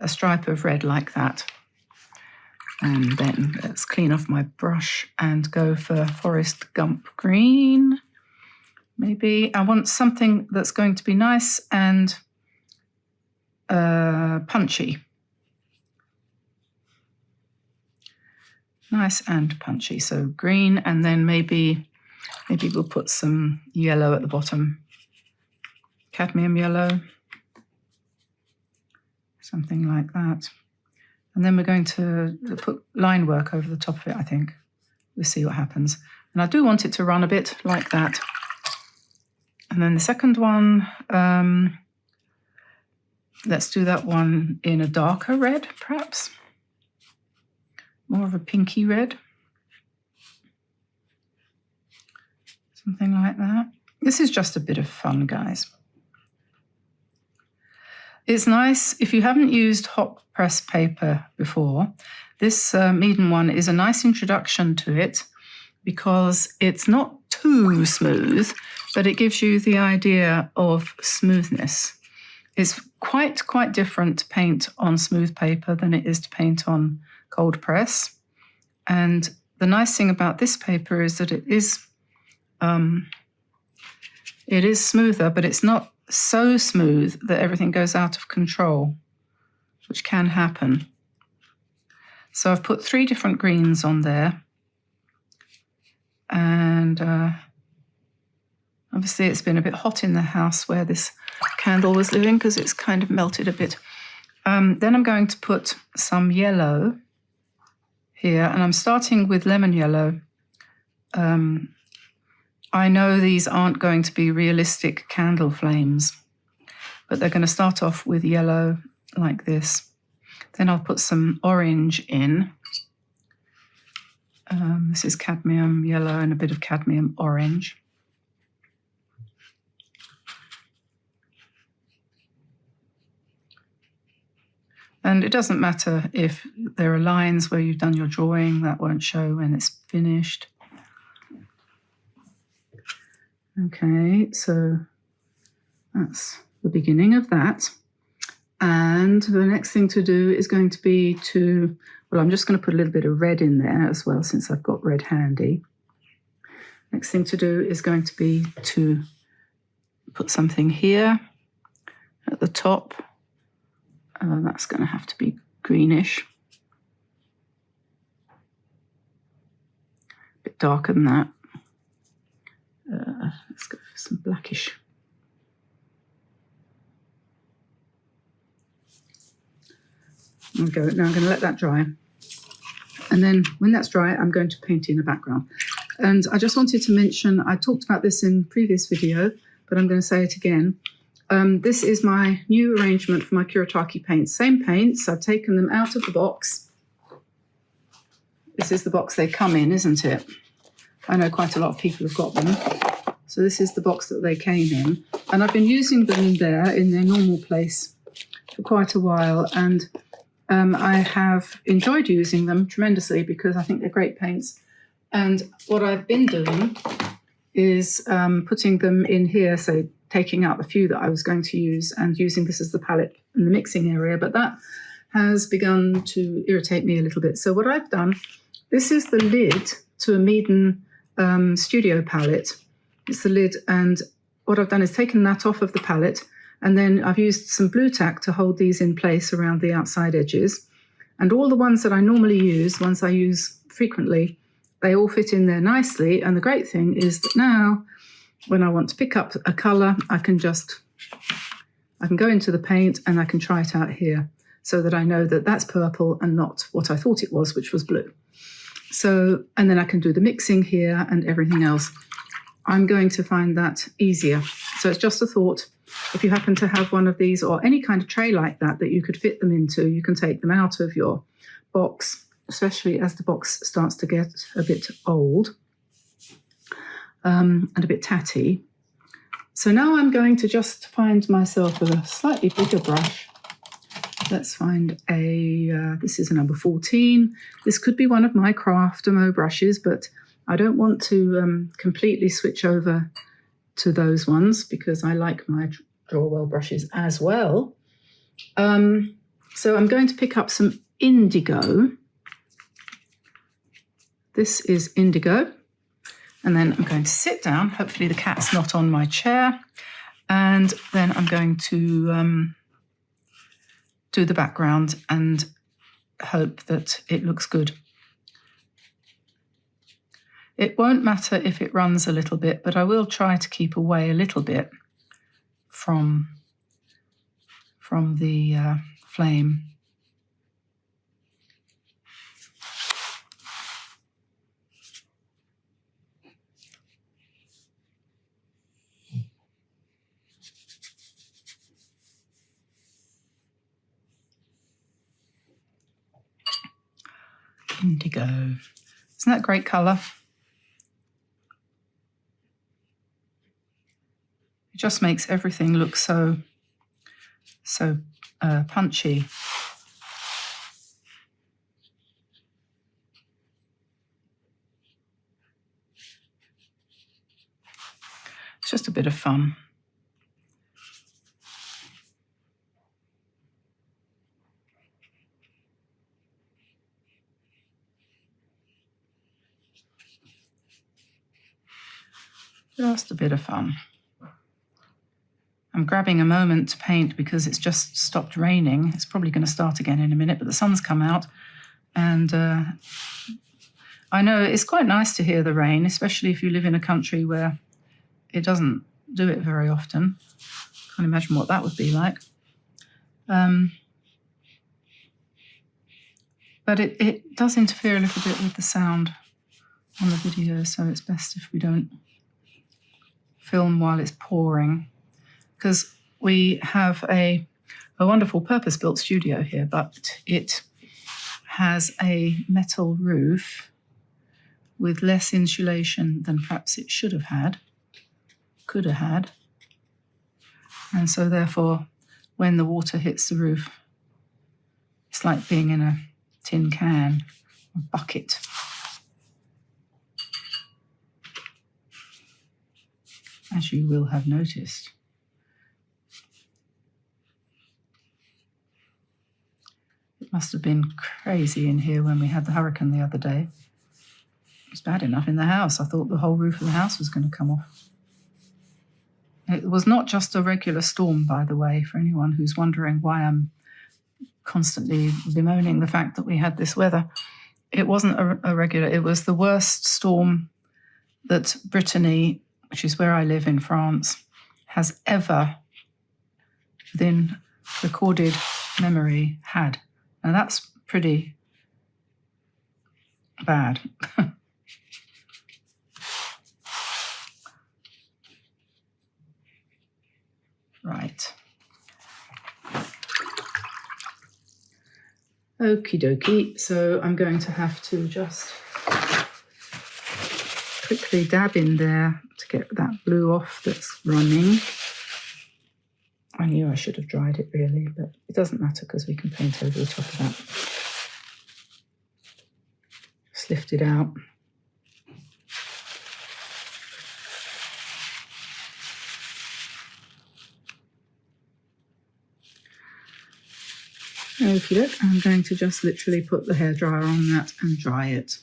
a stripe of red like that. And then let's clean off my brush and go for Forest Gump green. Maybe I want something that's going to be nice and punchy. Nice and punchy. So green, and then maybe we'll put some yellow at the bottom. Cadmium yellow. Something like that. And then we're going to put line work over the top of it, I think. We'll see what happens. And I do want it to run a bit like that. And then the second one, let's do that one in a darker red, perhaps. More of a pinky red. Something like that. This is just a bit of fun, guys. It's nice, if you haven't used hot press paper before, this Meaden one is a nice introduction to it because it's not too smooth, but it gives you the idea of smoothness. It's quite different to paint on smooth paper than it is to paint on cold press. And the nice thing about this paper is that it is smoother, but it's not so smooth that everything goes out of control, which can happen. So I've put 3 different greens on there. And obviously it's been a bit hot in the house where this candle was living because it's kind of melted a bit. Then I'm going to put some yellow here, and I'm starting with lemon yellow. I know these aren't going to be realistic candle flames, but they're going to start off with yellow like this. Then I'll put some orange in. This is cadmium yellow and a bit of cadmium orange. And it doesn't matter if there are lines where you've done your drawing, that won't show when it's finished. Okay, so that's the beginning of that. And the next thing to do is going to be to, well, I'm just going to put a little bit of red in there as well since I've got red handy. Next thing to do is going to be to put something here at the top. That's going to have to be greenish. A bit darker than that. Let's go for some blackish. There we go. Now I'm going to let that dry. And then when that's dry, I'm going to paint in the background. And I just wanted to mention, I talked about this in previous video, but I'm going to say it again. This is my new arrangement for my Kuretake paints. Same paints, I've taken them out of the box. This is the box they come in, isn't it? I know quite a lot of people have got them. So this is the box that they came in. And I've been using them there in their normal place for quite a while. And I have enjoyed using them tremendously because I think they're great paints. And what I've been doing is putting them in here, so taking out the few that I was going to use and using this as the palette in the mixing area. But that has begun to irritate me a little bit. So what I've done, this is the lid to a Meaden Studio palette. It's the lid, and what I've done is taken that off of the palette, and then I've used some blue tack to hold these in place around the outside edges. And all the ones that I normally use, ones I use frequently, they all fit in there nicely. And the great thing is that now, when I want to pick up a colour, I can go into the paint and I can try it out here so that I know that that's purple and not what I thought it was, which was blue. So, and then I can do the mixing here and everything else. I'm going to find that easier. So it's just a thought. If you happen to have one of these or any kind of tray like that that you could fit them into, you can take them out of your box, especially as the box starts to get a bit old and a bit tatty. So now I'm going to just find myself a slightly bigger brush. Let's find this is a number 14. This could be one of my Craft Demo brushes, but I don't want to completely switch over to those ones because I like my Drawwell brushes as well. So I'm going to pick up some indigo. This is indigo. And then I'm going to sit down. Hopefully the cat's not on my chair. And then I'm going to do the background and hope that it looks good. It won't matter if it runs a little bit, but I will try to keep away a little bit from the flame. Indigo. Isn't that a great colour? It just makes everything look so punchy. It's just a bit of fun. Just a bit of fun. I'm grabbing a moment to paint because it's just stopped raining. It's probably going to start again in a minute, but the sun's come out. And I know it's quite nice to hear the rain, especially if you live in a country where it doesn't do it very often. Can't imagine what that would be like. But it does interfere a little bit with the sound on the video, so it's best if we don't film while it's pouring. Because we have a wonderful purpose-built studio here, but it has a metal roof with less insulation than perhaps it should have had, could have had. And so therefore, when the water hits the roof, it's like being in a tin can, a bucket. As you will have noticed. It must have been crazy in here when we had the hurricane the other day. It was bad enough in the house. I thought the whole roof of the house was going to come off. It was not just a regular storm, by the way, for anyone who's wondering why I'm constantly bemoaning the fact that we had this weather. It wasn't a regular, it was the worst storm that Brittany, which is where I live in France, has ever, within recorded memory, had. And that's pretty bad. Right. Okie dokie. So I'm going to have to just quickly dab in there to get that blue off that's running. I knew I should have dried it really, but it doesn't matter because we can paint over the top of that. Just lift it out. Okay, I'm going to just literally put the hairdryer on that and dry it.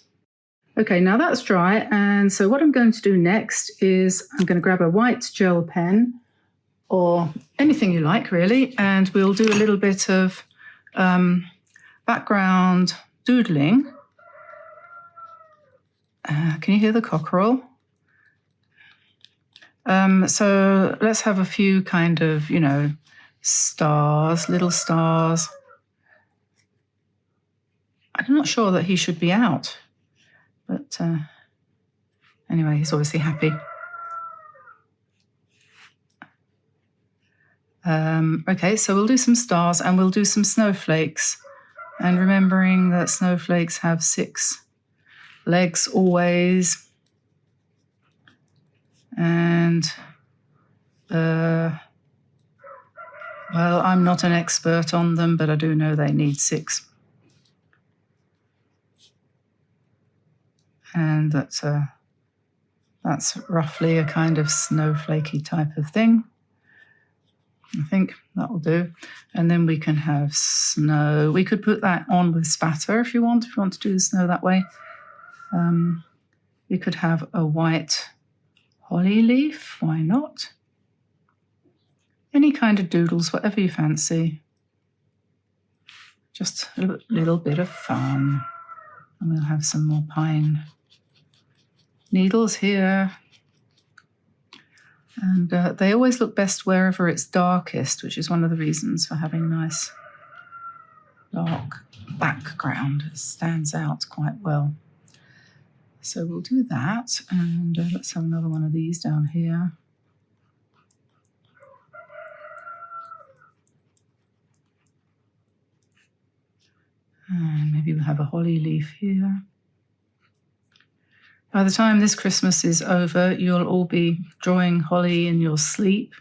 Okay, now that's dry, and so what I'm going to do next is I'm going to grab a white gel pen or anything you like really, and we'll do a little bit of background doodling. Can you hear the cockerel? So let's have a few kind of, you know, stars, little stars. I'm not sure that he should be out, but anyway, he's obviously happy. Okay, so we'll do some stars and we'll do some snowflakes. And remembering that snowflakes have 6 legs always. And, well, I'm not an expert on them, but I do know they need 6. And that's roughly a kind of snowflakey type of thing. I think that'll do. And then we can have snow. We could put that on with spatter if you want to do the snow that way. We could have a white holly leaf, why not? Any kind of doodles, whatever you fancy. Just a little bit of fun. And we'll have some more pine needles here. And they always look best wherever it's darkest, which is one of the reasons for having nice dark background. It stands out quite well. So we'll do that, and let's have another one of these down here. And maybe we'll have a holly leaf here. By the time this Christmas is over, you'll all be drawing holly in your sleep.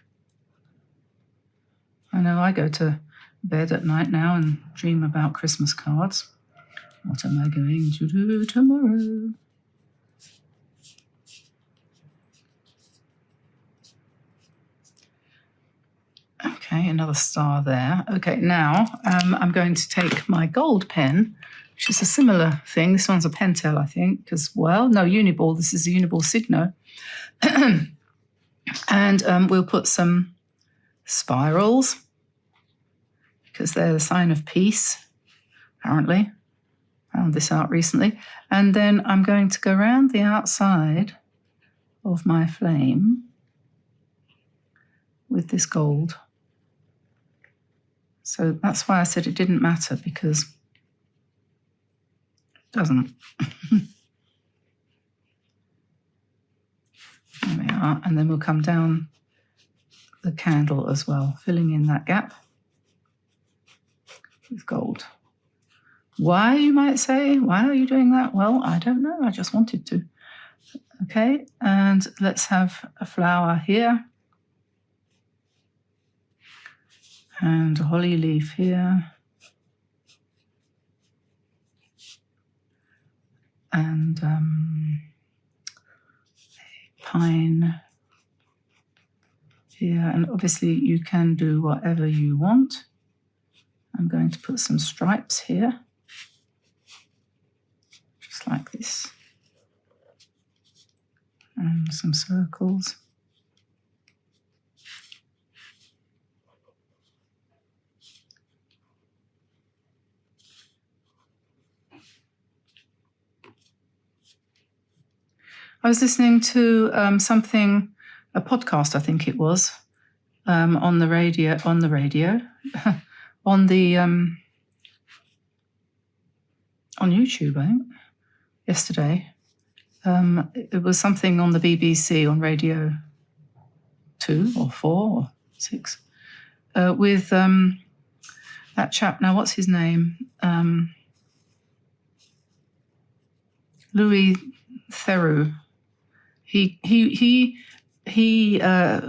I know I go to bed at night now and dream about Christmas cards. What am I going to do tomorrow? Okay, another star there. Okay, now I'm going to take my gold pen, which is a similar thing. This one's a Pentel, I think, because, well, no, Uniball. This is a Uniball Signo. And we'll put some spirals, because they're the sign of peace, apparently. Found this out recently. And then I'm going to go around the outside of my flame with this gold. So that's why I said it didn't matter, because doesn't. There we are, and then we'll come down the candle as well, filling in that gap with gold. Why, you might say? Why are you doing that? Well, I don't know, I just wanted to. Okay, and let's have a flower here. And a holly leaf here. And a pine here, and obviously you can do whatever you want. I'm going to put some stripes here, just like this, and some circles. I was listening to a podcast, I think it was, on YouTube, I think, yesterday. It was something on the BBC on Radio 2 or 4 or 6. with that chap. Now, what's his name? Louis Theroux. He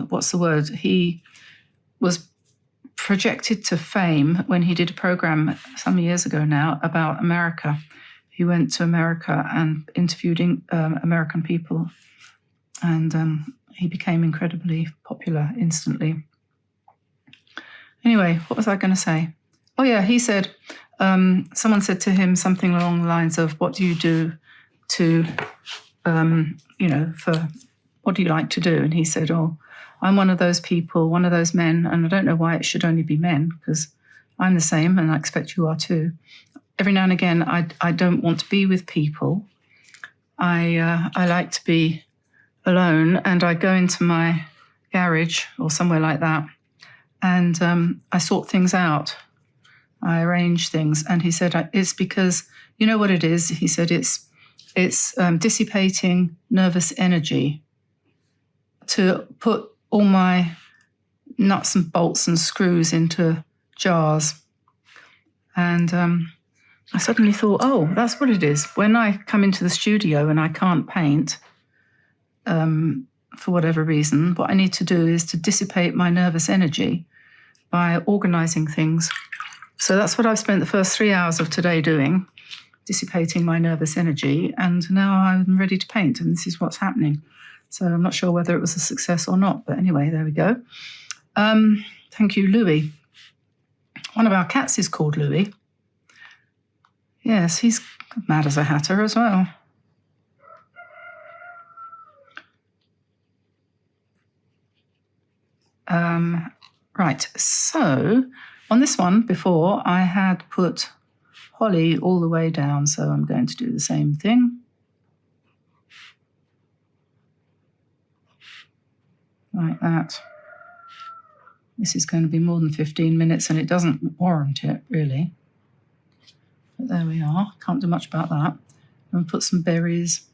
what's the word? He was projected to fame when he did a program some years ago now about America. He went to America and interviewed American people, and he became incredibly popular instantly. Anyway, what was I going to say? Oh yeah, he said, someone said to him something along the lines of, what do you do to, for what do you like to do? And he said, oh, I'm one of those people, one of those men, and I don't know why it should only be men, because I'm the same and I expect you are too. Every now and again, I don't want to be with people. I like to be alone, and I go into my garage or somewhere like that, and I sort things out. I arrange things. And he said, it's because, you know what it is? He said, it's dissipating nervous energy to put all my nuts and bolts and screws into jars. And I suddenly thought, oh, that's what it is. When I come into the studio and I can't paint, for whatever reason, what I need to do is to dissipate my nervous energy by organising things. So that's what I've spent the first 3 hours of today doing, dissipating my nervous energy, and now I'm ready to paint, and this is what's happening. So I'm not sure whether it was a success or not, but anyway, there we go. Thank you, Louis. One of our cats is called Louis. Yes, he's mad as a hatter as well. Right, so on this one before, I had put holly all the way down, so I'm going to do the same thing. Like that. This is going to be more than 15 minutes, and it doesn't warrant it, really. But there we are. Can't do much about that. I'm going to put some berries.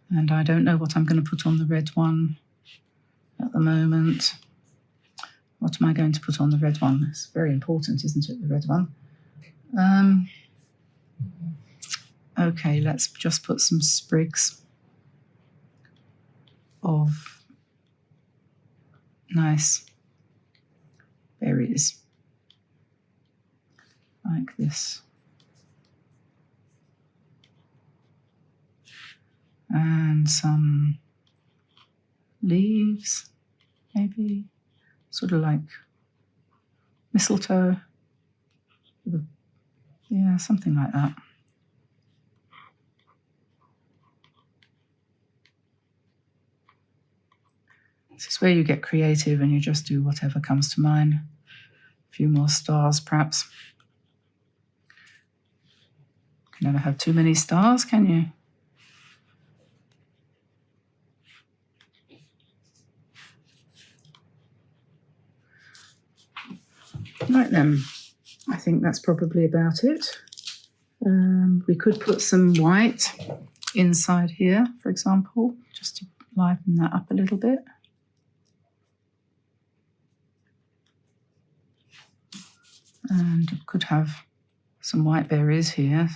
And I don't know what I'm going to put on the red one at the moment. What am I going to put on the red one? It's very important, isn't it, the red one? Okay, let's just put some sprigs of nice berries like this. And some leaves, maybe, sort of like mistletoe. Yeah, something like that. This is where you get creative and you just do whatever comes to mind. A few more stars, perhaps. You can never have too many stars, can you? Right then, I think that's probably about it. We could put some white inside here, for example, just to liven that up a little bit. And could have some white berries here.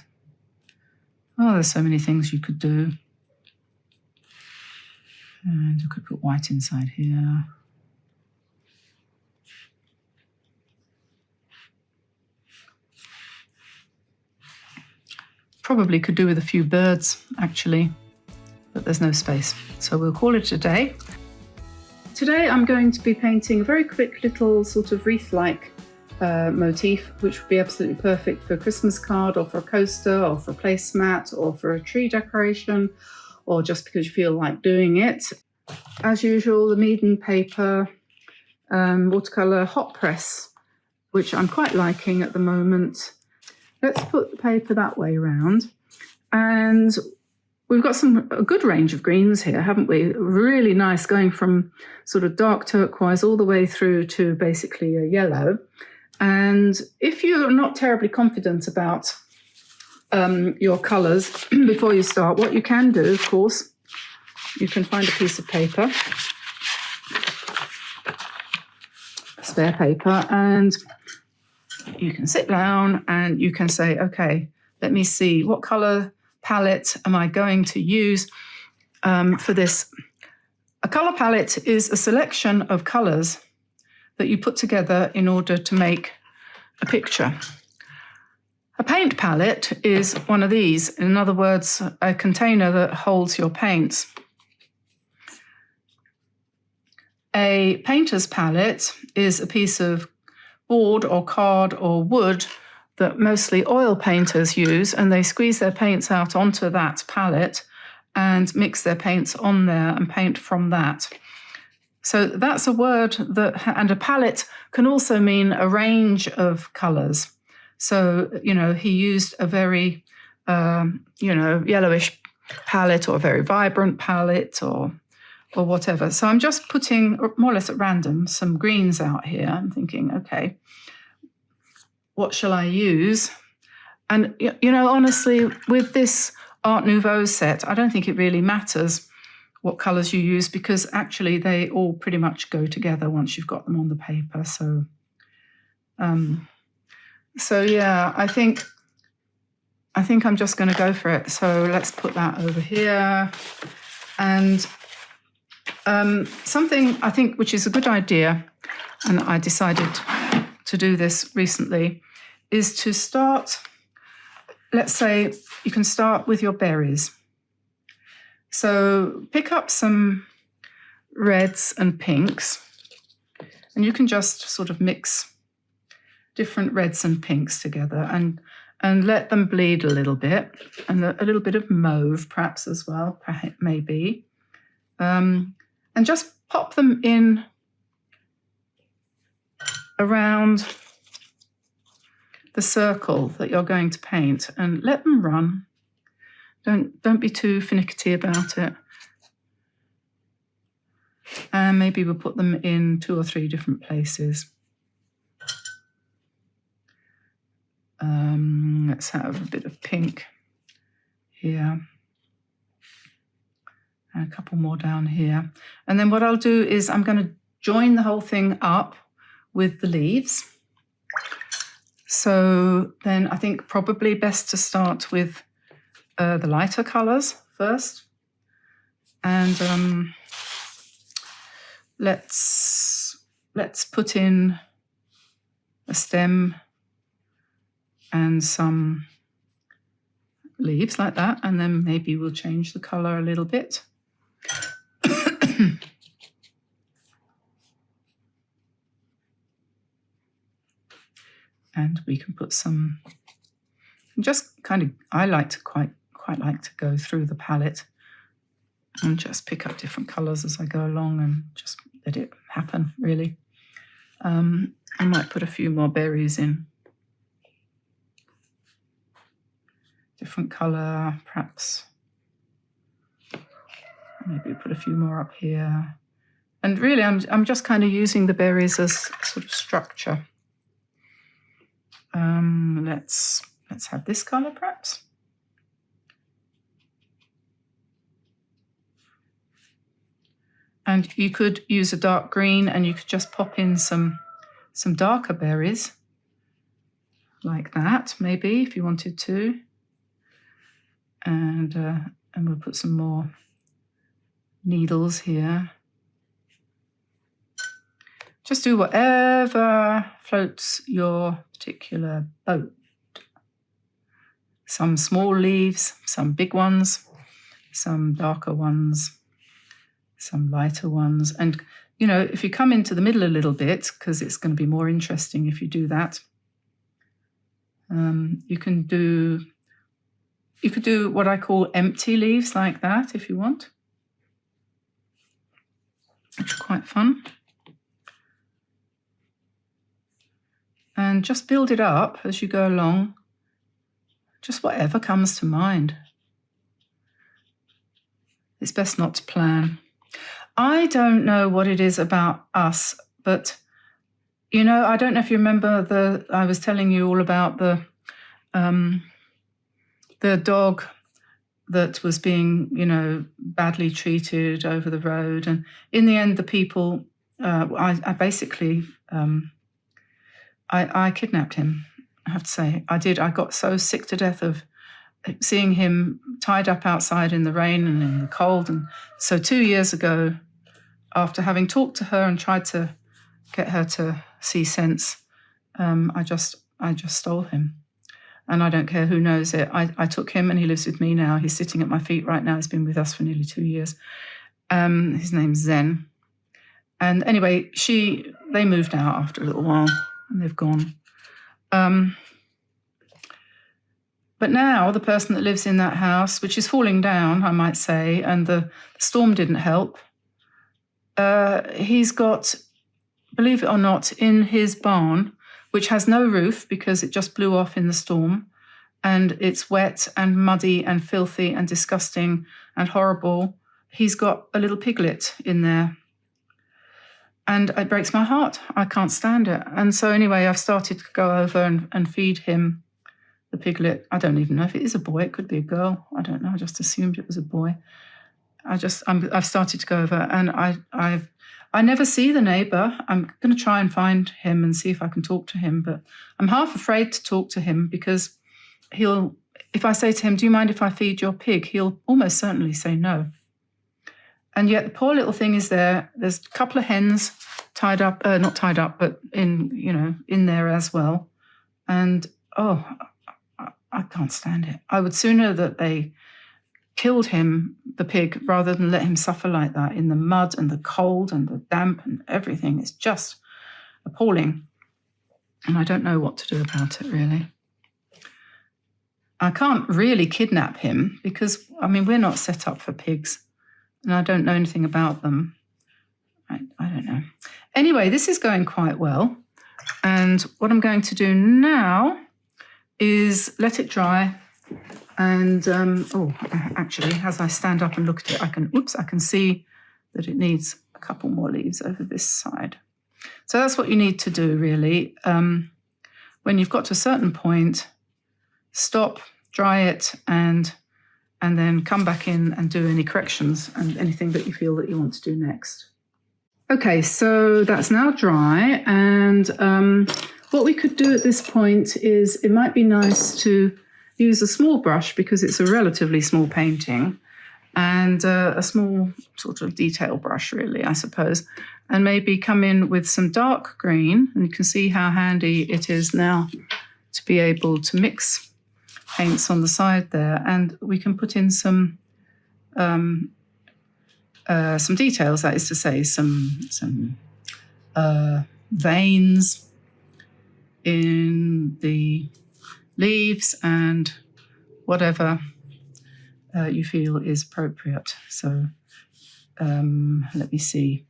Oh, there's so many things you could do. And I could put white inside here. Probably could do with a few birds, actually, but there's no space. So we'll call it a day. Today I'm going to be painting a very quick little sort of wreath-like motif, which would be absolutely perfect for a Christmas card or for a coaster or for a placemat or for a tree decoration, or just because you feel like doing it. As usual, the Meaden paper, watercolor hot press, which I'm quite liking at the moment. Let's put the paper that way around. And we've got a good range of greens here, haven't we? Really nice, going from sort of dark turquoise all the way through to basically a yellow. And if you're not terribly confident about your colours before you start, what you can do, of course, you can find a piece of paper spare paper, and you can sit down and you can say, okay, let me see, what colour palette am I going to use for this? A colour palette is a selection of colours that you put together in order to make a picture. A paint palette is one of these. In other words, a container that holds your paints. A painter's palette is a piece of board or card or wood that mostly oil painters use, and they squeeze their paints out onto that palette and mix their paints on there and paint from that. So that's a word that, and a palette can also mean a range of colours. So, he used a very, yellowish palette or a very vibrant palette or whatever. So I'm just putting, more or less at random, some greens out here. I'm thinking, okay, what shall I use? And, honestly, with this Art Nouveau set, I don't think it really matters what colours you use, because actually they all pretty much go together once you've got them on the paper. So yeah, I think I'm just going to go for it. So let's put that over here. And something I think which is a good idea, and I decided to do this recently, is to start, let's say you can start with your berries. So pick up some reds and pinks, and you can just sort of mix different reds and pinks together and let them bleed a little bit, and a little bit of mauve perhaps as well, maybe. And just pop them in around the circle that you're going to paint and let them run. Don't be too finicky about it. And maybe we'll put them in 2 or 3 different places. Let's have a bit of pink here. And a couple more down here. And then what I'll do is I'm going to join the whole thing up with the leaves. So then I think probably best to start with the lighter colours first. And let's put in a stem and some leaves like that, and then maybe we'll change the colour a little bit. And we can put some, just kind of, I like to quite like to go through the palette and just pick up different colours as I go along and just let it happen, really. I might put a few more berries in. Different colour, perhaps. Maybe put a few more up here. And really, I'm just kind of using the berries as sort of structure. Let's have this colour, perhaps. And you could use a dark green, and you could just pop in some darker berries, like that, maybe, if you wanted to. And we'll put some more needles here. Just do whatever floats your particular boat. Some small leaves, some big ones, some darker ones, some lighter ones. And, if you come into the middle a little bit, because it's going to be more interesting if you do that, you could do what I call empty leaves like that if you want, which is quite fun. And just build it up as you go along, just whatever comes to mind. It's best not to plan. I don't know what it is about us, but, I don't know if you remember I was telling you all about the dog that was being, badly treated over the road. And in the end, the people I basically, I kidnapped him, I have to say. I did. I got so sick to death of seeing him tied up outside in the rain and in the cold. And so 2 years ago, after having talked to her and tried to get her to see sense, I just stole him. And I don't care who knows it. I took him and he lives with me now. He's sitting at my feet right now. He's been with us for nearly 2 years. His name's Zen. And anyway, they moved out after a little while and they've gone. But now the person that lives in that house, which is falling down, I might say, and the storm didn't help, he's got, believe it or not, in his barn, which has no roof because it just blew off in the storm, and it's wet and muddy and filthy and disgusting and horrible, he's got a little piglet in there. And it breaks my heart. I can't stand it. And so anyway, I've started to go over and feed him the piglet. I don't even know if it is a boy. It could be a girl. I don't know. I just assumed it was a boy. I've started to go over, and I never see the neighbour. I'm going to try and find him and see if I can talk to him, but I'm half afraid to talk to him because if I say to him, "Do you mind if I feed your pig?" he'll almost certainly say no. And yet the poor little thing is there. There's a couple of hens tied up, not tied up, but in there as well. And I can't stand it. I would sooner that they killed him, the pig, rather than let him suffer like that in the mud and the cold and the damp and everything. It's just appalling. And I don't know what to do about it, really. I can't really kidnap him because, we're not set up for pigs. And I don't know anything about them. I don't know. Anyway, this is going quite well. And what I'm going to do now is let it dry. And, actually, as I stand up and look at it, I can see that it needs a couple more leaves over this side. So that's what you need to do, really. When you've got to a certain point, stop, dry it, and then come back in and do any corrections and anything that you feel that you want to do next. Okay, so that's now dry, and what we could do at this point is it might be nice to use a small brush because it's a relatively small painting, and a small sort of detail brush, really, I suppose, and maybe come in with some dark green, and you can see how handy it is now to be able to mix paints on the side there, and we can put in some details. That is to say, some veins in the leaves and whatever you feel is appropriate. So let me see.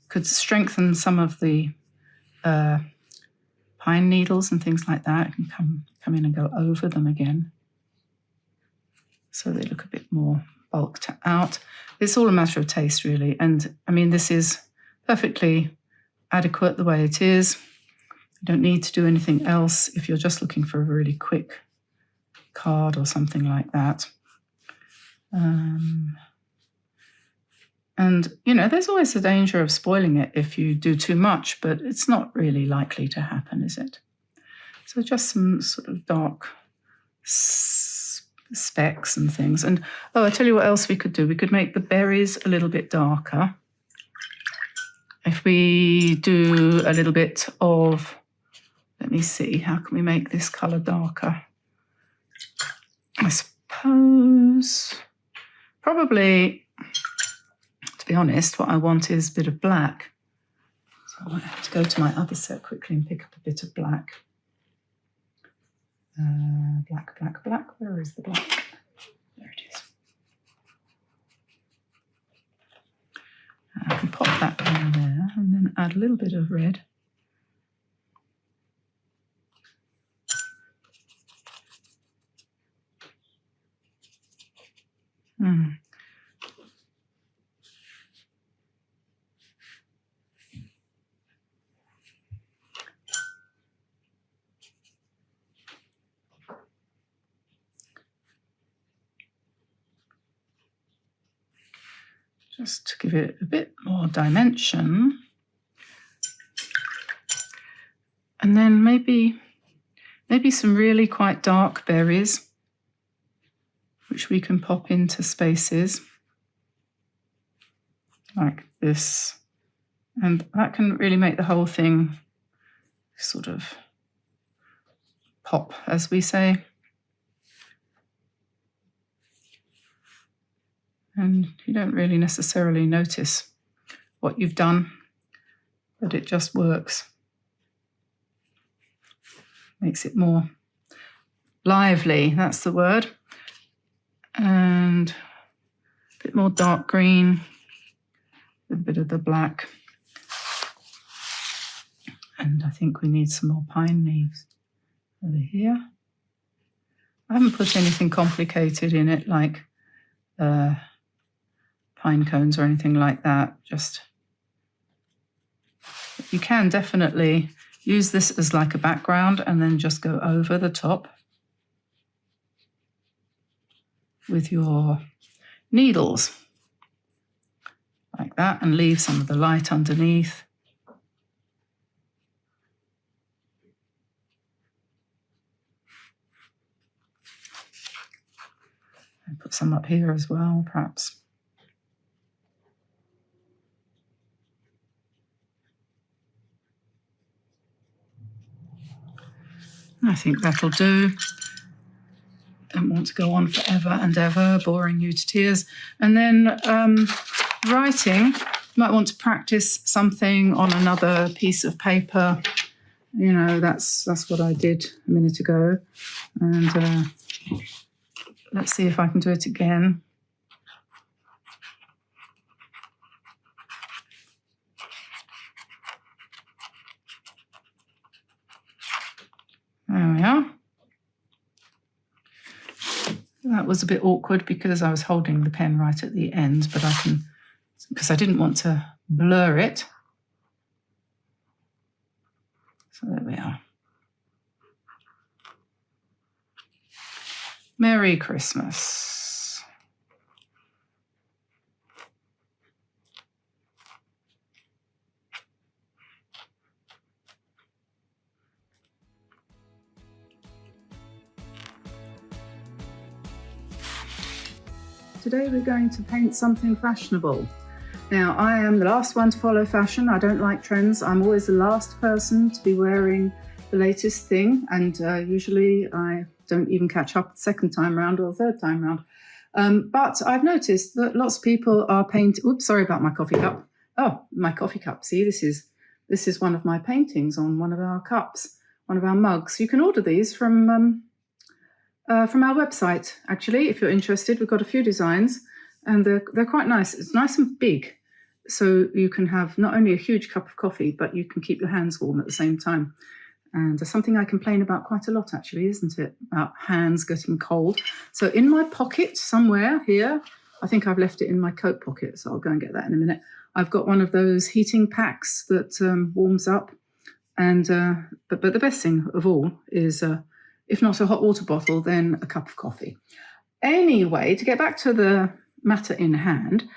Could strengthen some of the pine needles and things like that. You can come in and go over them again, so they look a bit more bulked out. It's all a matter of taste, really. And this is perfectly adequate the way it is. You don't need to do anything else if you're just looking for a really quick card or something like that. And, there's always the danger of spoiling it if you do too much, but it's not really likely to happen, is it? So just some sort of dark specks and things. And, I tell you what else we could do. We could make the berries a little bit darker. If we do a little bit of, let me see, how can we make this colour darker? I suppose, probably, to be honest, what I want is a bit of black. So I might have to go to my other set quickly and pick up a bit of black. Black. Where is the black? There it is. I can pop that down there and then add a little bit of red. Just to give it a bit more dimension, And then maybe some really quite dark berries, which we can pop into spaces like this. And that can really make the whole thing sort of pop, as we say. And you don't really necessarily notice what you've done, but it just works. Makes it more lively, that's the word. And a bit more dark green, a bit of the black. And I think we need some more pine leaves over here. I haven't put anything complicated in it, like pine cones or anything like that. Just, you can definitely use this as like a background and then just go over the top with your needles like that and leave some of the light underneath. And put some up here as well, perhaps. I think that'll do. Don't want to go on forever and ever, boring you to tears. And then writing, you might want to practice something on another piece of paper. You know, that's what I did a minute ago. And let's see if I can do it again. There we are. That was a bit awkward because I was holding the pen right at the end, but I can, because I didn't want to blur it. So there we are. Merry Christmas. Today we're going to paint something fashionable. Now, I am the last one to follow fashion. I don't like trends. I'm always the last person to be wearing the latest thing, and usually I don't even catch up the second time round or the third time round. But I've noticed that lots of people are painting. Oops, sorry about my coffee cup. Oh, my coffee cup. See, this is one of my paintings on one of our cups, one of our mugs. You can order these from our website, actually, if you're interested. We've got a few designs, and they're quite nice. It's nice and big, so you can have not only a huge cup of coffee, but you can keep your hands warm at the same time. And there's something I complain about quite a lot, actually, isn't it? About hands getting cold. So in my pocket somewhere here, I think I've left it in my coat pocket, so I'll go and get that in a minute. I've got one of those heating packs that warms up. And but the best thing of all is, if not a hot water bottle, then a cup of coffee. Anyway, to get back to the matter in hand,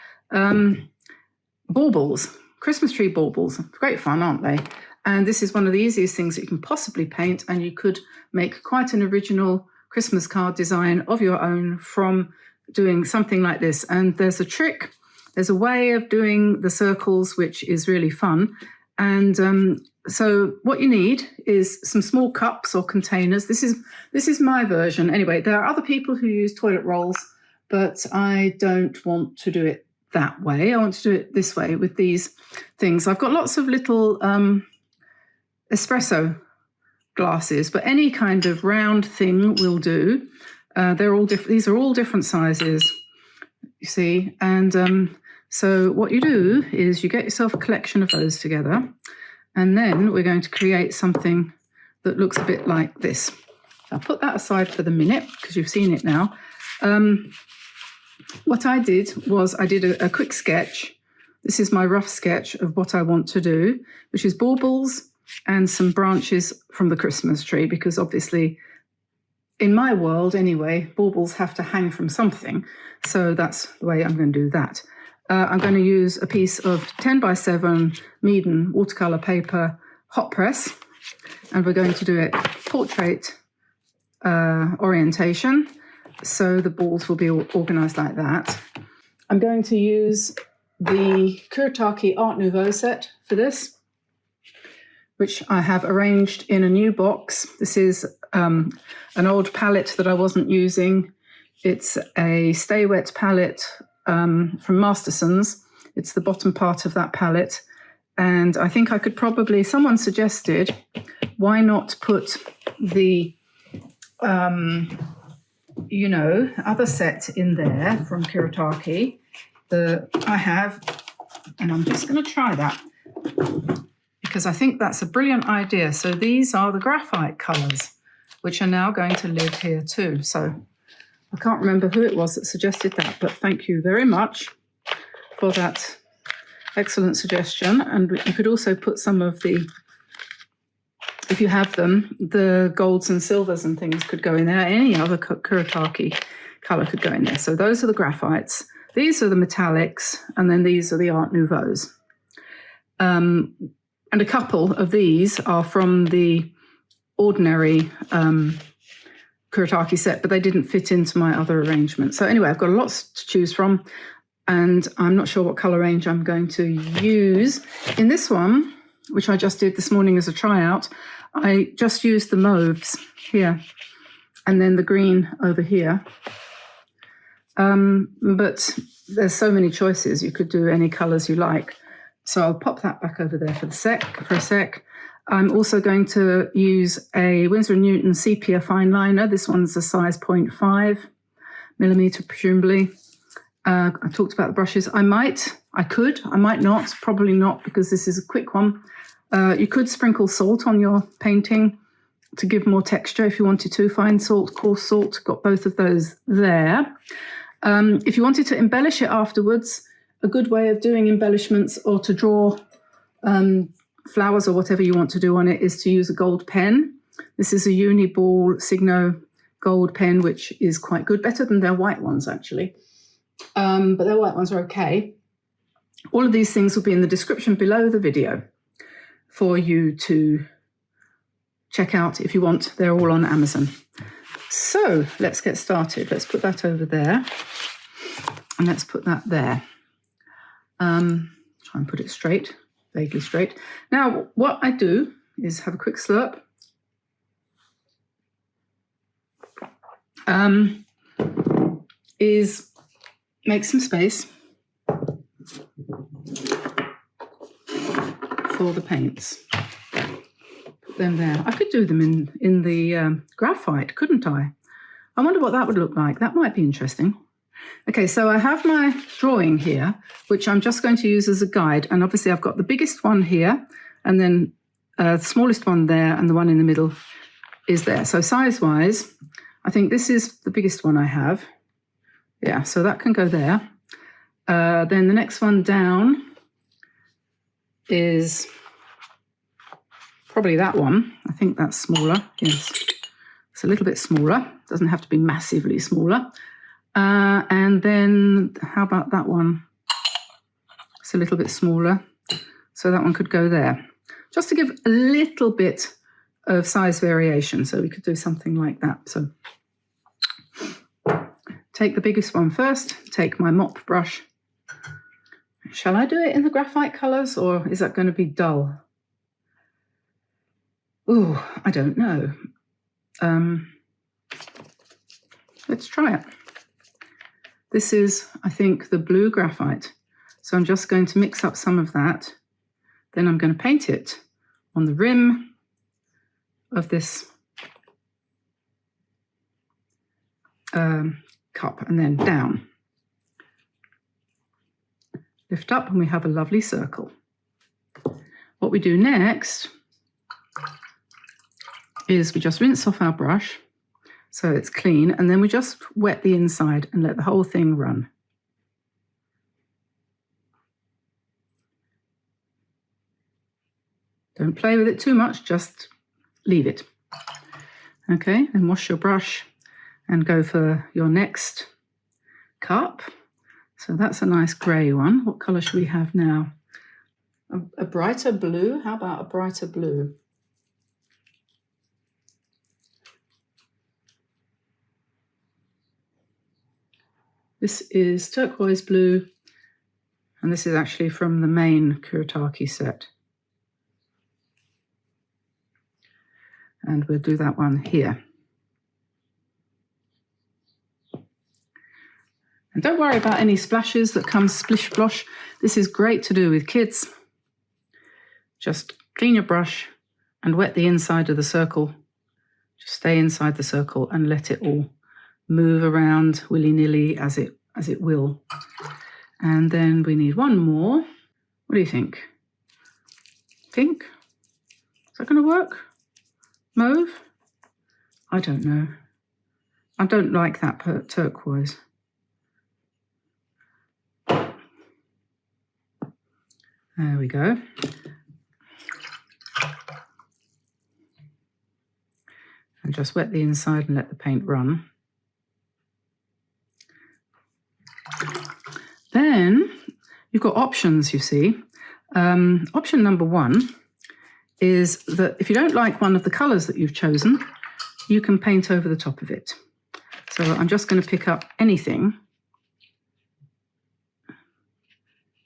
baubles, Christmas tree baubles, great fun, aren't they? And this is one of the easiest things that you can possibly paint, and you could make quite an original Christmas card design of your own from doing something like this. And there's a trick, there's a way of doing the circles, which is really fun. And so what you need is some small cups or containers. This is my version. Anyway, there are other people who use toilet rolls, but I don't want to do it that way. I want to do it this way with these things. I've got lots of little espresso glasses, but any kind of round thing will do. They're all different. These are all different sizes, you see. And so what you do is you get yourself a collection of those together, and then we're going to create something that looks a bit like this. I'll put that aside for the minute because you've seen it now. What I did was I did a quick sketch. This is my rough sketch of what I want to do, which is baubles and some branches from the Christmas tree, because obviously in my world anyway, baubles have to hang from something. So that's the way I'm going to do that. I'm going to use a piece of 10 by 7 Meaden watercolor paper hot press. and we're going to do it portrait orientation, so the balls will be organized like that. I'm going to use the Kuretake Art Nouveau set for this, which I have arranged in a new box. This is an old palette that I wasn't using. It's a Sta-Wet palette from Masterson's. It's the bottom part of that palette. And I think I could probably, someone suggested, why not put the, you know, other set in there from Kuretake that I have. And I'm just going to try that because I think that's a brilliant idea. So these are the graphite colours, which are now going to live here too. So I can't remember who it was that suggested that, but thank you very much for that excellent suggestion. And you could also put some of the, if you have them, the golds and silvers and things could go in there. Any other Kuretake colour could go in there. So those are the graphites. These are the metallics, and then these are the Art Nouveaux. And a couple of these are from the ordinary Kuretake set, but they didn't fit into my other arrangement. So anyway, I've got lots to choose from, and I'm not sure what colour range I'm going to use. In this one, which I just did this morning as a tryout, I just used the mauves here and then the green over here. But there's so many choices. You could do any colours you like. So I'll pop that back over there for a sec. I'm also going to use a Winsor & Newton sepia fine liner. This one's a size 0.5 millimetre, presumably. I talked about the brushes. I might not, probably not, because this is a quick one. You could sprinkle salt on your painting to give more texture if you wanted to. Fine salt, coarse salt, got both of those there. If you wanted to embellish it afterwards, a good way of doing embellishments or to draw flowers or whatever you want to do on it is to use a gold pen. This is a Uniball Signo gold pen, which is quite good, better than their white ones actually. But their white ones are okay. All of these things will be in the description below the video for you to check out if you want. They're all on Amazon. So let's get started. Let's put that over there and let's put that there. Try and put it straight, vaguely straight. Now, what I do is have a quick slurp. Is make some space for the paints. Put them there. I could do them in the graphite, couldn't I? I wonder what that would look like. That might be interesting. Okay, so I have my drawing here, which I'm just going to use as a guide. And obviously I've got the biggest one here, and then the smallest one there, and the one in the middle is there. So size-wise, I think this is the biggest one I have. Yeah, so that can go there. Then the next one down is probably that one. I think that's smaller. Yes, it's a little bit smaller. Doesn't have to be massively smaller. And then how about that one? It's a little bit smaller. So that one could go there. Just to give a little bit of size variation. So we could do something like that. So take the biggest one first, take my mop brush. Shall I do it in the graphite colours, or is that going to be dull? Ooh, I don't know. Let's try it. This is, I think, the blue graphite. So I'm just going to mix up some of that. Then I'm going to paint it on the rim of this cup and then down. Lift up and we have a lovely circle. What we do next is we just rinse off our brush so it's clean, and then we just wet the inside and let the whole thing run. Don't play with it too much, just leave it. Okay, and wash your brush and go for your next cup. So that's a nice grey one. What colour should we have now? A brighter blue? How about a brighter blue? This is turquoise blue, and this is actually from the main Kuretake set. And we'll do that one here. And don't worry about any splashes that come splish splosh. This is great to do with kids. Just clean your brush and wet the inside of the circle. Just stay inside the circle and let it all move around willy-nilly as it will. And then we need one more. What do you think? Pink? Is that going to work? Mauve? I don't know. I don't like that turquoise. There we go. And just wet the inside and let the paint run. Then you've got options, you see. Option number one is that if you don't like one of the colours that you've chosen, you can paint over the top of it. So I'm just going to pick up anything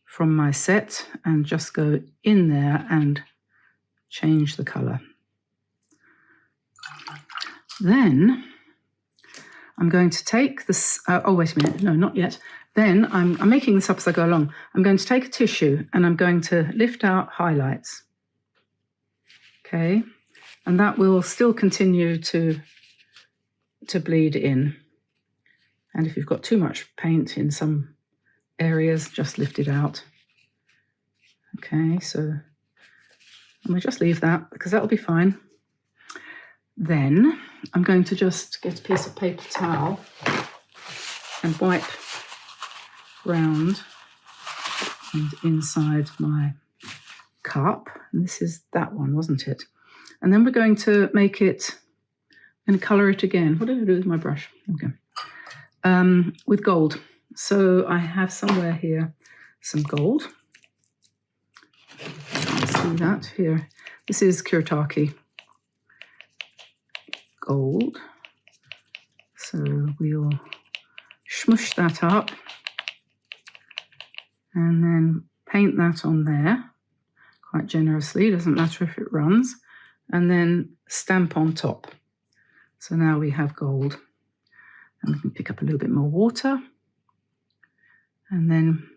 from my set and just go in there and change the colour. Then I'm going to take this, oh wait a minute, no, not yet. Then I'm making this up as I go along. I'm going to take a tissue and I'm going to lift out highlights. Okay, and that will still continue to bleed in. And if you've got too much paint in some areas, just lift it out. Okay, so we'll just leave that because that'll be fine. Then I'm going to just get a piece of paper towel and wipe round and inside my cup. And this is that one, wasn't it? And then we're going to make it and colour it again. What did I do with my brush? Okay. With gold. So I have somewhere here some gold. See that here. This is Kuretake gold. So we'll smush that up and then paint that on there quite generously. Doesn't matter if it runs. And then stamp on top. So now we have gold. And we can pick up a little bit more water and then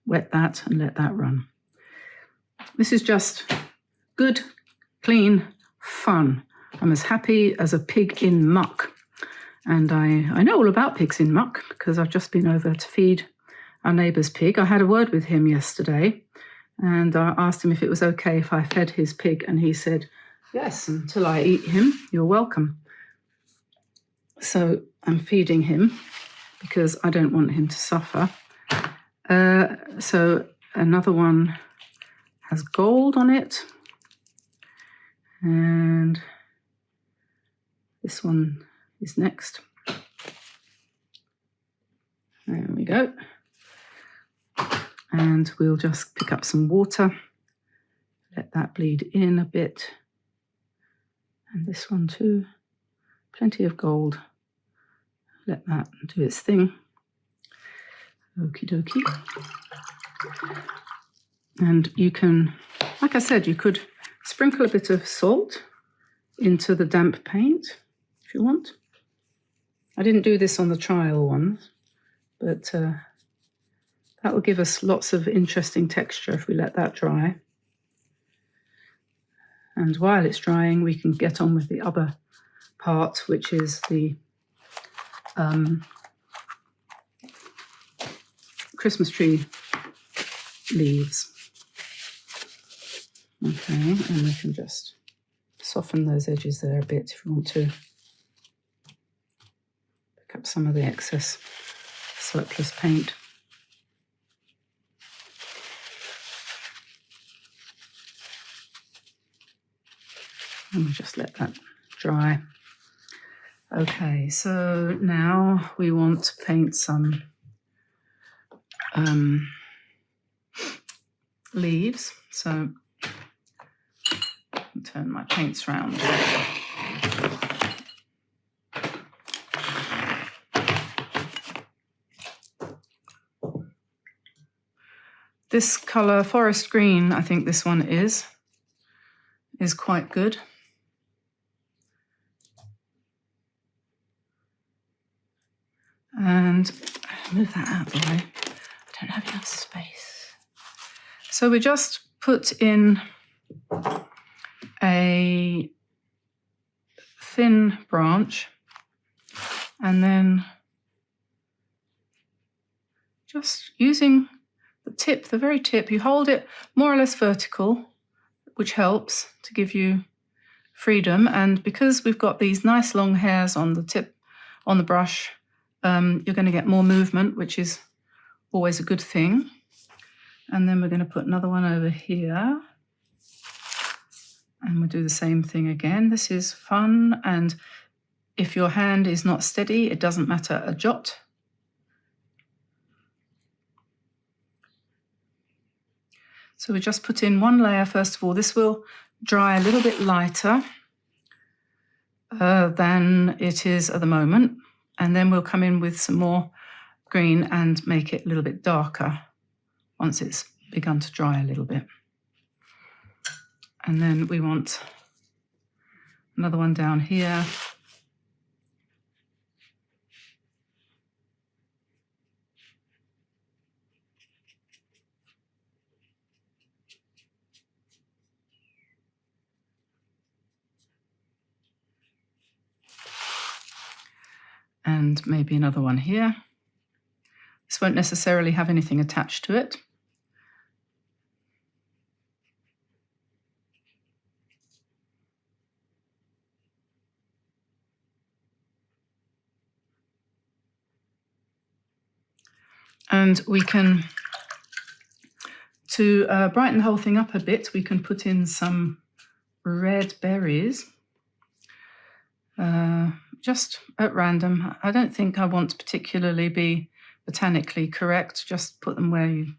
wet that and let that run. This is just good, clean fun. I'm as happy as a pig in muck. And I know all about pigs in muck because I've just been over to feed our neighbour's pig. I had a word with him yesterday and I asked him if it was okay if I fed his pig, and he said, yes, until I eat him, you're welcome. So I'm feeding him because I don't want him to suffer. So another one has gold on it. And this one is next. There we go. And we'll just pick up some water. Let that bleed in a bit. And this one too. Plenty of gold. Let that do its thing. Okie dokie. And you can, like I said, you could sprinkle a bit of salt into the damp paint if you want. I didn't do this on the trial ones, but that will give us lots of interesting texture if we let that dry. And while it's drying, we can get on with the other part, which is the Christmas tree leaves. Okay, and we can just soften those edges there a bit if you want to. Pick up some of the excess surplus paint. And we'll just let that dry. Okay, so now we want to paint some leaves. So I'll turn my paints round. This colour, forest green, I think this one is quite good. And move that out of the way. I don't have enough space. So we just put in a thin branch and then just using the tip, the very tip, you hold it more or less vertical, which helps to give you freedom. And because we've got these nice long hairs on the tip, on the brush, you're going to get more movement, which is always a good thing. And then we're going to put another one over here. And we'll do the same thing again. This is fun. And if your hand is not steady, it doesn't matter a jot. So we just put in one layer first of all. This will dry a little bit lighter than it is at the moment. And then we'll come in with some more green and make it a little bit darker once it's begun to dry a little bit. And then we want another one down here. And maybe another one here. This won't necessarily have anything attached to it. And we can, to brighten the whole thing up a bit, we can put in some red berries. Just at random. I don't think I want to particularly be botanically correct. Just put them where you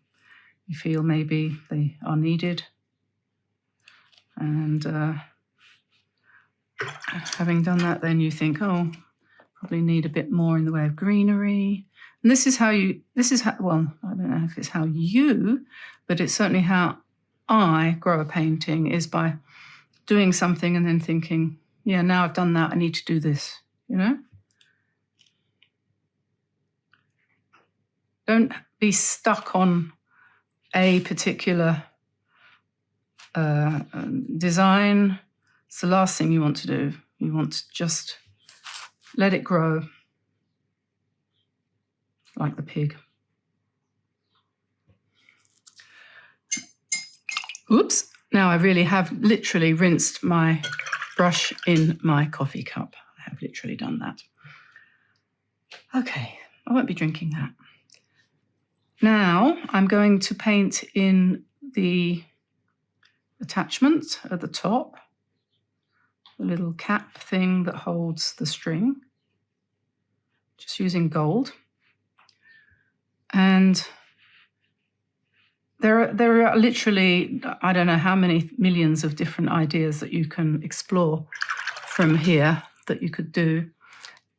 feel maybe they are needed. And having done that, then you think, oh, probably need a bit more in the way of greenery. And this is how, well, I don't know if it's how you, but it's certainly how I grow a painting, is by doing something and then thinking, yeah, now I've done that, I need to do this, you know? Don't be stuck on a particular design. It's the last thing you want to do. You want to just let it grow like the pig. Oops. Now I really have literally rinsed my brush in my coffee cup. I have literally done that. Okay, I won't be drinking that. Now I'm going to paint in the attachment at the top, the little cap thing that holds the string, just using gold. And there are literally, I don't know how many millions of different ideas that you can explore from here that you could do.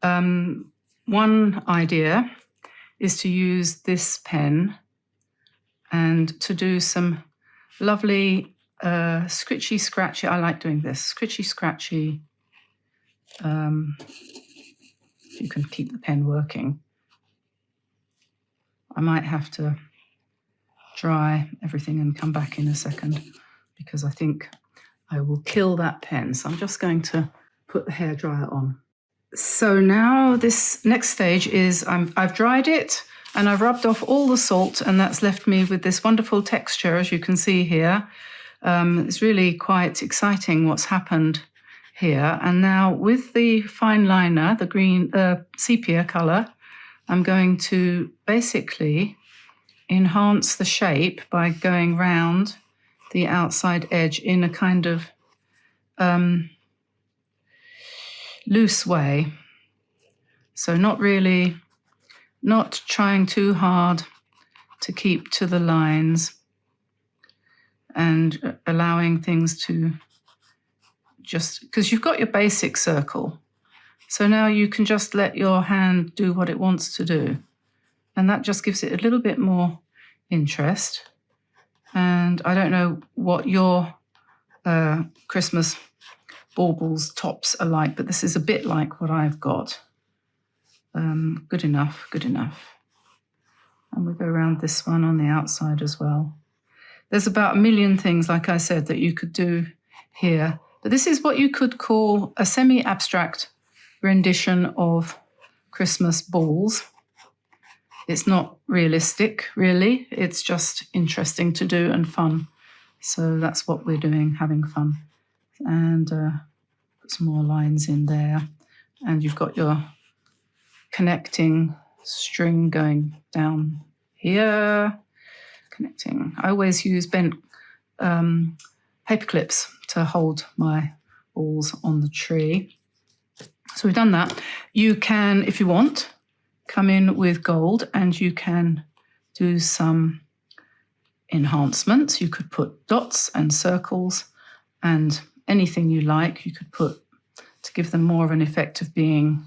One idea is to use this pen and to do some lovely scritchy scratchy. I like doing this, scritchy scratchy. You can keep the pen working. I might have to dry everything and come back in a second because I think I will kill that pen. So I'm just going to put the hairdryer on. So now this next stage is I've dried it and I've rubbed off all the salt, and that's left me with this wonderful texture, as you can see here. It's really quite exciting what's happened here. And now with the fine liner, the green sepia colour, I'm going to basically enhance the shape by going round the outside edge in a kind of loose way. So not trying too hard to keep to the lines and allowing things to just, because you've got your basic circle. So now you can just let your hand do what it wants to do. And that just gives it a little bit more interest. And I don't know what your Christmas baubles tops are like, but this is a bit like what I've got. Good enough, good enough. And we go around this one on the outside as well. There's about a million things, like I said, that you could do here. But this is what you could call a semi-abstract rendition of Christmas balls. It's not realistic, really. It's just interesting to do and fun. So that's what we're doing, having fun. And put some more lines in there. And you've got your connecting string going down here. Connecting. I always use bent paper clips to hold my balls on the tree. So we've done that. You can, if you want, come in with gold and you can do some enhancements. You could put dots and circles and anything you like. You could put, to give them more of an effect of being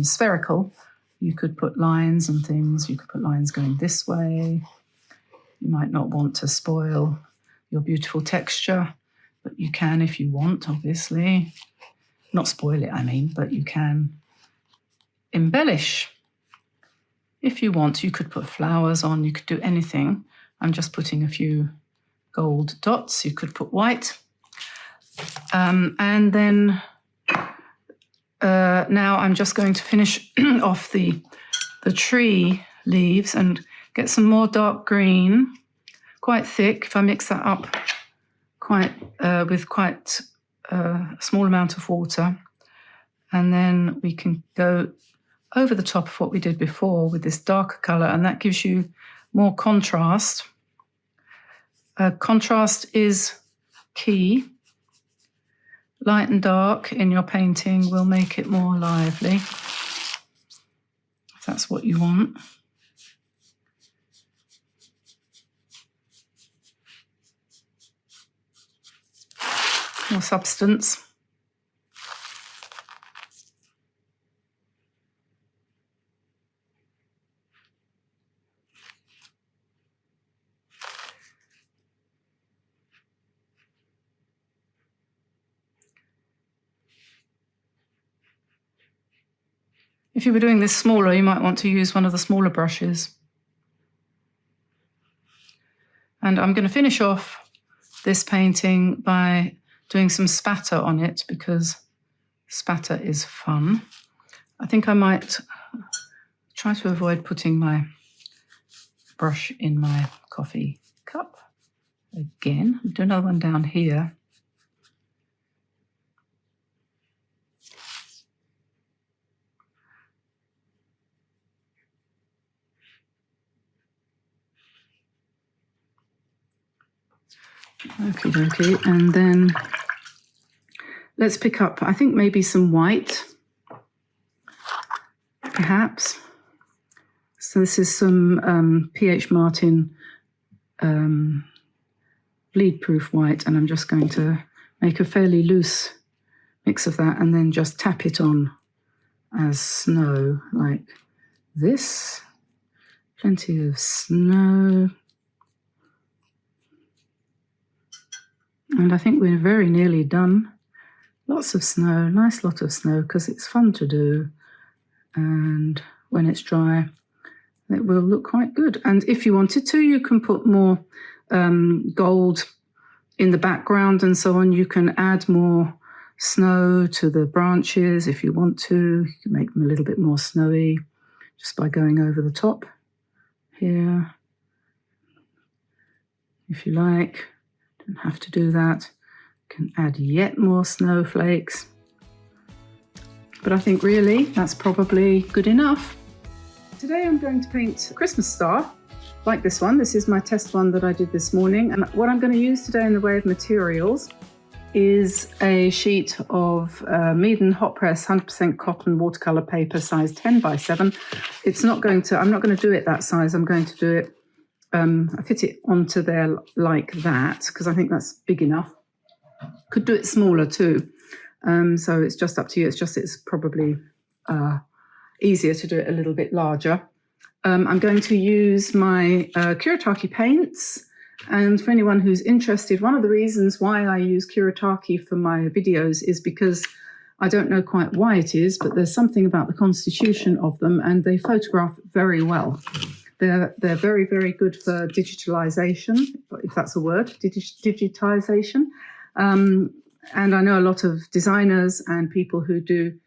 spherical, you could put lines and things. You could put lines going this way. You might not want to spoil your beautiful texture, but you can if you want, obviously. Not spoil it, I mean, but you can embellish. If you want, you could put flowers on. You could do anything. I'm just putting a few gold dots. You could put white. And then now I'm just going to finish off the tree leaves and get some more dark green, quite thick. If I mix that up with quite a small amount of water, and then we can go over the top of what we did before with this darker colour, and that gives you more contrast. Contrast is key. Light and dark in your painting will make it more lively, if that's what you want. More substance. If you were doing this smaller, you might want to use one of the smaller brushes. And I'm going to finish off this painting by doing some spatter on it, because spatter is fun. I think I might try to avoid putting my brush in my coffee cup again. I'll do another one down here. Okie dokie, and then let's pick up, I think maybe some white, perhaps. So this is some P.H. Martin bleed-proof white, and I'm just going to make a fairly loose mix of that and then just tap it on as snow, like this. Plenty of snow. And I think we're very nearly done. Lots of snow, nice lot of snow, because it's fun to do. And when it's dry, it will look quite good. And if you wanted to, you can put more gold in the background and so on. You can add more snow to the branches if you want to. You can make them a little bit more snowy just by going over the top here, if you like. Don't have to do that. You can add yet more snowflakes. But I think really that's probably good enough. Today I'm going to paint a Christmas star, like this one. This is my test one that I did this morning. And what I'm going to use today in the way of materials is a sheet of Meaden hot press 100% cotton watercolor paper, size 10 by 7. I'm not going to do it that size. I'm going to do it, I fit it onto there like that, because I think that's big enough. Could do it smaller too. So it's just up to you. It's probably easier to do it a little bit larger. I'm going to use my Kuretake paints. And for anyone who's interested, one of the reasons why I use Kuretake for my videos is because I don't know quite why it is, but there's something about the constitution of them, and they photograph very well. They're very, very good for digitalization, if that's a word, digitization. And I know a lot of designers and people who do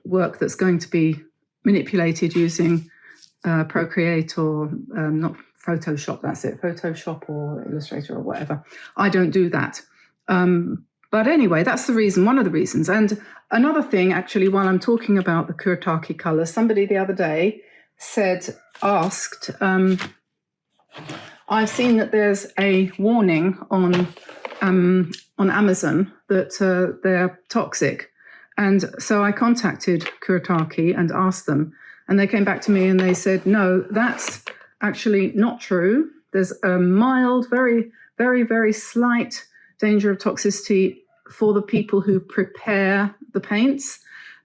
work that's going to be manipulated using Procreate or not Photoshop, that's it, Photoshop or Illustrator or whatever. I don't do that. But anyway, that's the reason, one of the reasons. And another thing, actually, while I'm talking about the Kuretake colours, somebody the other day asked, I've seen that there's a warning on Amazon that they're toxic. And so I contacted Kuretake and asked them, and they came back to me and they said, no, that's actually not true. There's a mild, very, very, very slight danger of toxicity for the people who prepare the paints,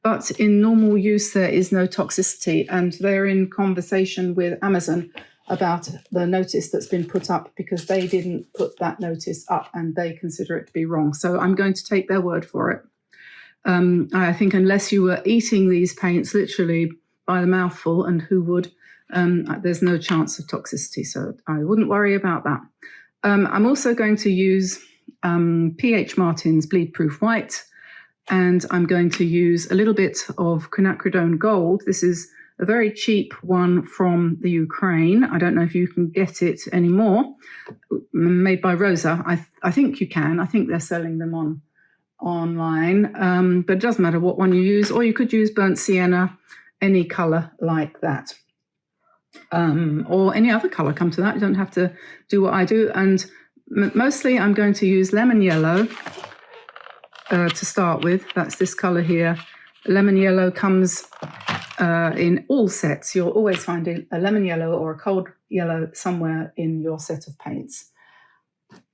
but in normal use there is no toxicity, and they're in conversation with Amazon about the notice that's been put up because they didn't put that notice up and they consider it to be wrong. So I'm going to take their word for it. I think unless you were eating these paints literally by the mouthful, and who would, there's no chance of toxicity, so I wouldn't worry about that. I'm also going to use P.H. Martin's Bleed Proof White, and I'm going to use a little bit of quinacridone gold. This is a very cheap one from the Ukraine. I don't know if you can get it anymore, made by Rosa. I think you can. I think they're selling them online, but it doesn't matter what one you use, or you could use burnt sienna, any colour like that. Or any other colour, come to that. You don't have to do what I do. And mostly I'm going to use lemon yellow to start with. That's this colour here. Lemon yellow comes in all sets. You'll always find a lemon yellow or a cold yellow somewhere in your set of paints.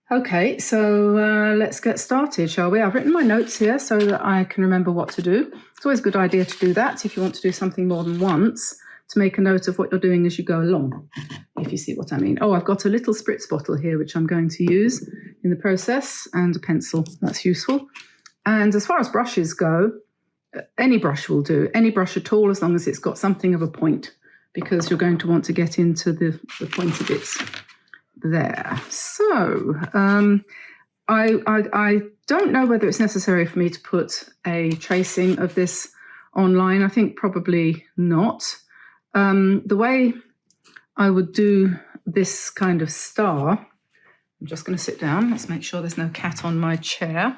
Okay, so let's get started, shall we? I've written my notes here so that I can remember what to do. It's always a good idea to do that if you want to do something more than once, to make a note of what you're doing as you go along, if you see what I mean. Oh, I've got a little spritz bottle here, which I'm going to use in the process, and a pencil. That's useful. And as far as brushes go, any brush will do, any brush at all, as long as it's got something of a point, because you're going to want to get into the pointy bits there. So I don't know whether it's necessary for me to put a tracing of this online. I think probably not. The way I would do this kind of star, I'm just going to sit down. Let's make sure there's no cat on my chair.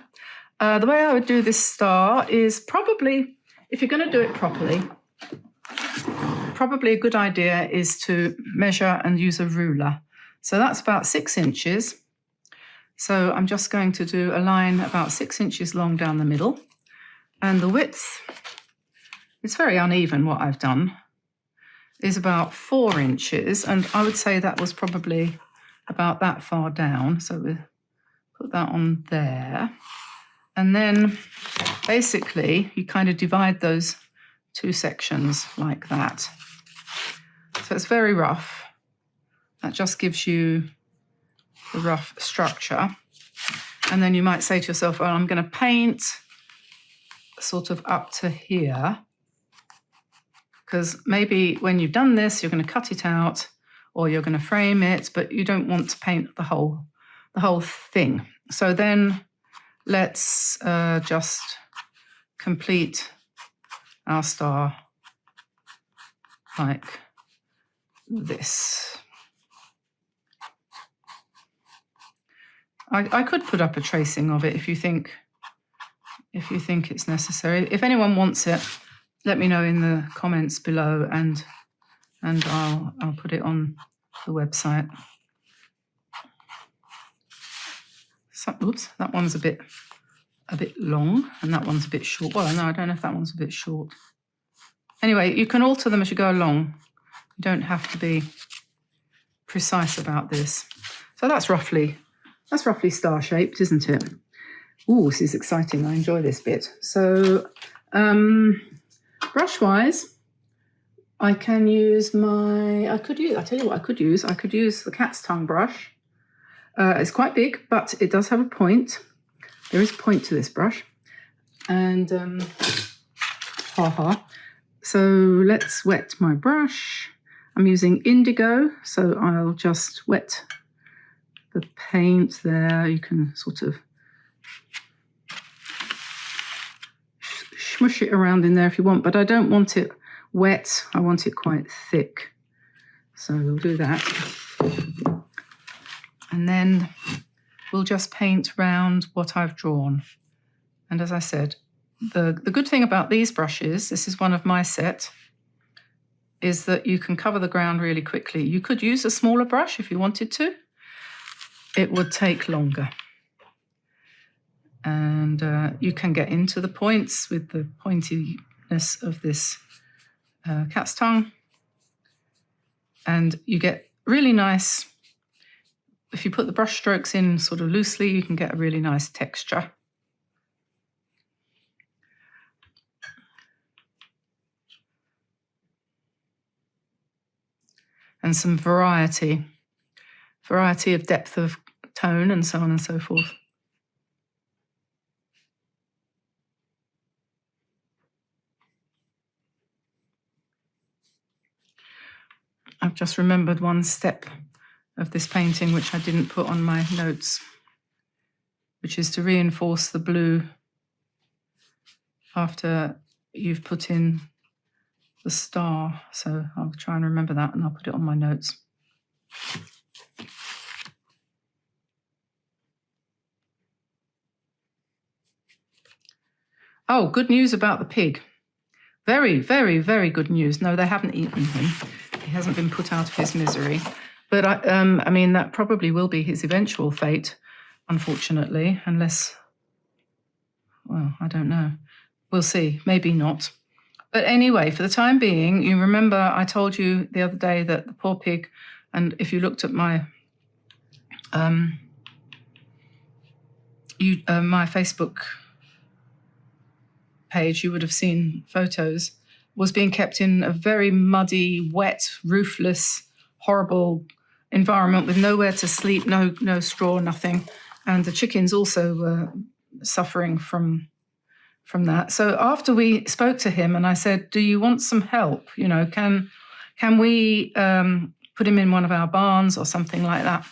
The way I would do this star is probably, if you're going to do it properly, probably a good idea is to measure and use a ruler. So that's about 6 inches. So I'm just going to do a line about 6 inches long down the middle. And the width, it's very uneven what I've done, is about 4 inches. And I would say that was probably about that far down. So we'll put that on there. And then basically you kind of divide those two sections like that. So it's very rough. That just gives you the rough structure. And then you might say to yourself, well, I'm going to paint sort of up to here, because maybe when you've done this, you're going to cut it out or you're going to frame it, but you don't want to paint the whole thing. So then let's just complete our star like this. I could put up a tracing of it if you think it's necessary. If anyone wants it, let me know in the comments below, and I'll put it on the website. So, oops, that one's a bit long, and that one's a bit short. Well, no, I don't know if that one's a bit short. Anyway, you can alter them as you go along. You don't have to be precise about this. So that's roughly star-shaped, isn't it? Ooh, this is exciting. I enjoy this bit. So brush-wise, I can use I tell you what I could use. I could use the cat's tongue brush. It's quite big, but it does have a point. There is a point to this brush. And, So let's wet my brush. I'm using indigo, so I'll just wet the paint there. You can sort of smush it around in there if you want, but I don't want it wet. I want it quite thick. So we'll do that. And then we'll just paint around what I've drawn. And as I said, the good thing about these brushes, this is one of my set, is that you can cover the ground really quickly. You could use a smaller brush if you wanted to. It would take longer. And you can get into the points with the pointiness of this cat's tongue. And you get really nice, if you put the brush strokes in sort of loosely, you can get a really nice texture. And some variety of depth of tone and so on and so forth. I've just remembered one step of this painting which I didn't put on my notes, which is to reinforce the blue after you've put in the star. So I'll try and remember that and I'll put it on my notes. Oh, good news about the pig. Very, very, very good news. No, they haven't eaten him. He hasn't been put out of his misery. But I mean, that probably will be his eventual fate, unfortunately, unless, well, I don't know. We'll see. Maybe not. But anyway, for the time being, you remember I told you the other day that the poor pig, and if you looked at my my Facebook page, you would have seen photos, was being kept in a very muddy, wet, roofless, horrible environment with nowhere to sleep, no straw, nothing. And the chickens also were suffering from that. So after we spoke to him and I said, do you want some help? You know, can we put him in one of our barns or something like that?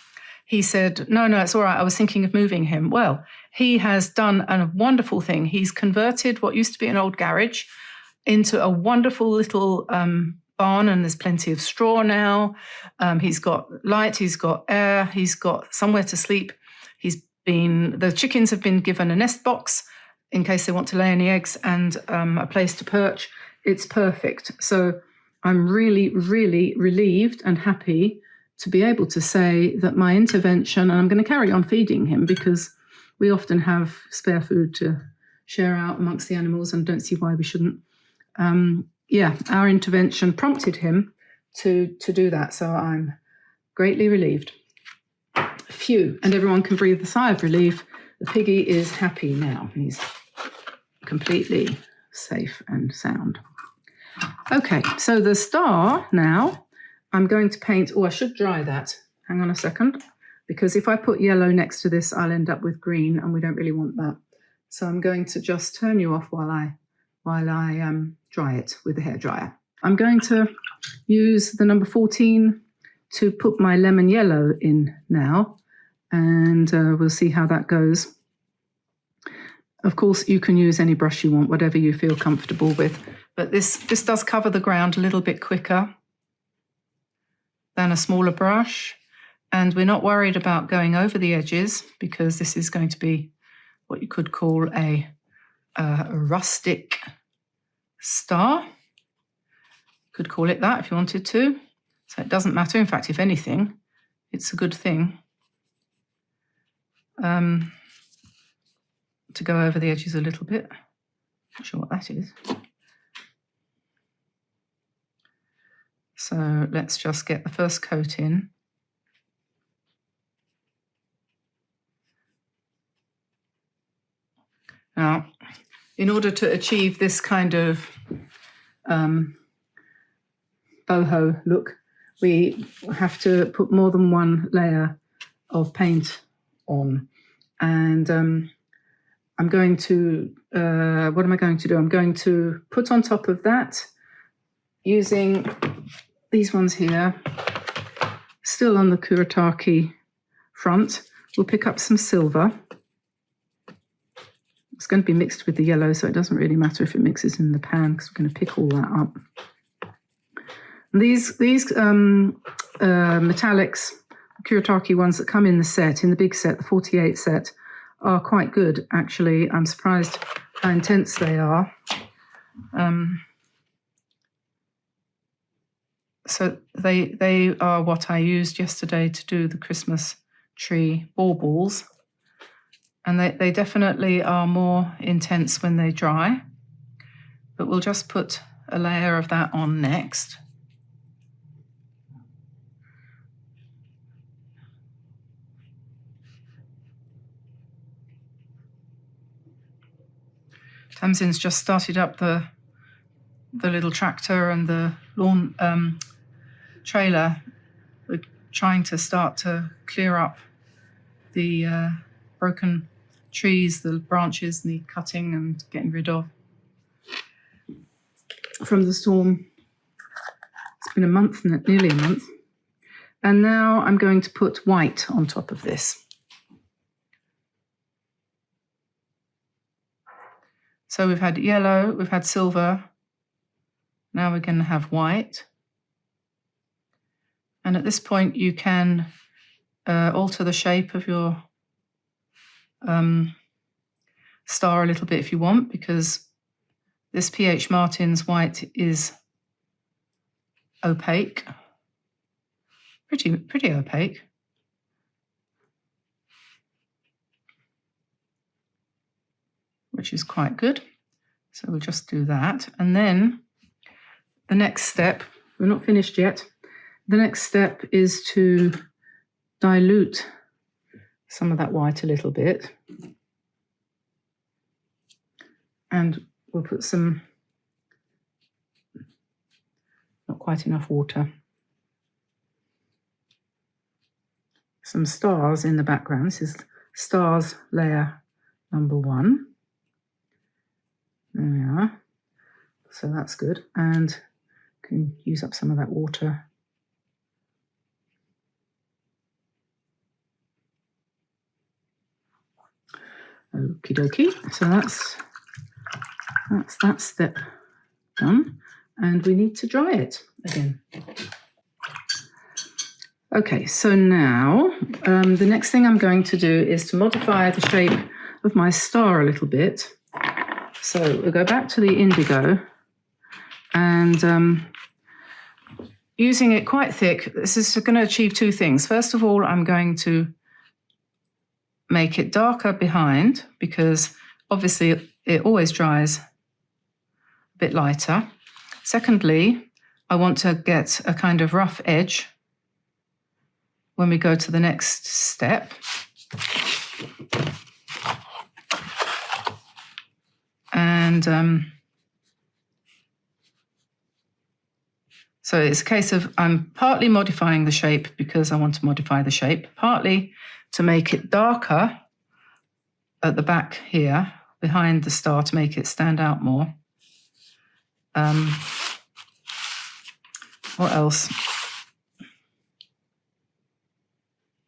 He said, no, it's all right. I was thinking of moving him. Well, he has done a wonderful thing. He's converted what used to be an old garage into a wonderful little barn, and there's plenty of straw now. He's got light, he's got air, he's got somewhere to sleep. The chickens have been given a nest box in case they want to lay any eggs, and a place to perch. It's perfect. So I'm really, really relieved and happy to be able to say that my intervention, and I'm going to carry on feeding him because we often have spare food to share out amongst the animals and don't see why we shouldn't. Our intervention prompted him to do that. So I'm greatly relieved. Phew, and everyone can breathe a sigh of relief. The piggy is happy now. He's completely safe and sound. Okay, so the star now, I'm going to paint. Oh, I should dry that. Hang on a second, because if I put yellow next to this, I'll end up with green, and we don't really want that. So I'm going to just turn you off while I dry it with the hairdryer. I'm going to use the number 14 to put my lemon yellow in now, and we'll see how that goes. Of course, you can use any brush you want, whatever you feel comfortable with, but this does cover the ground a little bit quicker than a smaller brush, and we're not worried about going over the edges because this is going to be what you could call a rustic star. Could call it that if you wanted to. So it doesn't matter. In fact, if anything, it's a good thing to go over the edges a little bit. Not sure what that is. So let's just get the first coat in. Now, in order to achieve this kind of boho look, we have to put more than one layer of paint on. And I'm going to, what am I going to do? I'm going to put on top of that, using these ones here, still on the Kuretake front, we'll pick up some silver. It's going to be mixed with the yellow, so it doesn't really matter if it mixes in the pan, because we're going to pick all that up. And these metallics, Kuretake ones that come in the set, in the big set, the 48 set, are quite good, actually. I'm surprised how intense they are. So they are what I used yesterday to do the Christmas tree baubles. And they definitely are more intense when they dry. But we'll just put a layer of that on next. Tamsin's just started up the little tractor and the lawn trailer. We're trying to start to clear up the broken trees, the branches need cutting and getting rid of from the storm. It's been a month, nearly a month. And now I'm going to put white on top of this. So we've had yellow, we've had silver, now we're going to have white. And at this point you can alter the shape of your star a little bit if you want, because this P.H. Martin's white is opaque, pretty opaque. Which is quite good. So we'll just do that. And then the next step, we're not finished yet. The next step is to dilute some of that white a little bit. And we'll put some, not quite enough water, some stars in the background. This is stars layer number 1. There we are. So that's good. And can use up some of that water. Okie dokie. So that's that step done. And we need to dry it again. Okay, so now the next thing I'm going to do is to modify the shape of my star a little bit. So we'll go back to the indigo and using it quite thick, this is going to achieve 2 things. First of all, I'm going to make it darker behind, because obviously it always dries a bit lighter. Secondly, I want to get a kind of rough edge when we go to the next step. And so it's a case of I'm partly modifying the shape because I want to modify the shape, partly to make it darker at the back here, behind the star, to make it stand out more. What else?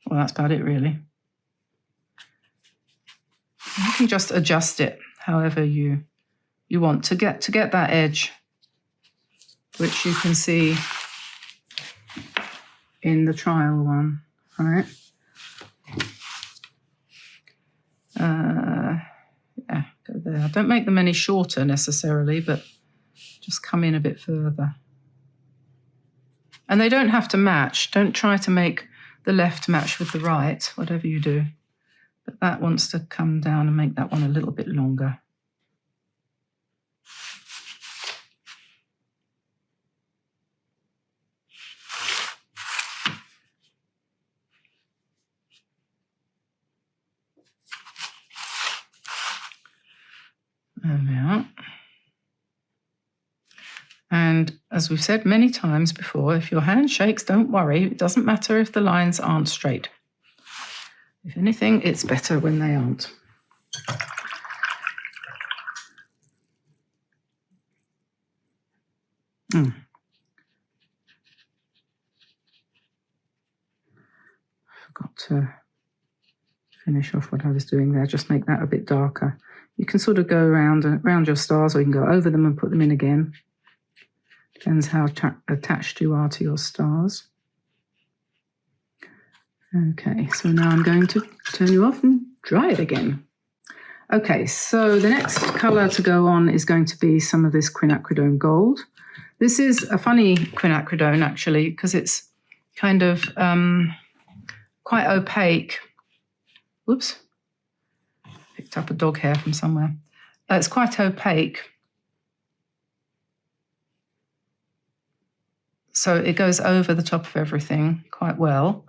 Well, that's about it, really. You can just adjust it however you want to get that edge, which you can see in the trial one, right? Yeah, go there. Don't make them any shorter necessarily, but just come in a bit further. And they don't have to match. Don't try to make the left match with the right, whatever you do. But that wants to come down and make that one a little bit longer. There we are. And And as we've said many times before, if your hand shakes, don't worry. It doesn't matter if the lines aren't straight. If anything, it's better when they aren't. Forgot to finish off what I was doing there. Just make that a bit darker. You can sort of go around your stars, or you can go over them and put them in again. Depends how attached you are to your stars. Okay, so now I'm going to turn you off and dry it again. Okay, so the next colour to go on is going to be some of this quinacridone gold. This is a funny quinacridone, actually, because it's kind of quite opaque. Whoops. Picked up a dog hair from somewhere. It's quite opaque. So it goes over the top of everything quite well.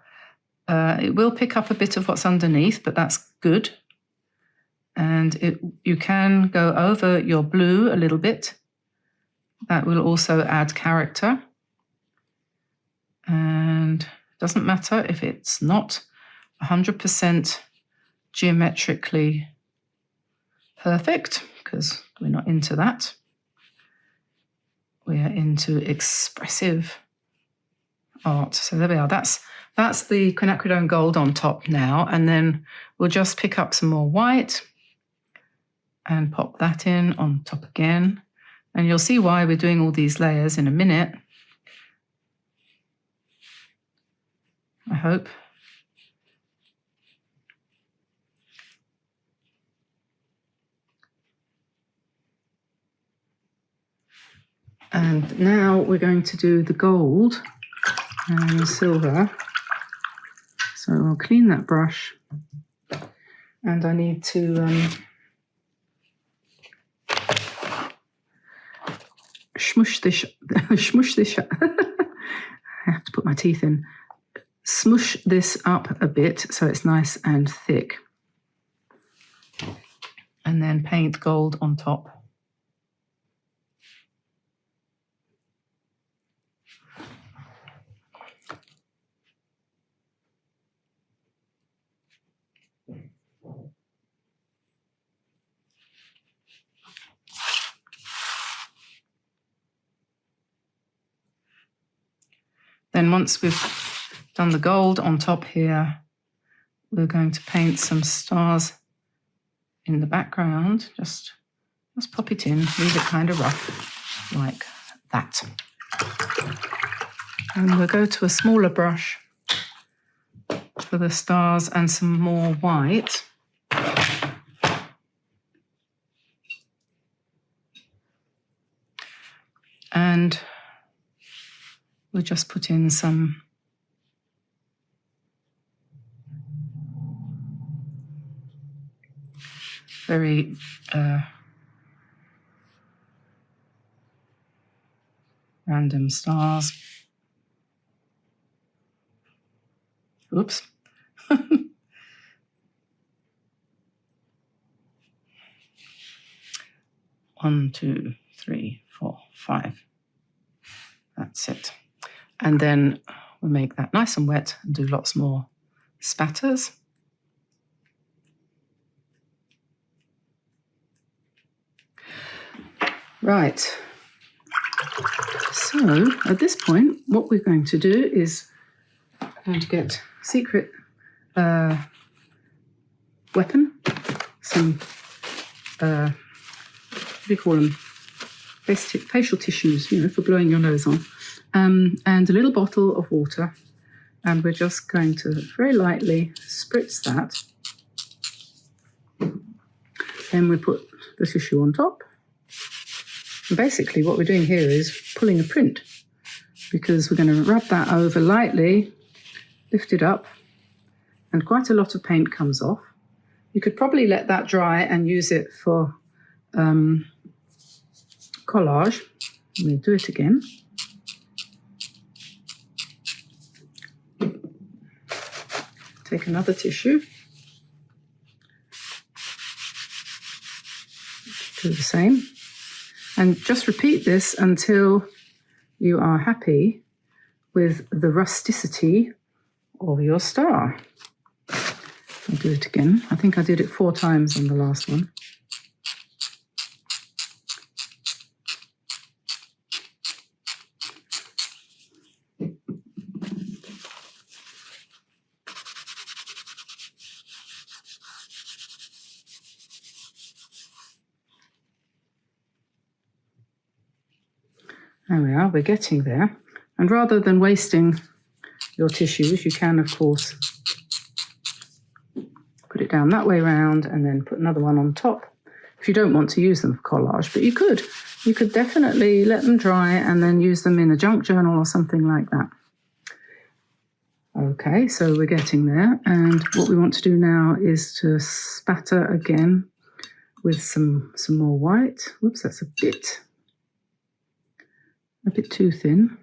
It will pick up a bit of what's underneath, but that's good. And you can go over your blue a little bit. That will also add character. And it doesn't matter if it's not 100% geometrically perfect, because we're not into that. We are into expressive art. So there we are. That's the quinacridone gold on top now. And then we'll just pick up some more white and pop that in on top again. And you'll see why we're doing all these layers in a minute. I hope. And now we're going to do the gold and silver. So I'll clean that brush. And I need to smush this. I have to put my teeth in. Smush this up a bit so it's nice and thick. And then paint gold on top. Then once we've done the gold on top here, we're going to paint some stars in the background. Just pop it in, leave it kind of rough, like that. And we'll go to a smaller brush for the stars and some more white. And we'll just put in some very random stars. Oops. 1, 2, 3, 4, 5. That's it. And then we'll make that nice and wet and do lots more spatters. Right. So at this point, what we're going to do is I'm going to get secret weapon, some, what do you call them? Facial tissues, for blowing your nose on. And a little bottle of water, and we're just going to very lightly spritz that. Then we put the tissue on top. And basically what we're doing here is pulling a print, because we're going to rub that over lightly, lift it up, and quite a lot of paint comes off. You could probably let that dry and use it for collage. We'll do it again. Take another tissue. Do the same. And just repeat this until you are happy with the rusticity of your star. I'll do it again. I think I did it 4 times on the last one. There we are, we're getting there. And rather than wasting your tissues, you can, of course, put it down that way round and then put another one on top if you don't want to use them for collage. But you could. You could definitely let them dry and then use them in a junk journal or something like that. Okay, so we're getting there. And what we want to do now is to spatter again with some more white. Whoops, that's a bit too thin.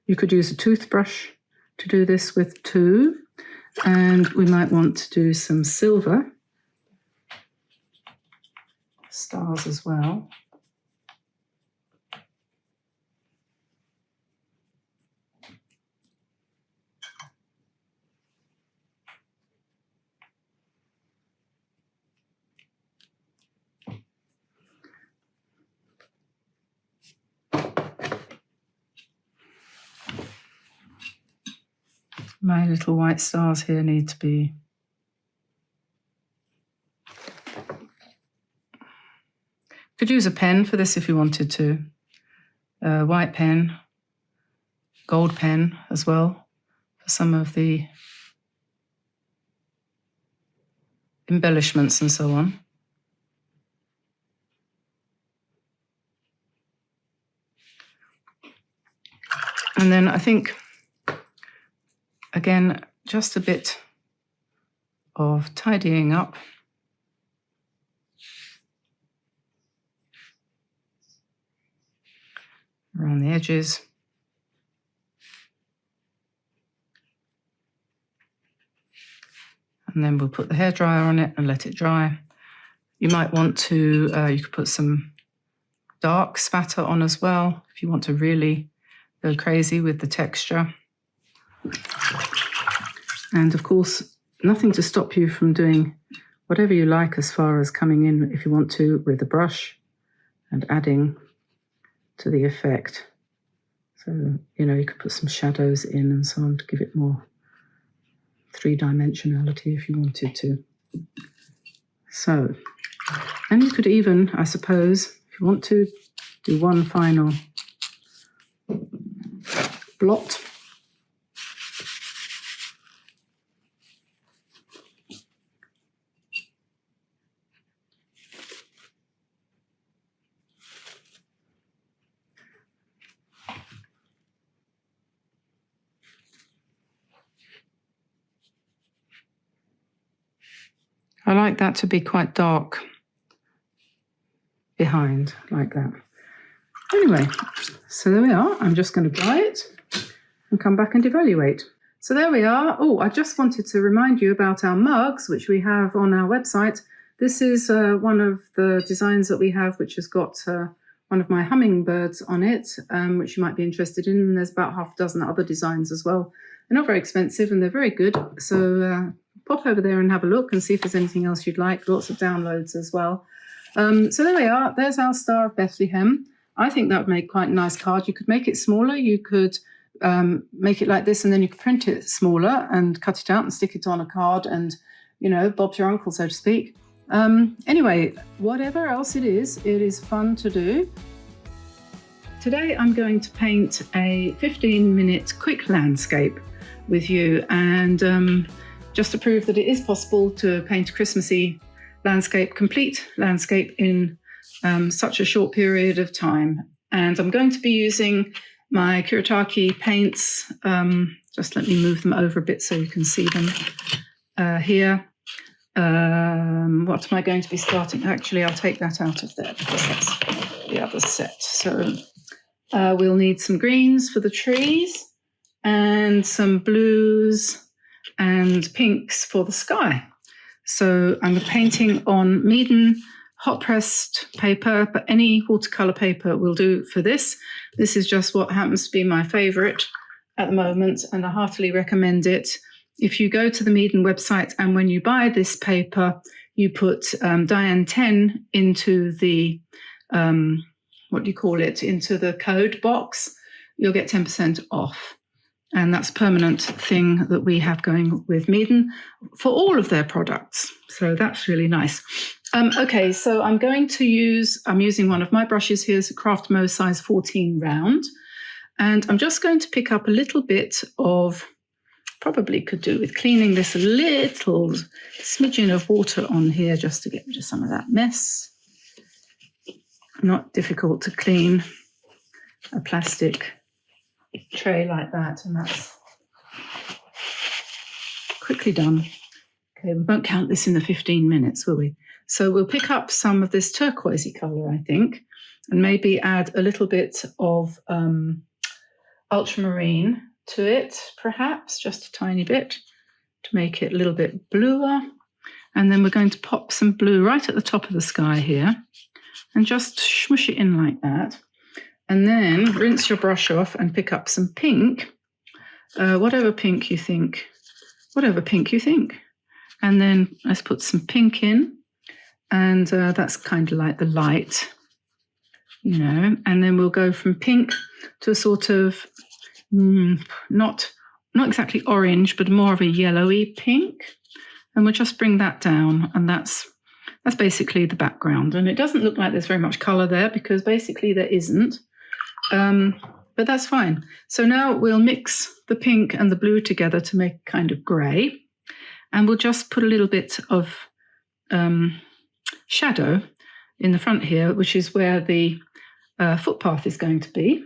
You could use a toothbrush to do this with too, and we might want to do some silver stars as well. My little white stars here need to be could use a pen for this if you wanted to. A white pen, gold pen as well for some of the embellishments and so on. And then I think, again, just a bit of tidying up. Around the edges. And then we'll put the hairdryer on it and let it dry. You might want to, you could put some dark spatter on as well if you want to really go crazy with the texture. And of course, nothing to stop you from doing whatever you like as far as coming in, if you want to, with a brush and adding to the effect. So, you know, you could put some shadows in and so on to give it more three-dimensionality if you wanted to. So, and you could even, I suppose, if you want to, do one final blot. I like that to be quite dark behind, like that. Anyway, so there we are. I'm just going to dry it and come back and evaluate. So there we are. Oh, I just wanted to remind you about our mugs, which we have on our website. This is one of the designs that we have, which has got one of my hummingbirds on it, which you might be interested in. And there's about half a dozen other designs as well. They're not very expensive and they're very good. So pop over there and have a look and see if there's anything else you'd like. Lots of downloads as well. So there we are. There's our Star of Bethlehem. I think that would make quite a nice card. You could make it smaller. You could make it like this, and then you could print it smaller and cut it out and stick it on a card and, you know, Bob's your uncle, so to speak. Anyway, whatever else it is fun to do. Today I'm going to paint a 15-minute quick landscape with you, and just to prove that it is possible to paint a Christmassy landscape, complete landscape in such a short period of time. And I'm going to be using my Kuretake paints. Just let me move them over a bit so you can see them here. What am I going to be starting? Actually, I'll take that out of there because that's the other set. So we'll need some greens for the trees and some blues and pinks for the sky. So I'm painting on Meaden hot pressed paper, but any watercolor paper will do for this. This is just what happens to be my favorite at the moment, and I heartily recommend it. If you go to the Meaden website and when you buy this paper, you put Diane 10 into the, into the code box, you'll get 10% off. And that's a permanent thing that we have going with Meaden for all of their products. So that's really nice. Okay, so I'm using one of my brushes here, it's a Craft Mo size 14 round. And I'm just going to pick up a little bit of, probably could do with cleaning this a little smidgen of water on here just to get rid of some of that mess. Not difficult to clean a plastic tray like that, and that's quickly done. Okay, we won't count this in the 15 minutes, will we? So we'll pick up some of this turquoisey colour, I think, and maybe add a little bit of ultramarine to it, perhaps, just a tiny bit, to make it a little bit bluer. And then we're going to pop some blue right at the top of the sky here, and just smush it in like that. And then rinse your brush off and pick up some pink, whatever pink you think. And then let's put some pink in, and that's kind of like the light, you know. And then we'll go from pink to a sort of not exactly orange, but more of a yellowy pink. And we'll just bring that down, and that's basically the background. And it doesn't look like there's very much colour there because basically there isn't. But that's fine. So now we'll mix the pink and the blue together to make kind of grey. And we'll just put a little bit of shadow in the front here, which is where the footpath is going to be.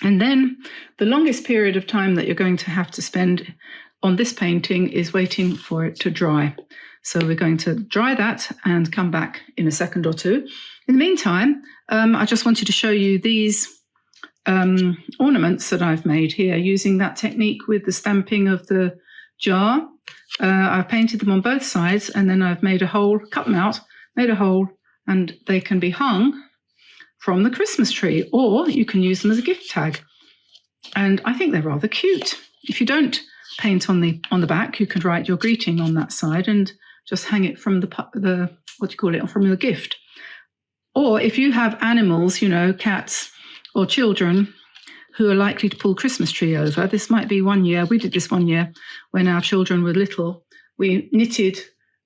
And then the longest period of time that you're going to have to spend on this painting is waiting for it to dry. So we're going to dry that and come back in a second or two. In the meantime, I just wanted to show you these ornaments that I've made here using that technique with the stamping of the jar. I've painted them on both sides, and then I've made a hole, cut them out, made a hole, and they can be hung from the Christmas tree, or you can use them as a gift tag. And I think they're rather cute. If you don't paint on the back, you can write your greeting on that side and just hang it from from your gift. Or if you have animals, you know, cats or children who are likely to pull Christmas tree over, this might be one year. We did this one year when our children were little. We knitted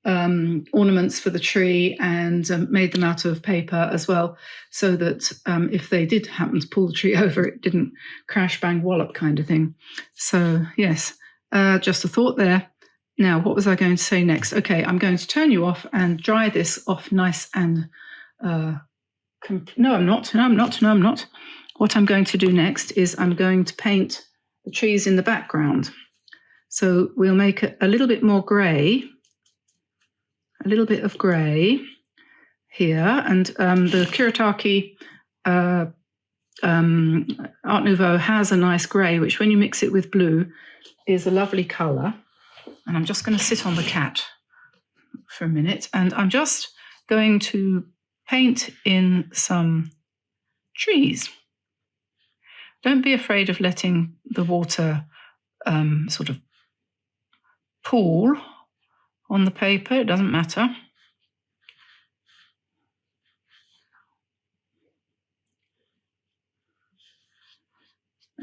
ornaments for the tree and made them out of paper as well, so that if they did happen to pull the tree over, it didn't crash, bang, wallop kind of thing. So yes, just a thought there. Now, what was I going to say next? Okay, I'm going to turn you off and dry this off nice and no, I'm not. What I'm going to do next is I'm going to paint the trees in the background. So we'll make it a little bit more grey, a little bit of grey here. And the Kuretake Art Nouveau has a nice grey, which when you mix it with blue is a lovely colour. And I'm just going to sit on the cat for a minute, and I'm just going to paint in some trees. Don't be afraid of letting the water sort of pool on the paper. It doesn't matter.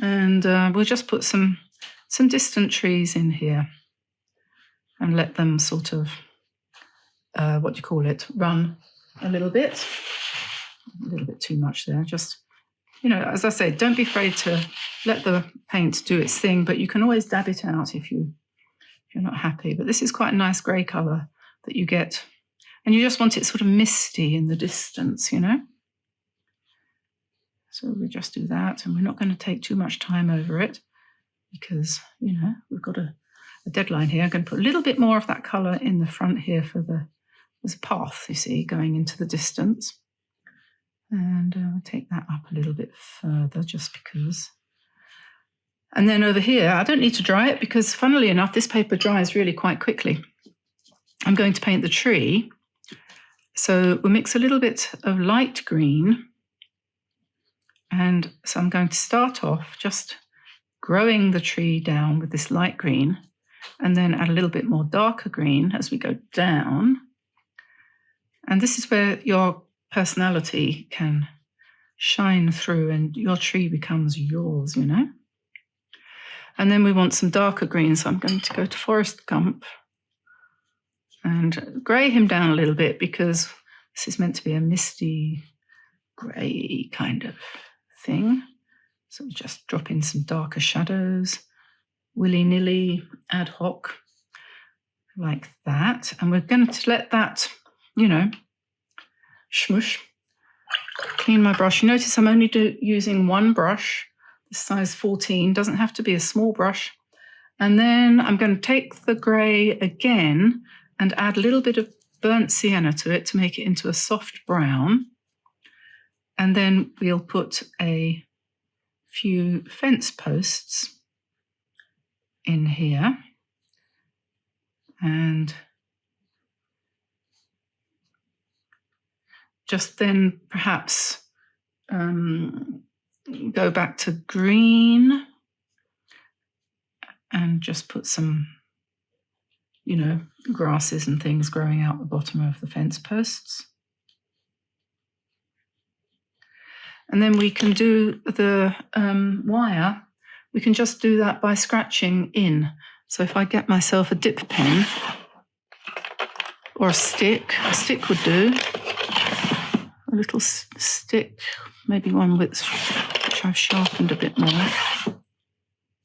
And we'll just put some distant trees in here and let them sort of, run a little bit. A little bit too much there. Just, you know, as I say, don't be afraid to let the paint do its thing, but you can always dab it out if you're not happy. But this is quite a nice grey colour that you get. And you just want it sort of misty in the distance, you know. So we just do that, and we're not going to take too much time over it because, you know, we've got a deadline here. I'm going to put a little bit more of that colour in the front here there's a path, you see, going into the distance. And I'll take that up a little bit further just because. And then over here, I don't need to dry it because, funnily enough, this paper dries really quite quickly. I'm going to paint the tree, So we'll mix a little bit of light green. And so I'm going to start off just growing the tree down with this light green, and then add a little bit more darker green as we go down. And this is where your personality can shine through and your tree becomes yours, you know. And then we want some darker green, so I'm going to go to Forrest Gump and grey him down a little bit, because this is meant to be a misty grey kind of thing. So we just drop in some darker shadows, willy-nilly, ad hoc, like that. And we're going to let that, you know, smush. Clean my brush. You notice I'm only using one brush, the size 14, doesn't have to be a small brush. And then I'm going to take the grey again and add a little bit of burnt sienna to it to make it into a soft brown. And then we'll put a few fence posts in here. And just then perhaps go back to green and just put some, you know, grasses and things growing out the bottom of the fence posts. And then we can do the wire. We can just do that by scratching in. So if I get myself a dip pen or a stick would do. A little stick, maybe one which I've sharpened a bit more.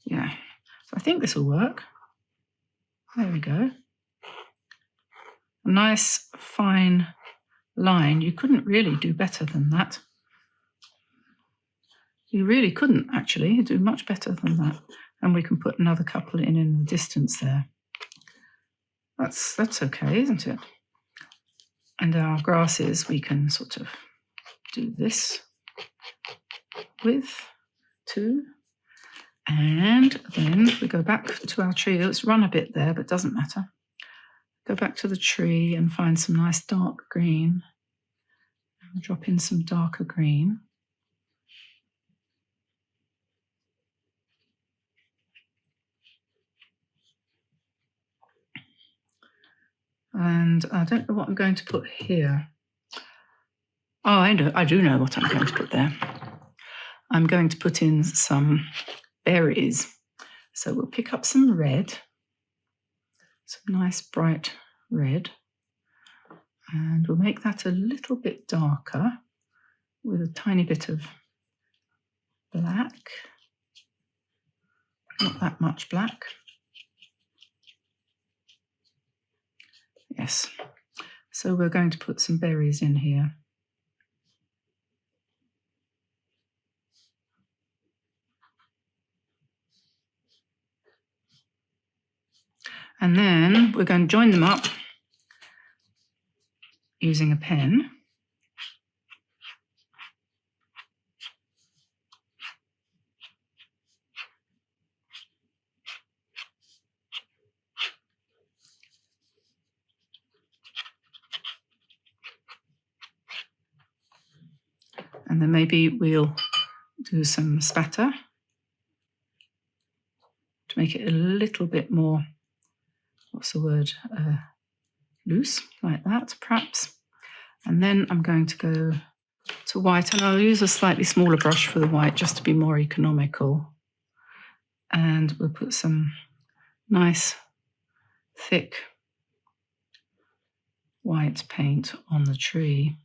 Yeah, so I think this will work. There we go. A nice fine line. You couldn't really do better than that. You really couldn't actually do much better than that. And we can put another couple in the distance there. That's okay, isn't it? And our grasses we can sort of do this with too. And then we go back to our tree. Let's run a bit there, but doesn't matter. Go back to the tree and find some nice dark green. And drop in some darker green. And I don't know what I'm going to put here. Oh, I do know what I'm going to put there. I'm going to put in some berries. So we'll pick up some red, some nice bright red, and we'll make that a little bit darker with a tiny bit of black. Not that much black. Yes. So we're going to put some berries in here. And then we're going to join them up using a pen. And then maybe we'll do some spatter to make it a little bit more, what's the word, loose, like that, perhaps. And then I'm going to go to white, and I'll use a slightly smaller brush for the white just to be more economical. And we'll put some nice, thick white paint on the tree.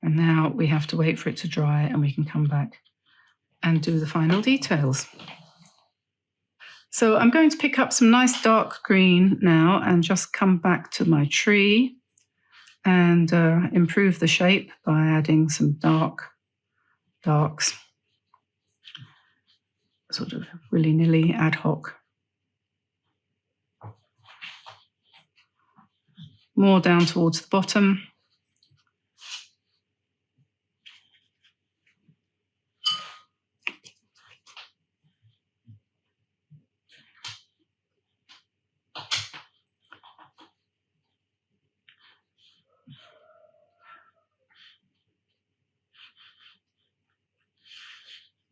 And now we have to wait for it to dry and we can come back and do the final details. So I'm going to pick up some nice dark green now and just come back to my tree and improve the shape by adding some darks, sort of willy-nilly, ad hoc. More down towards the bottom.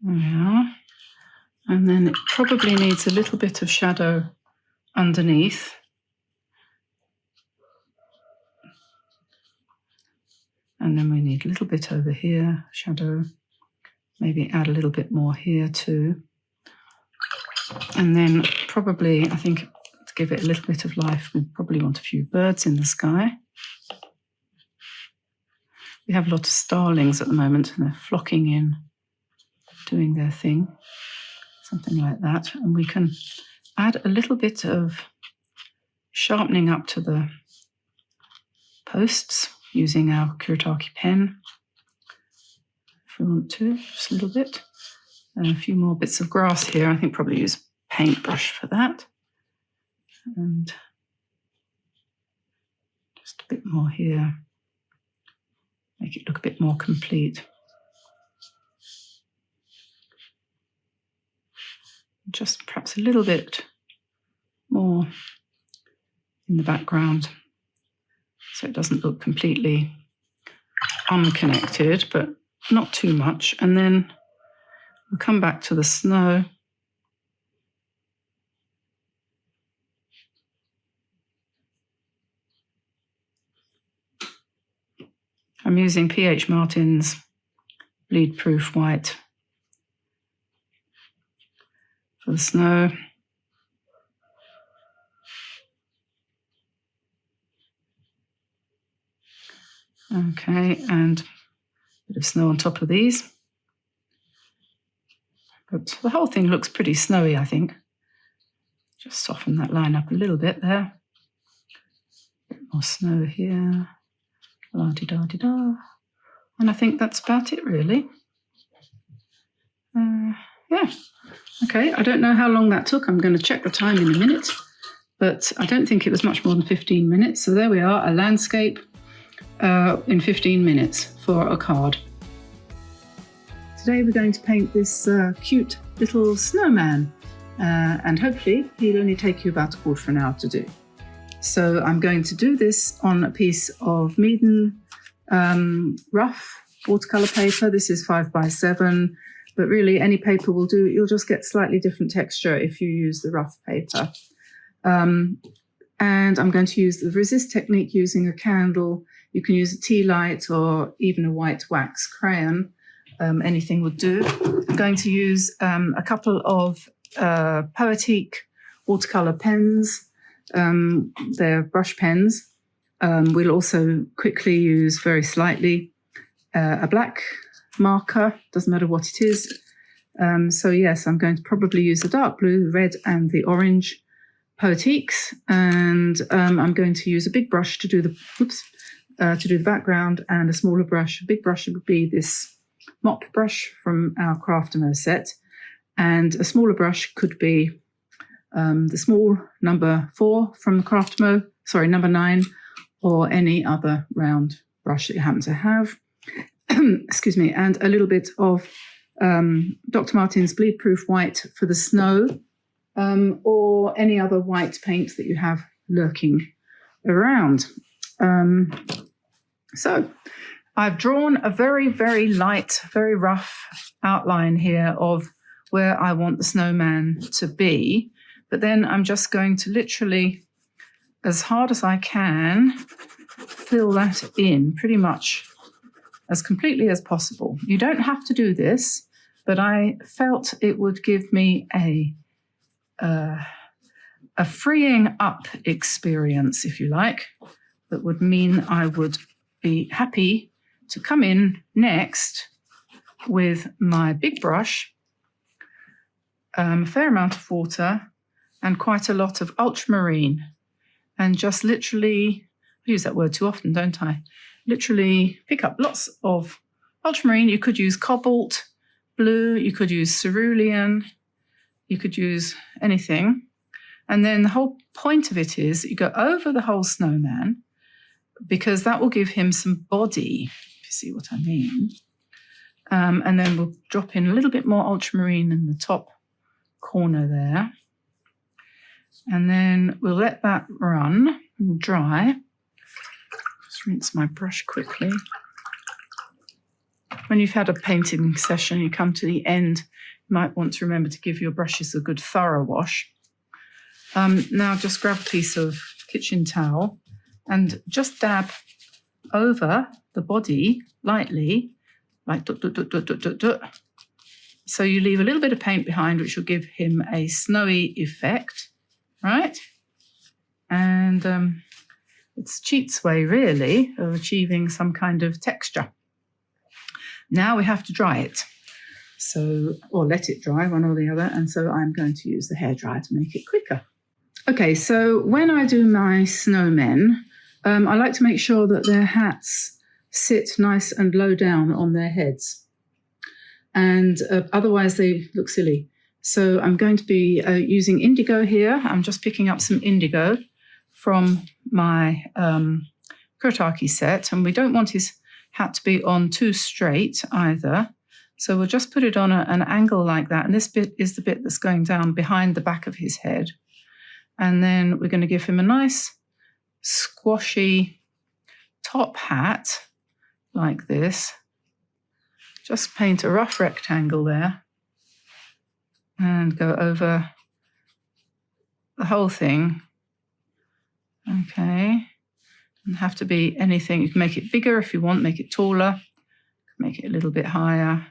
There we are. And then it probably needs a little bit of shadow underneath. And then we need a little bit over here, shadow. Maybe add a little bit more here too. And then probably, I think, to give it a little bit of life, we probably want a few birds in the sky. We have a lot of starlings at the moment, and they're flocking in, doing their thing, something like that. And we can add a little bit of sharpening up to the posts using our Kuretake pen, if we want to, just a little bit. And a few more bits of grass here. I think probably use paintbrush for that. And just a bit more here. Make it look a bit more complete. Just perhaps a little bit more in the background so it doesn't look completely unconnected, but not too much. And then we'll come back to the snow. I'm using P.H. Martin's bleed proof white for the snow. Okay, and a bit of snow on top of these. But the whole thing looks pretty snowy, I think. Just soften that line up a little bit there. A bit more snow here. La-di-da-di-da. And I think that's about it, really. Yeah. Okay, I don't know how long that took. I'm going to check the time in a minute. But I don't think it was much more than 15 minutes. So there we are, a landscape in 15 minutes for a card. Today we're going to paint this cute little snowman. And hopefully he'll only take you about a quarter of an hour to do. So I'm going to do this on a piece of Meaden rough watercolor paper. This is 5x7, but really any paper will do. You'll just get slightly different texture if you use the rough paper. And I'm going to use the resist technique using a candle. You can use a tea light or even a white wax crayon. Anything would do. I'm going to use a couple of Poetique watercolor pens. They're brush pens. We'll also quickly use very slightly a black marker, doesn't matter what it is. So yes, I'm going to probably use the dark blue, the red and the orange Poetiques, and I'm going to use a big brush to do the background and a smaller brush. A big brush would be this mop brush from our Craftermo set, and a smaller brush could be the small number 4 from the Craftermo, number 9, or any other round brush that you happen to have. Excuse me, and a little bit of Dr. Martin's bleed proof white for the snow, or any other white paint that you have lurking around. So I've drawn a very, very light, very rough outline here of where I want the snowman to be. But then I'm just going to literally, as hard as I can, fill that in pretty much as completely as possible. You don't have to do this, but I felt it would give me a freeing up experience, if you like, that would mean I would be happy to come in next with my big brush, a fair amount of water, and quite a lot of ultramarine, and just literally, I use that word too often, don't I? Literally pick up lots of ultramarine. You could use cobalt blue, you could use cerulean, you could use anything. And then the whole point of it is you go over the whole snowman, because that will give him some body, if you see what I mean. And then we'll drop in a little bit more ultramarine in the top corner there. And then we'll let that run and dry. Just rinse my brush quickly. when you've had a painting session, you come to the end, you might want to remember to give your brushes a good thorough wash. Now just grab a piece of kitchen towel and just dab over the body lightly, like dot, dot, dot, dot, dot, dot, dot. So you leave a little bit of paint behind, which will give him a snowy effect, right? And it's cheat's way, really, of achieving some kind of texture. Now we have to dry it. So, or let it dry, one or the other. And so I'm going to use the hairdryer to make it quicker. Okay, so when I do my snowmen, I like to make sure that their hats sit nice and low down on their heads. And otherwise they look silly. So I'm going to be using indigo here. I'm just picking up some indigo from my Kuretake set. And we don't want his hat to be on too straight either. So we'll just put it on an angle like that. And this bit is the bit that's going down behind the back of his head. And then we're going to give him a nice squashy top hat like this. Just paint a rough rectangle there and go over the whole thing. Okay. Doesn't have to be anything. You can make it bigger if you want, make it taller, make it a little bit higher.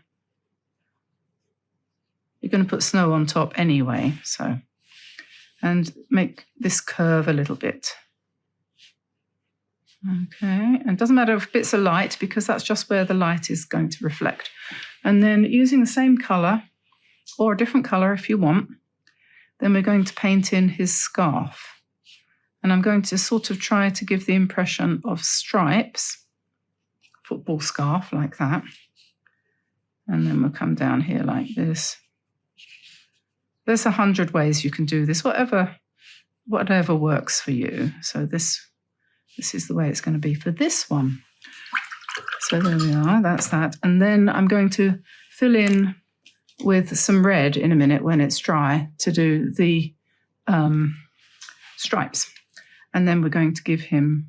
You're going to put snow on top anyway, so. And make this curve a little bit. Okay, and it doesn't matter if bits are light because that's just where the light is going to reflect. And then using the same colour or a different colour if you want, then we're going to paint in his scarf. And I'm going to sort of try to give the impression of stripes, football scarf like that. And then we'll come down here like this. There's 100 ways you can do this, whatever works for you. So this is the way it's going to be for this one. So there we are, that's that. And then I'm going to fill in with some red in a minute when it's dry to do the stripes. And then we're going to give him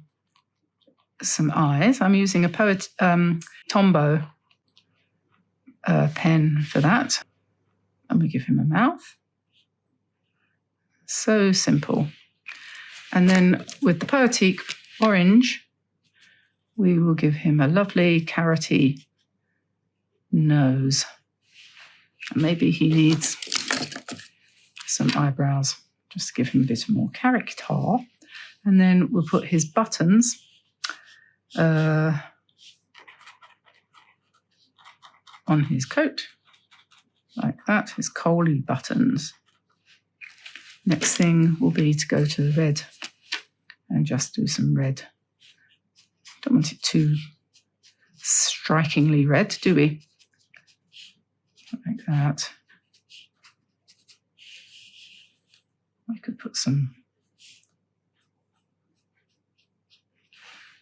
some eyes. I'm using a Tombow pen for that. And we give him a mouth. So simple. And then with the Kuretake orange, we will give him a lovely carroty nose. And maybe he needs some eyebrows, just to give him a bit more character. And then we'll put his buttons on his coat, like that, his coaly buttons. Next thing will be to go to the red and just do some red. Don't want it too strikingly red, do we? Like that. I could put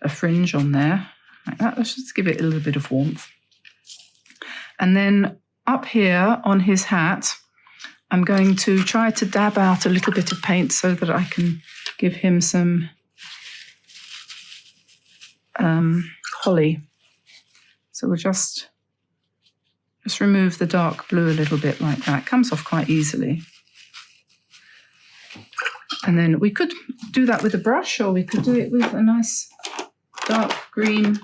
a fringe on there, like that. Let's just give it a little bit of warmth. And then up here on his hat, I'm going to try to dab out a little bit of paint so that I can give him some holly. So we'll just remove the dark blue a little bit like that. It comes off quite easily. And then we could do that with a brush, or we could do it with a nice dark green.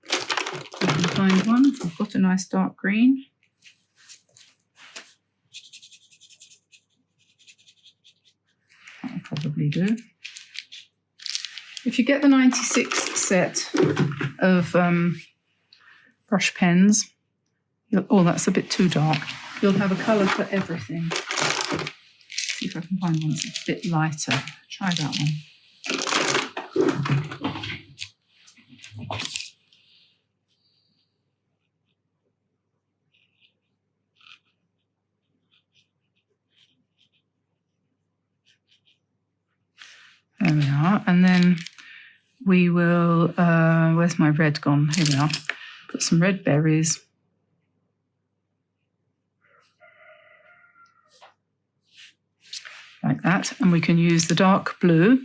If I can find one. I've got a nice dark green. That'll probably do. If you get the 96 set of brush pens, oh, that's a bit too dark. You'll have a colour for everything. See if I can find one that's a bit lighter. Try that one. There we are. And then we will, where's my red gone? Here we are. Put some red berries. Like that. And we can use the dark blue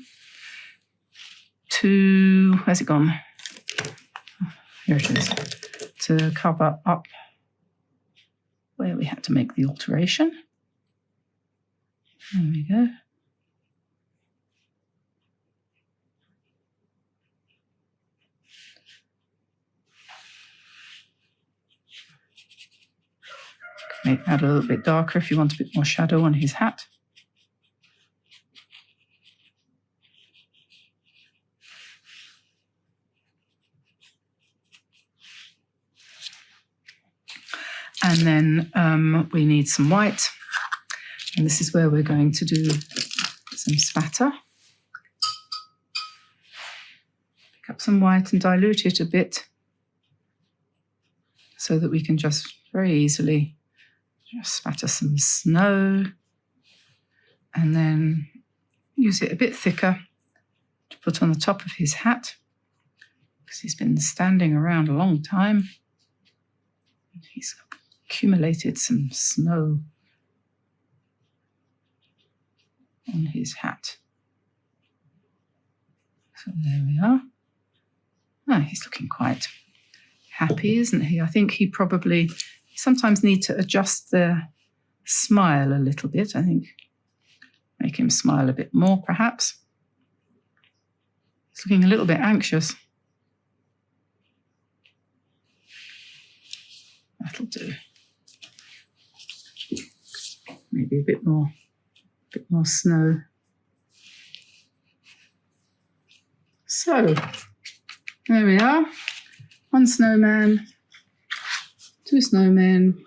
to, where's it gone? Here it is. to cover up where we had to make the alteration. There we go. Make that a little bit darker if you want a bit more shadow on his hat. And then we need some white. And this is where we're going to do some spatter. Pick up some white and dilute it a bit so that we can just very easily just spatter some snow and then use it a bit thicker to put on the top of his hat because he's been standing around a long time. He's accumulated some snow on his hat. So there we are. Ah, he's looking quite happy, isn't he? I think he probably sometimes need to adjust their smile a little bit. I think make him smile a bit more, perhaps. He's looking a little bit anxious. That'll do. Maybe a bit more snow. So, there we are. One snowman, two snowmen,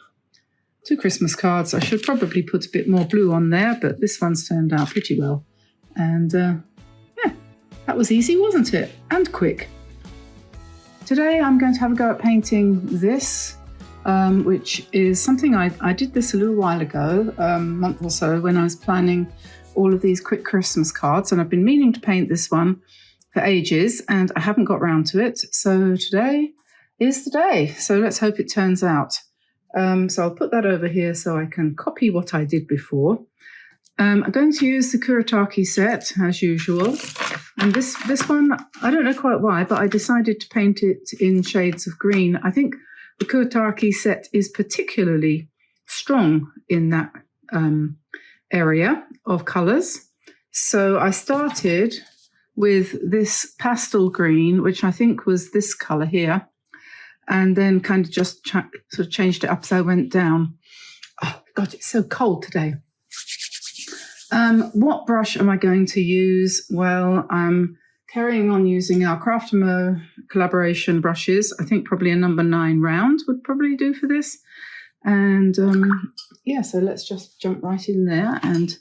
two Christmas cards. I should probably put a bit more blue on there, but this one's turned out pretty well. And yeah, that was easy, wasn't it? And quick. Today I'm going to have a go at painting this, which is something I did this a little while ago, a month or so, when I was planning all of these quick Christmas cards. And I've been meaning to paint this one for ages, and I haven't got round to it. So today is the day. So let's hope it turns out. So I'll put that over here so I can copy what I did before. I'm going to use the Kuretake set as usual. And this one, I don't know quite why, but I decided to paint it in shades of green. I think the Kuretake set is particularly strong in that area of colours. So I started with this pastel green, which I think was this colour here, and then kind of just sort of changed it up as I went down. Oh, God, it's so cold today. What brush am I going to use? Well, I'm carrying on using our Craftamo collaboration brushes. I think probably a number 9 round would probably do for this. And yeah, so let's just jump right in there and,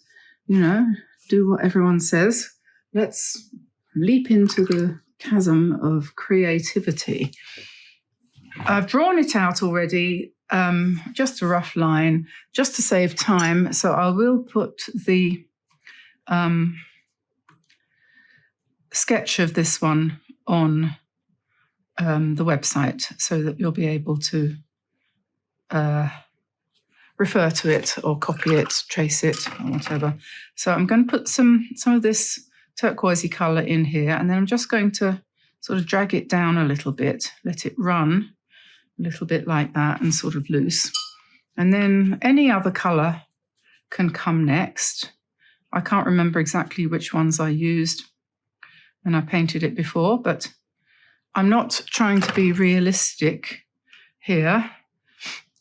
you know, do what everyone says. Let's leap into the chasm of creativity. I've drawn it out already, just a rough line, just to save time. So I will put the sketch of this one on the website so that you'll be able to refer to it or copy it, trace it, or whatever. So I'm going to put some of this turquoisey colour in here, and then I'm just going to sort of drag it down a little bit, let it run a little bit like that and sort of loose. And then any other colour can come next. I can't remember exactly which ones I used when I painted it before, but I'm not trying to be realistic here.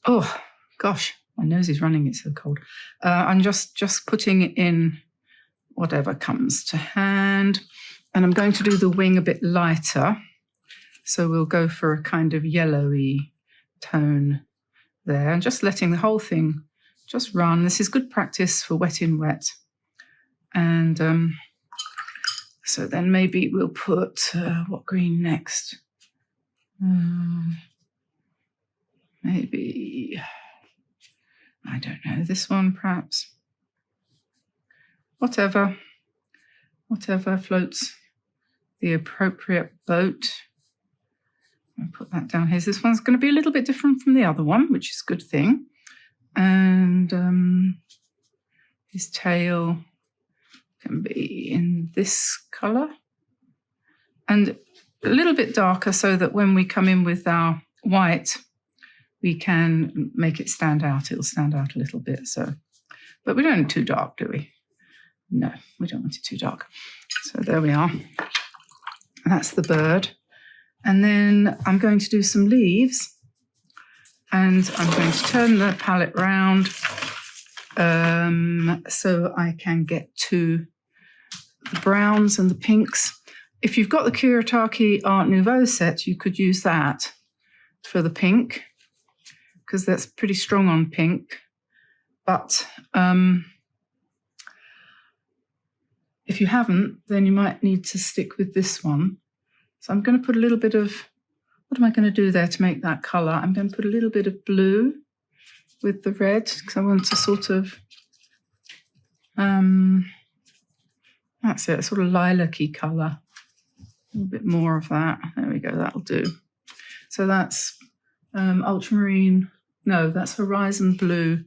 Oh, gosh, my nose is running, it's so cold. I'm just putting it in whatever comes to hand. And I'm going to do the wing a bit lighter. So we'll go for a kind of yellowy tone there, and just letting the whole thing just run. This is good practice for wet in wet. And so then maybe we'll put, what green next? Maybe, I don't know, this one perhaps. Whatever floats the appropriate boat. I'll put that down here. This one's going to be a little bit different from the other one, which is a good thing. And his tail can be in this colour. And a little bit darker so that when we come in with our white, we can make it stand out. It'll stand out a little bit. So, but we don't want it too dark, do we? No, we don't want it too dark. So there we are. That's the bird. And then I'm going to do some leaves. And I'm going to turn the palette round so I can get to the browns and the pinks. If you've got the Kuretake Art Nouveau set, you could use that for the pink, because that's pretty strong on pink. But if you haven't, then you might need to stick with this one. So I'm going to put a little bit of, what am I going to do there to make that colour? I'm going to put a little bit of blue with the red, because I want to sort of, that's it, a sort of lilac-y colour. A little bit more of that. There we go, that'll do. So that's ultramarine, no, that's horizon blue,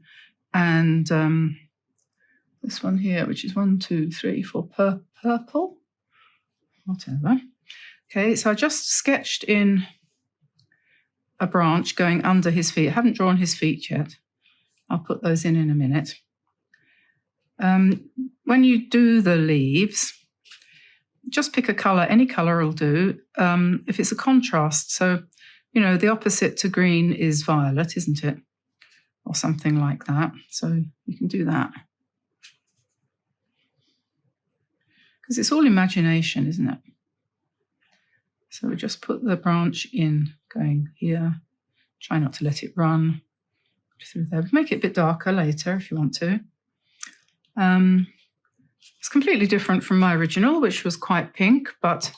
and this one here, which is 1, 2, 3, 4, purple, whatever. Okay, so I just sketched in a branch going under his feet. I haven't drawn his feet yet. I'll put those in a minute. When you do the leaves, just pick a colour. Any colour will do. If it's a contrast, so, you know, the opposite to green is violet, isn't it? Or something like that. So you can do that. Because it's all imagination, isn't it? So we just put the branch in, going here. Try not to let it run through there. Make it a bit darker later if you want to. It's completely different from my original, which was quite pink, but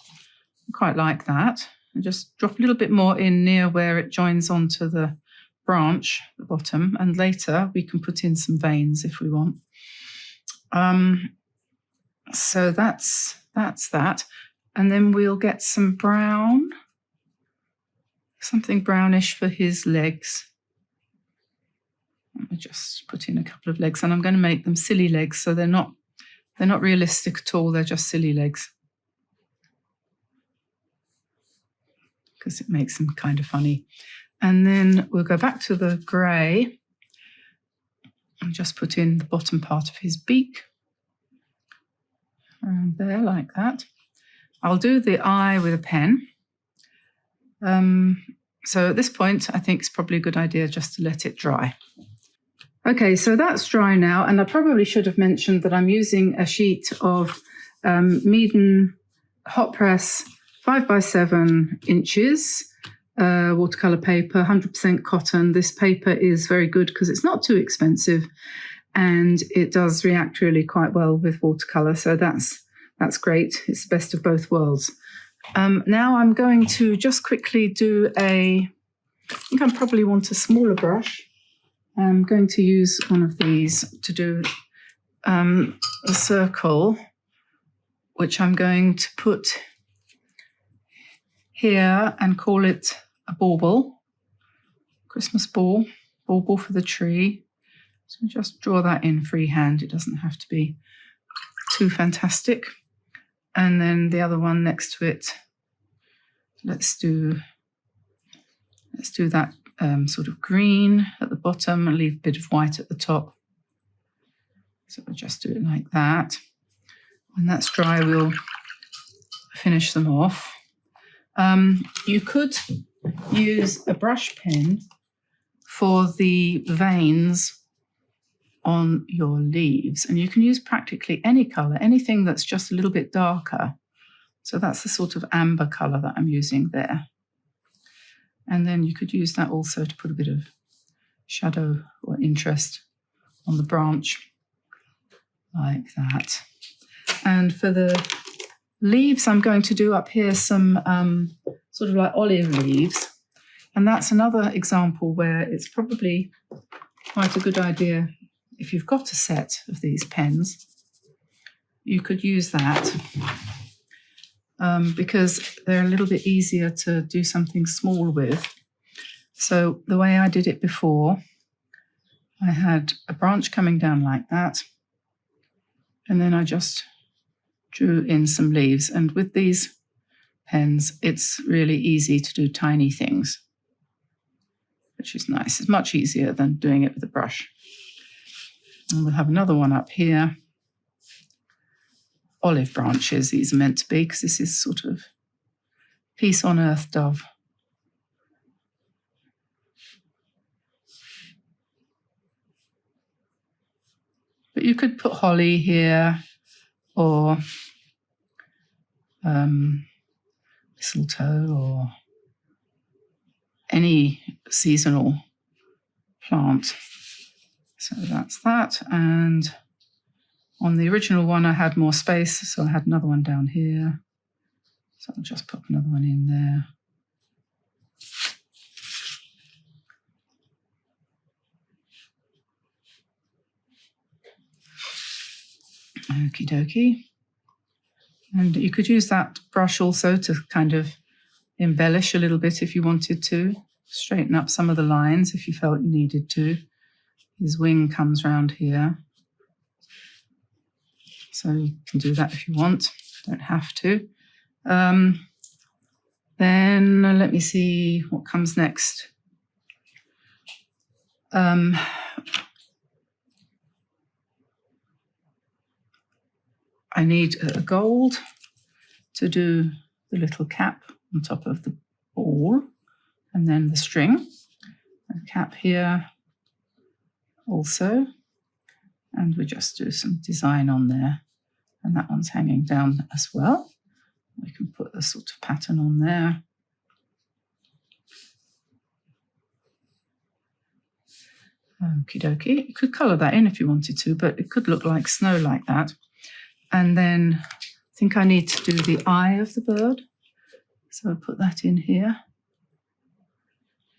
I quite like that. And just drop a little bit more in near where it joins onto the branch, the bottom, and later we can put in some veins if we want. So that's that. And then we'll get some brown, something brownish for his legs. Let me just put in a couple of legs, and I'm going to make them silly legs, so they're not realistic at all. They're just silly legs, because it makes them kind of funny. And then we'll go back to the grey and just put in the bottom part of his beak. Around there, like that. I'll do the eye with a pen. So at this point, I think it's probably a good idea just to let it dry. Okay, so that's dry now, and I probably should have mentioned that I'm using a sheet of Meaden hot press 5x7 inches watercolor paper, 100% cotton. This paper is very good because it's not too expensive, and it does react really quite well with watercolor. So that's great. It's the best of both worlds. Now I'm going to just quickly do I think I probably want a smaller brush. I'm going to use one of these to do a circle, which I'm going to put here and call it a bauble, Christmas bauble for the tree. So just draw that in freehand. It doesn't have to be too fantastic. And then the other one next to it, let's do that sort of green at the bottom and leave a bit of white at the top. So we'll just do it like that. When that's dry, we'll finish them off. You could use a brush pen for the veins on your leaves, and you can use practically any colour, anything that's just a little bit darker. So that's the sort of amber colour that I'm using there. And then you could use that also to put a bit of shadow or interest on the branch, like that. And for the leaves, I'm going to do up here some sort of like olive leaves. And that's another example where it's probably quite a good idea, if you've got a set of these pens, you could use that because they're a little bit easier to do something small with. So the way I did it before, I had a branch coming down like that, and then I just drew in some leaves. And with these pens, it's really easy to do tiny things. which is nice. It's much easier than doing it with a brush. And we'll have another one up here. Olive branches, these are meant to be, because this is sort of peace on earth dove. But you could put holly here, or mistletoe, or any seasonal plant. So that's that. And on the original one, I had more space, so I had another one down here. So I'll just put another one in there. Okie dokie. And you could use that brush also to kind of embellish a little bit if you wanted to. Straighten up some of the lines if you felt you needed to. His wing comes round here. So you can do that if you want. Don't have to. Then let me see what comes next. I need a gold to do the little cap on top of the ball, and then the string. A cap here also, and we just do some design on there, and that one's hanging down as well. We can put a sort of pattern on there. Okie dokie. You could colour that in if you wanted to, but it could look like snow like that. And then I think I need to do the eye of the bird. So I'll put that in here.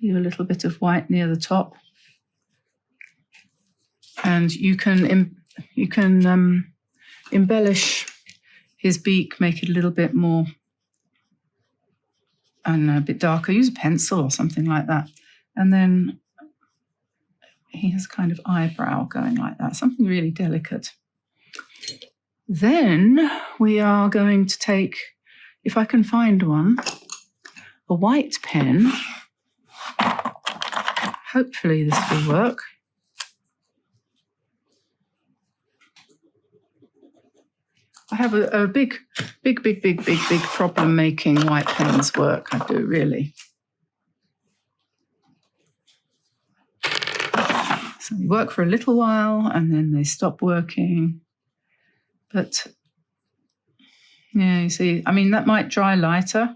Leave a little bit of white near the top. And you can embellish his beak, make it a little bit more, and a bit darker. Use a pencil or something like that. And then he has kind of eyebrow going like that, something really delicate. Then we are going to take, if I can find one, a white pen. Hopefully this will work. I have a big problem making white pens work. I do, really. So they work for a little while and then they stop working. But yeah, you see, I mean, that might dry lighter.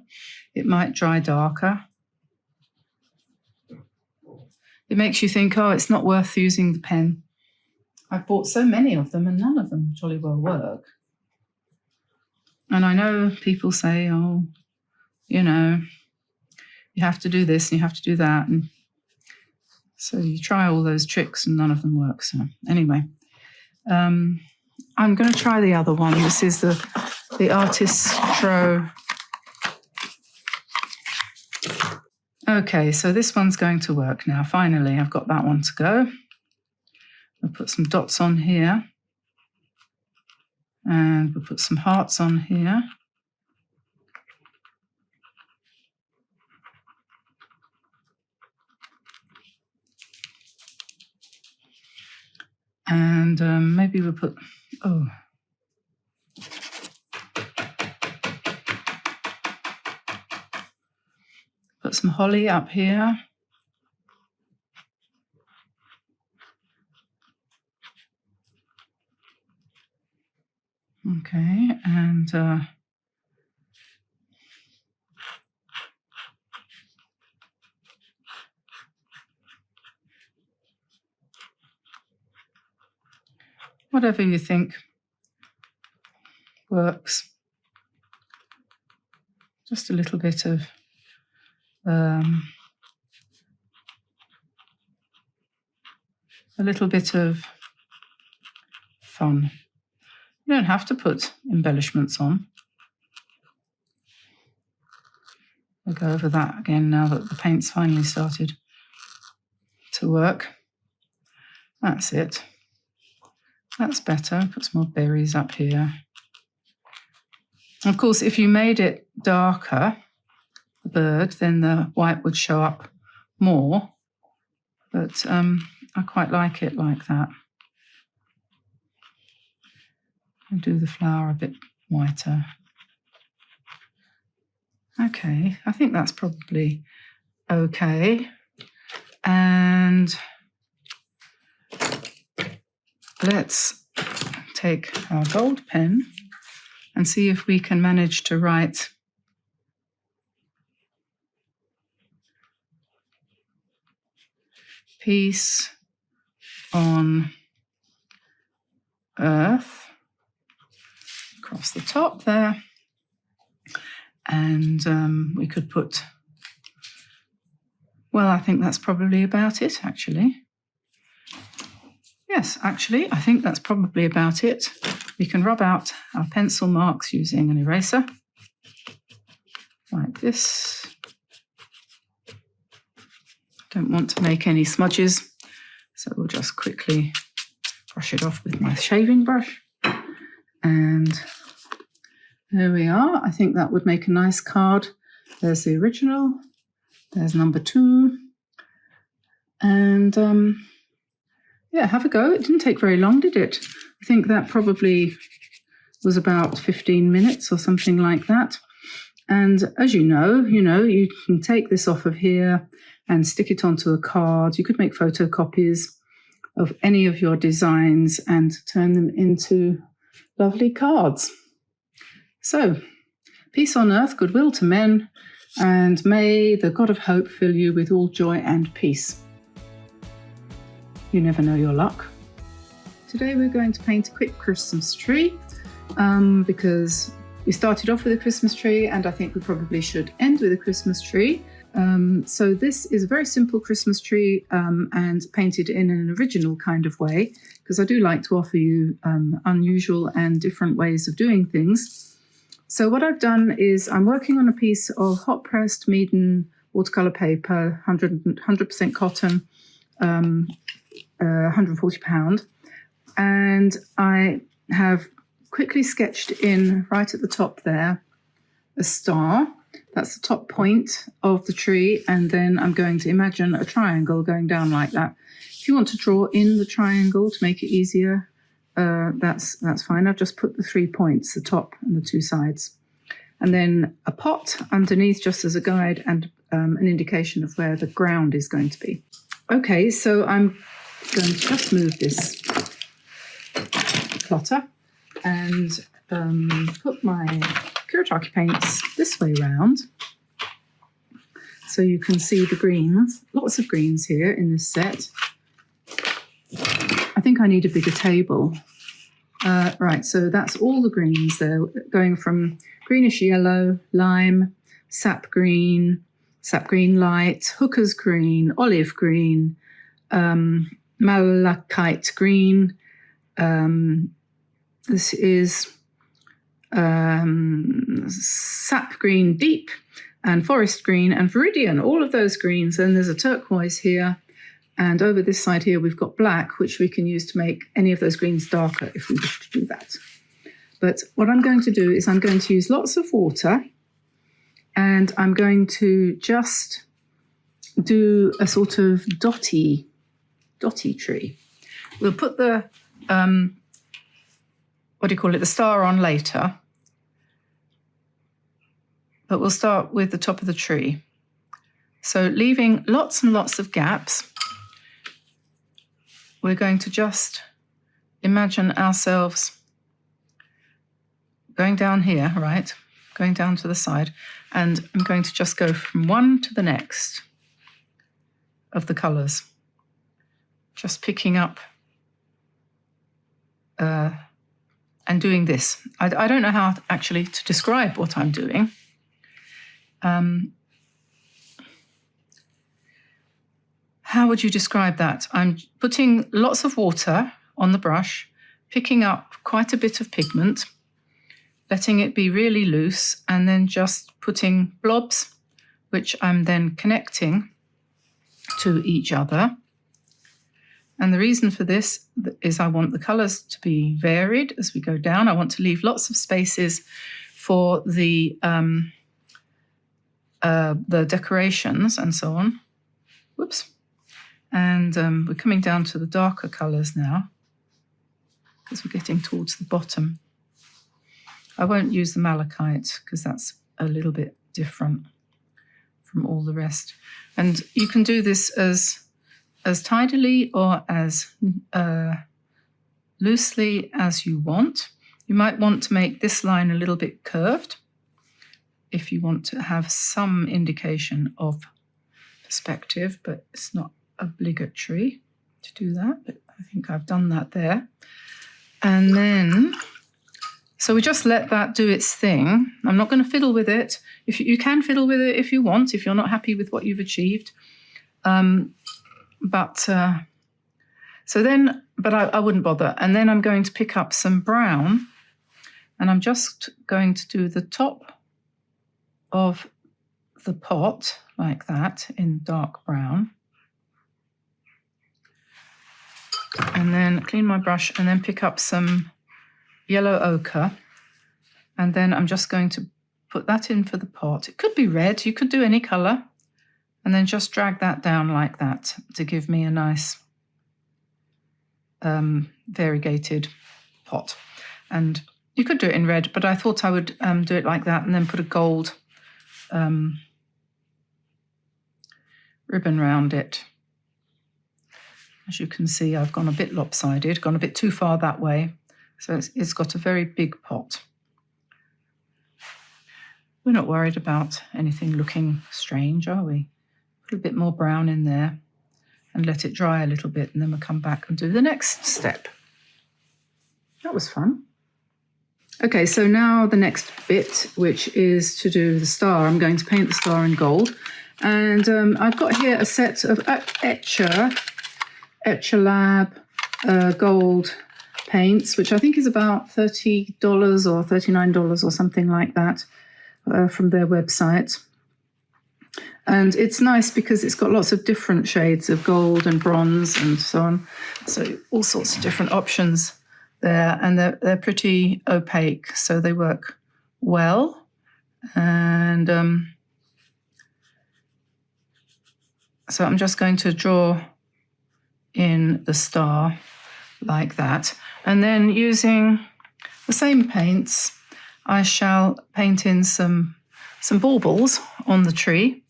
It might dry darker. It makes you think, oh, it's not worth using the pen. I've bought so many of them and none of them jolly well work. And I know people say, oh, you know, you have to do this and you have to do that. And so you try all those tricks and none of them work. So anyway, I'm going to try the other one. This is the Artistro. Okay, so this one's going to work now. Finally, I've got that one to go. I'll put some dots on here. And we'll put some hearts on here. And maybe we'll put, put some holly up here. Okay, and whatever you think works. Just a little bit of fun. You don't have to put embellishments on. We'll go over that again now that the paint's finally started to work. That's it. That's better. Put some more berries up here. Of course, if you made it darker, the bird, then the white would show up more. but I quite like it like that. I'll do the flower a bit whiter. Okay, I think that's probably okay. And let's take our gold pen and see if we can manage to write peace on earth across the top there. And we could put, well, I think that's probably about it, actually. Yes, actually, I think that's probably about it. We can rub out our pencil marks using an eraser, like this. Don't want to make any smudges, so we'll just quickly brush it off with my shaving brush. And there we are. I think that would make a nice card. There's the original. There's number 2. And yeah, have a go. It didn't take very long, did it? I think that probably was about 15 minutes or something like that. And as you know, you can take this off of here and stick it onto a card. You could make photocopies of any of your designs and turn them into lovely cards. So, peace on earth, goodwill to men, and may the God of hope fill you with all joy and peace. You never know your luck. Today we're going to paint a quick Christmas tree because we started off with a Christmas tree and I think we probably should end with a Christmas tree. So this is a very simple Christmas tree and painted in an original kind of way, because I do like to offer you unusual and different ways of doing things. So what I've done is I'm working on a piece of hot pressed Meaden watercolor paper, 100% cotton, 140 pound, and I have quickly sketched in right at the top there a star. That's the top point of the tree, and then I'm going to imagine a triangle going down like that. If you want to draw in the triangle to make it easier, that's fine. I've just put the 3 points, the top and the 2 sides. And then a pot underneath just as a guide and an indication of where the ground is going to be. Okay, so I'm going to just move this clutter and put my Kuretake paints this way round so you can see the greens. Lots of greens here in this set. I think I need a bigger table. Right, so that's all the greens there, going from greenish yellow, lime, sap green light, hooker's green, olive green, malachite green. This is sap green deep and forest green and viridian, all of those greens. And there's a turquoise here. And over this side here, we've got black, which we can use to make any of those greens darker if we wish to do that. But what I'm going to do is I'm going to use lots of water, and I'm going to just do a sort of dotty tree. We'll put the, the star on later, but we'll start with the top of the tree. So leaving lots and lots of gaps, we're going to just imagine ourselves going down here, right? Going down to the side, and I'm going to just go from one to the next of the colours. Just picking up and doing this. I don't know how actually to describe what I'm doing. How would you describe that? I'm putting lots of water on the brush, picking up quite a bit of pigment, letting it be really loose, and then just putting blobs, which I'm then connecting to each other. And the reason for this is I want the colours to be varied as we go down. I want to leave lots of spaces for the decorations and so on. Whoops. And we're coming down to the darker colours now because we're getting towards the bottom. I won't use the malachite because that's a little bit different from all the rest. And you can do this as tidily or as loosely as you want. You might want to make this line a little bit curved if you want to have some indication of perspective, but it's not obligatory to do that, but I think I've done that there. And then, so we just let that do its thing. I'm not going to fiddle with it. If you can fiddle with it if you want, if you're not happy with what you've achieved. I wouldn't bother. And then I'm going to pick up some brown, and I'm just going to do the top of the pot like that in dark brown. And then clean my brush and then pick up some yellow ochre. And then I'm just going to put that in for the pot. It could be red, you could do any colour. And then just drag that down like that to give me a nice variegated pot. And you could do it in red, but I thought I would do it like that and then put a gold ribbon round it. As you can see, I've gone a bit lopsided, gone a bit too far that way. So it's got a very big pot. We're not worried about anything looking strange, are we? Put a bit more brown in there and let it dry a little bit, and then we'll come back and do the next step. That was fun. Okay, so now the next bit, which is to do the star. I'm going to paint the star in gold. And I've got here a set of Etchalab gold paints, which I think is about $30 or $39 or something like that from their website. And it's nice because it's got lots of different shades of gold and bronze and so on. So all sorts of different options there, and they're pretty opaque, so they work well. And so I'm just going to draw in the star like that. And then using the same paints, I shall paint in some baubles on the tree.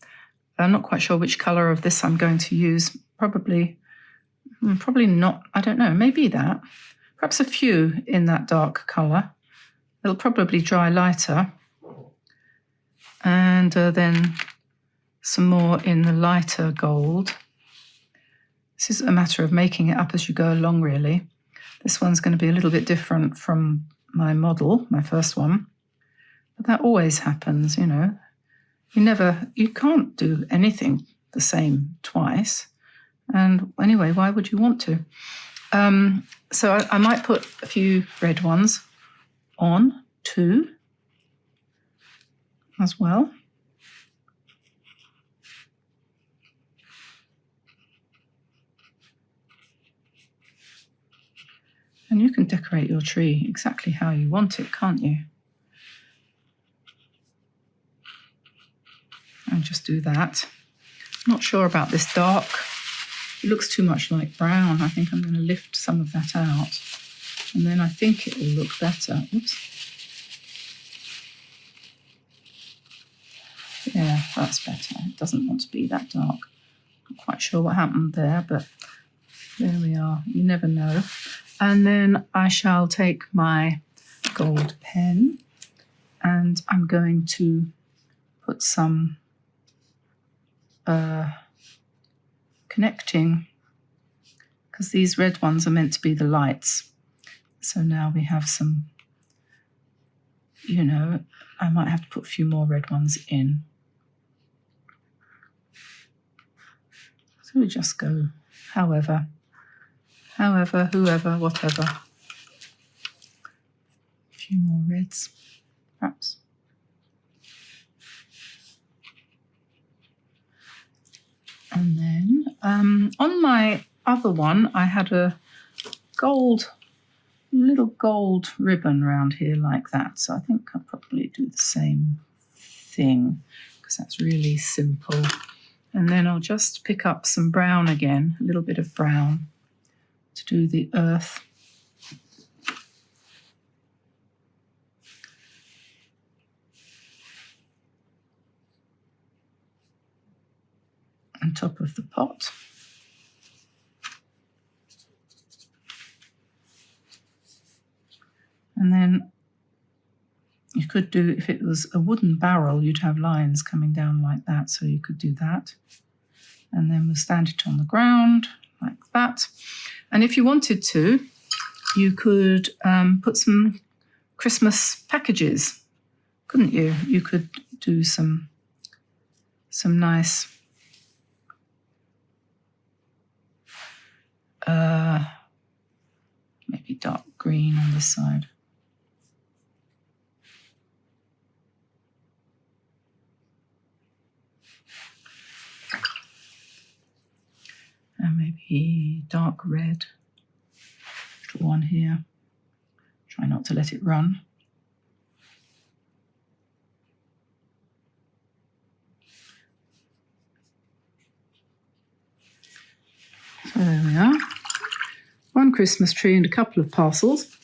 I'm not quite sure which colour of this I'm going to use. Probably not, I don't know, maybe that. Perhaps a few in that dark colour. It'll probably dry lighter. And then some more in the lighter gold. This is a matter of making it up as you go along, really. This one's going to be a little bit different from my model, my first one. But that always happens, you know. You can't do anything the same twice. And anyway, why would you want to? So I might put a few red ones on too, as well. And you can decorate your tree exactly how you want it, can't you? And just do that. Not sure about this dark. It looks too much like brown. I think I'm going to lift some of that out. And then I think it will look better. Oops. Yeah, that's better. It doesn't want to be that dark. Not quite sure what happened there, but there we are. You never know. And then I shall take my gold pen and I'm going to put some connecting, because these red ones are meant to be the lights. So now we have some, you know, I might have to put a few more red ones in. So we just go however, whoever, whatever. A few more reds, perhaps. And then on my other one, I had a little gold ribbon around here like that. So I think I'll probably do the same thing because that's really simple. And then I'll just pick up some brown again, a little bit of brown to do the earth. On top of the pot. And then you could do, if it was a wooden barrel, you'd have lines coming down like that, so you could do that. And then we'll stand it on the ground like that. And if you wanted to, you could put some Christmas packages, couldn't you? You could do some nice maybe dark green on this side. And maybe dark red, little one here. Try not to let it run. So there we are. One Christmas tree and a couple of parcels.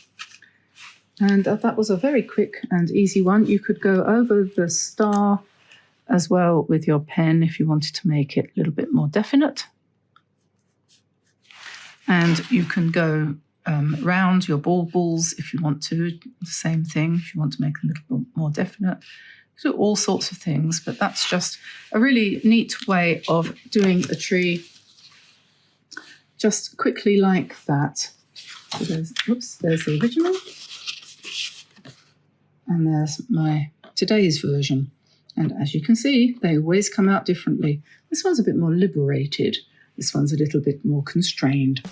And that was a very quick and easy one. You could go over the star as well with your pen if you wanted to make it a little bit more definite. And you can go round your baubles if you want to, the same thing, if you want to make them a little bit more definite. You do all sorts of things, but that's just a really neat way of doing a tree just quickly like that. So there's the original. And there's my today's version. And as you can see, they always come out differently. This one's a bit more liberated. This one's a little bit more constrained.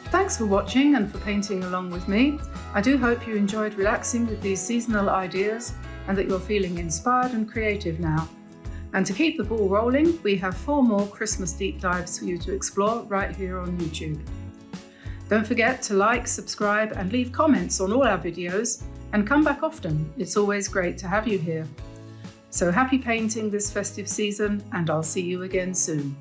Thanks for watching and for painting along with me. I do hope you enjoyed relaxing with these seasonal ideas and that you're feeling inspired and creative now. And to keep the ball rolling, we have 4 more Christmas deep dives for you to explore right here on YouTube. Don't forget to like, subscribe and leave comments on all our videos, and come back often. It's always great to have you here. So happy painting this festive season, and I'll see you again soon.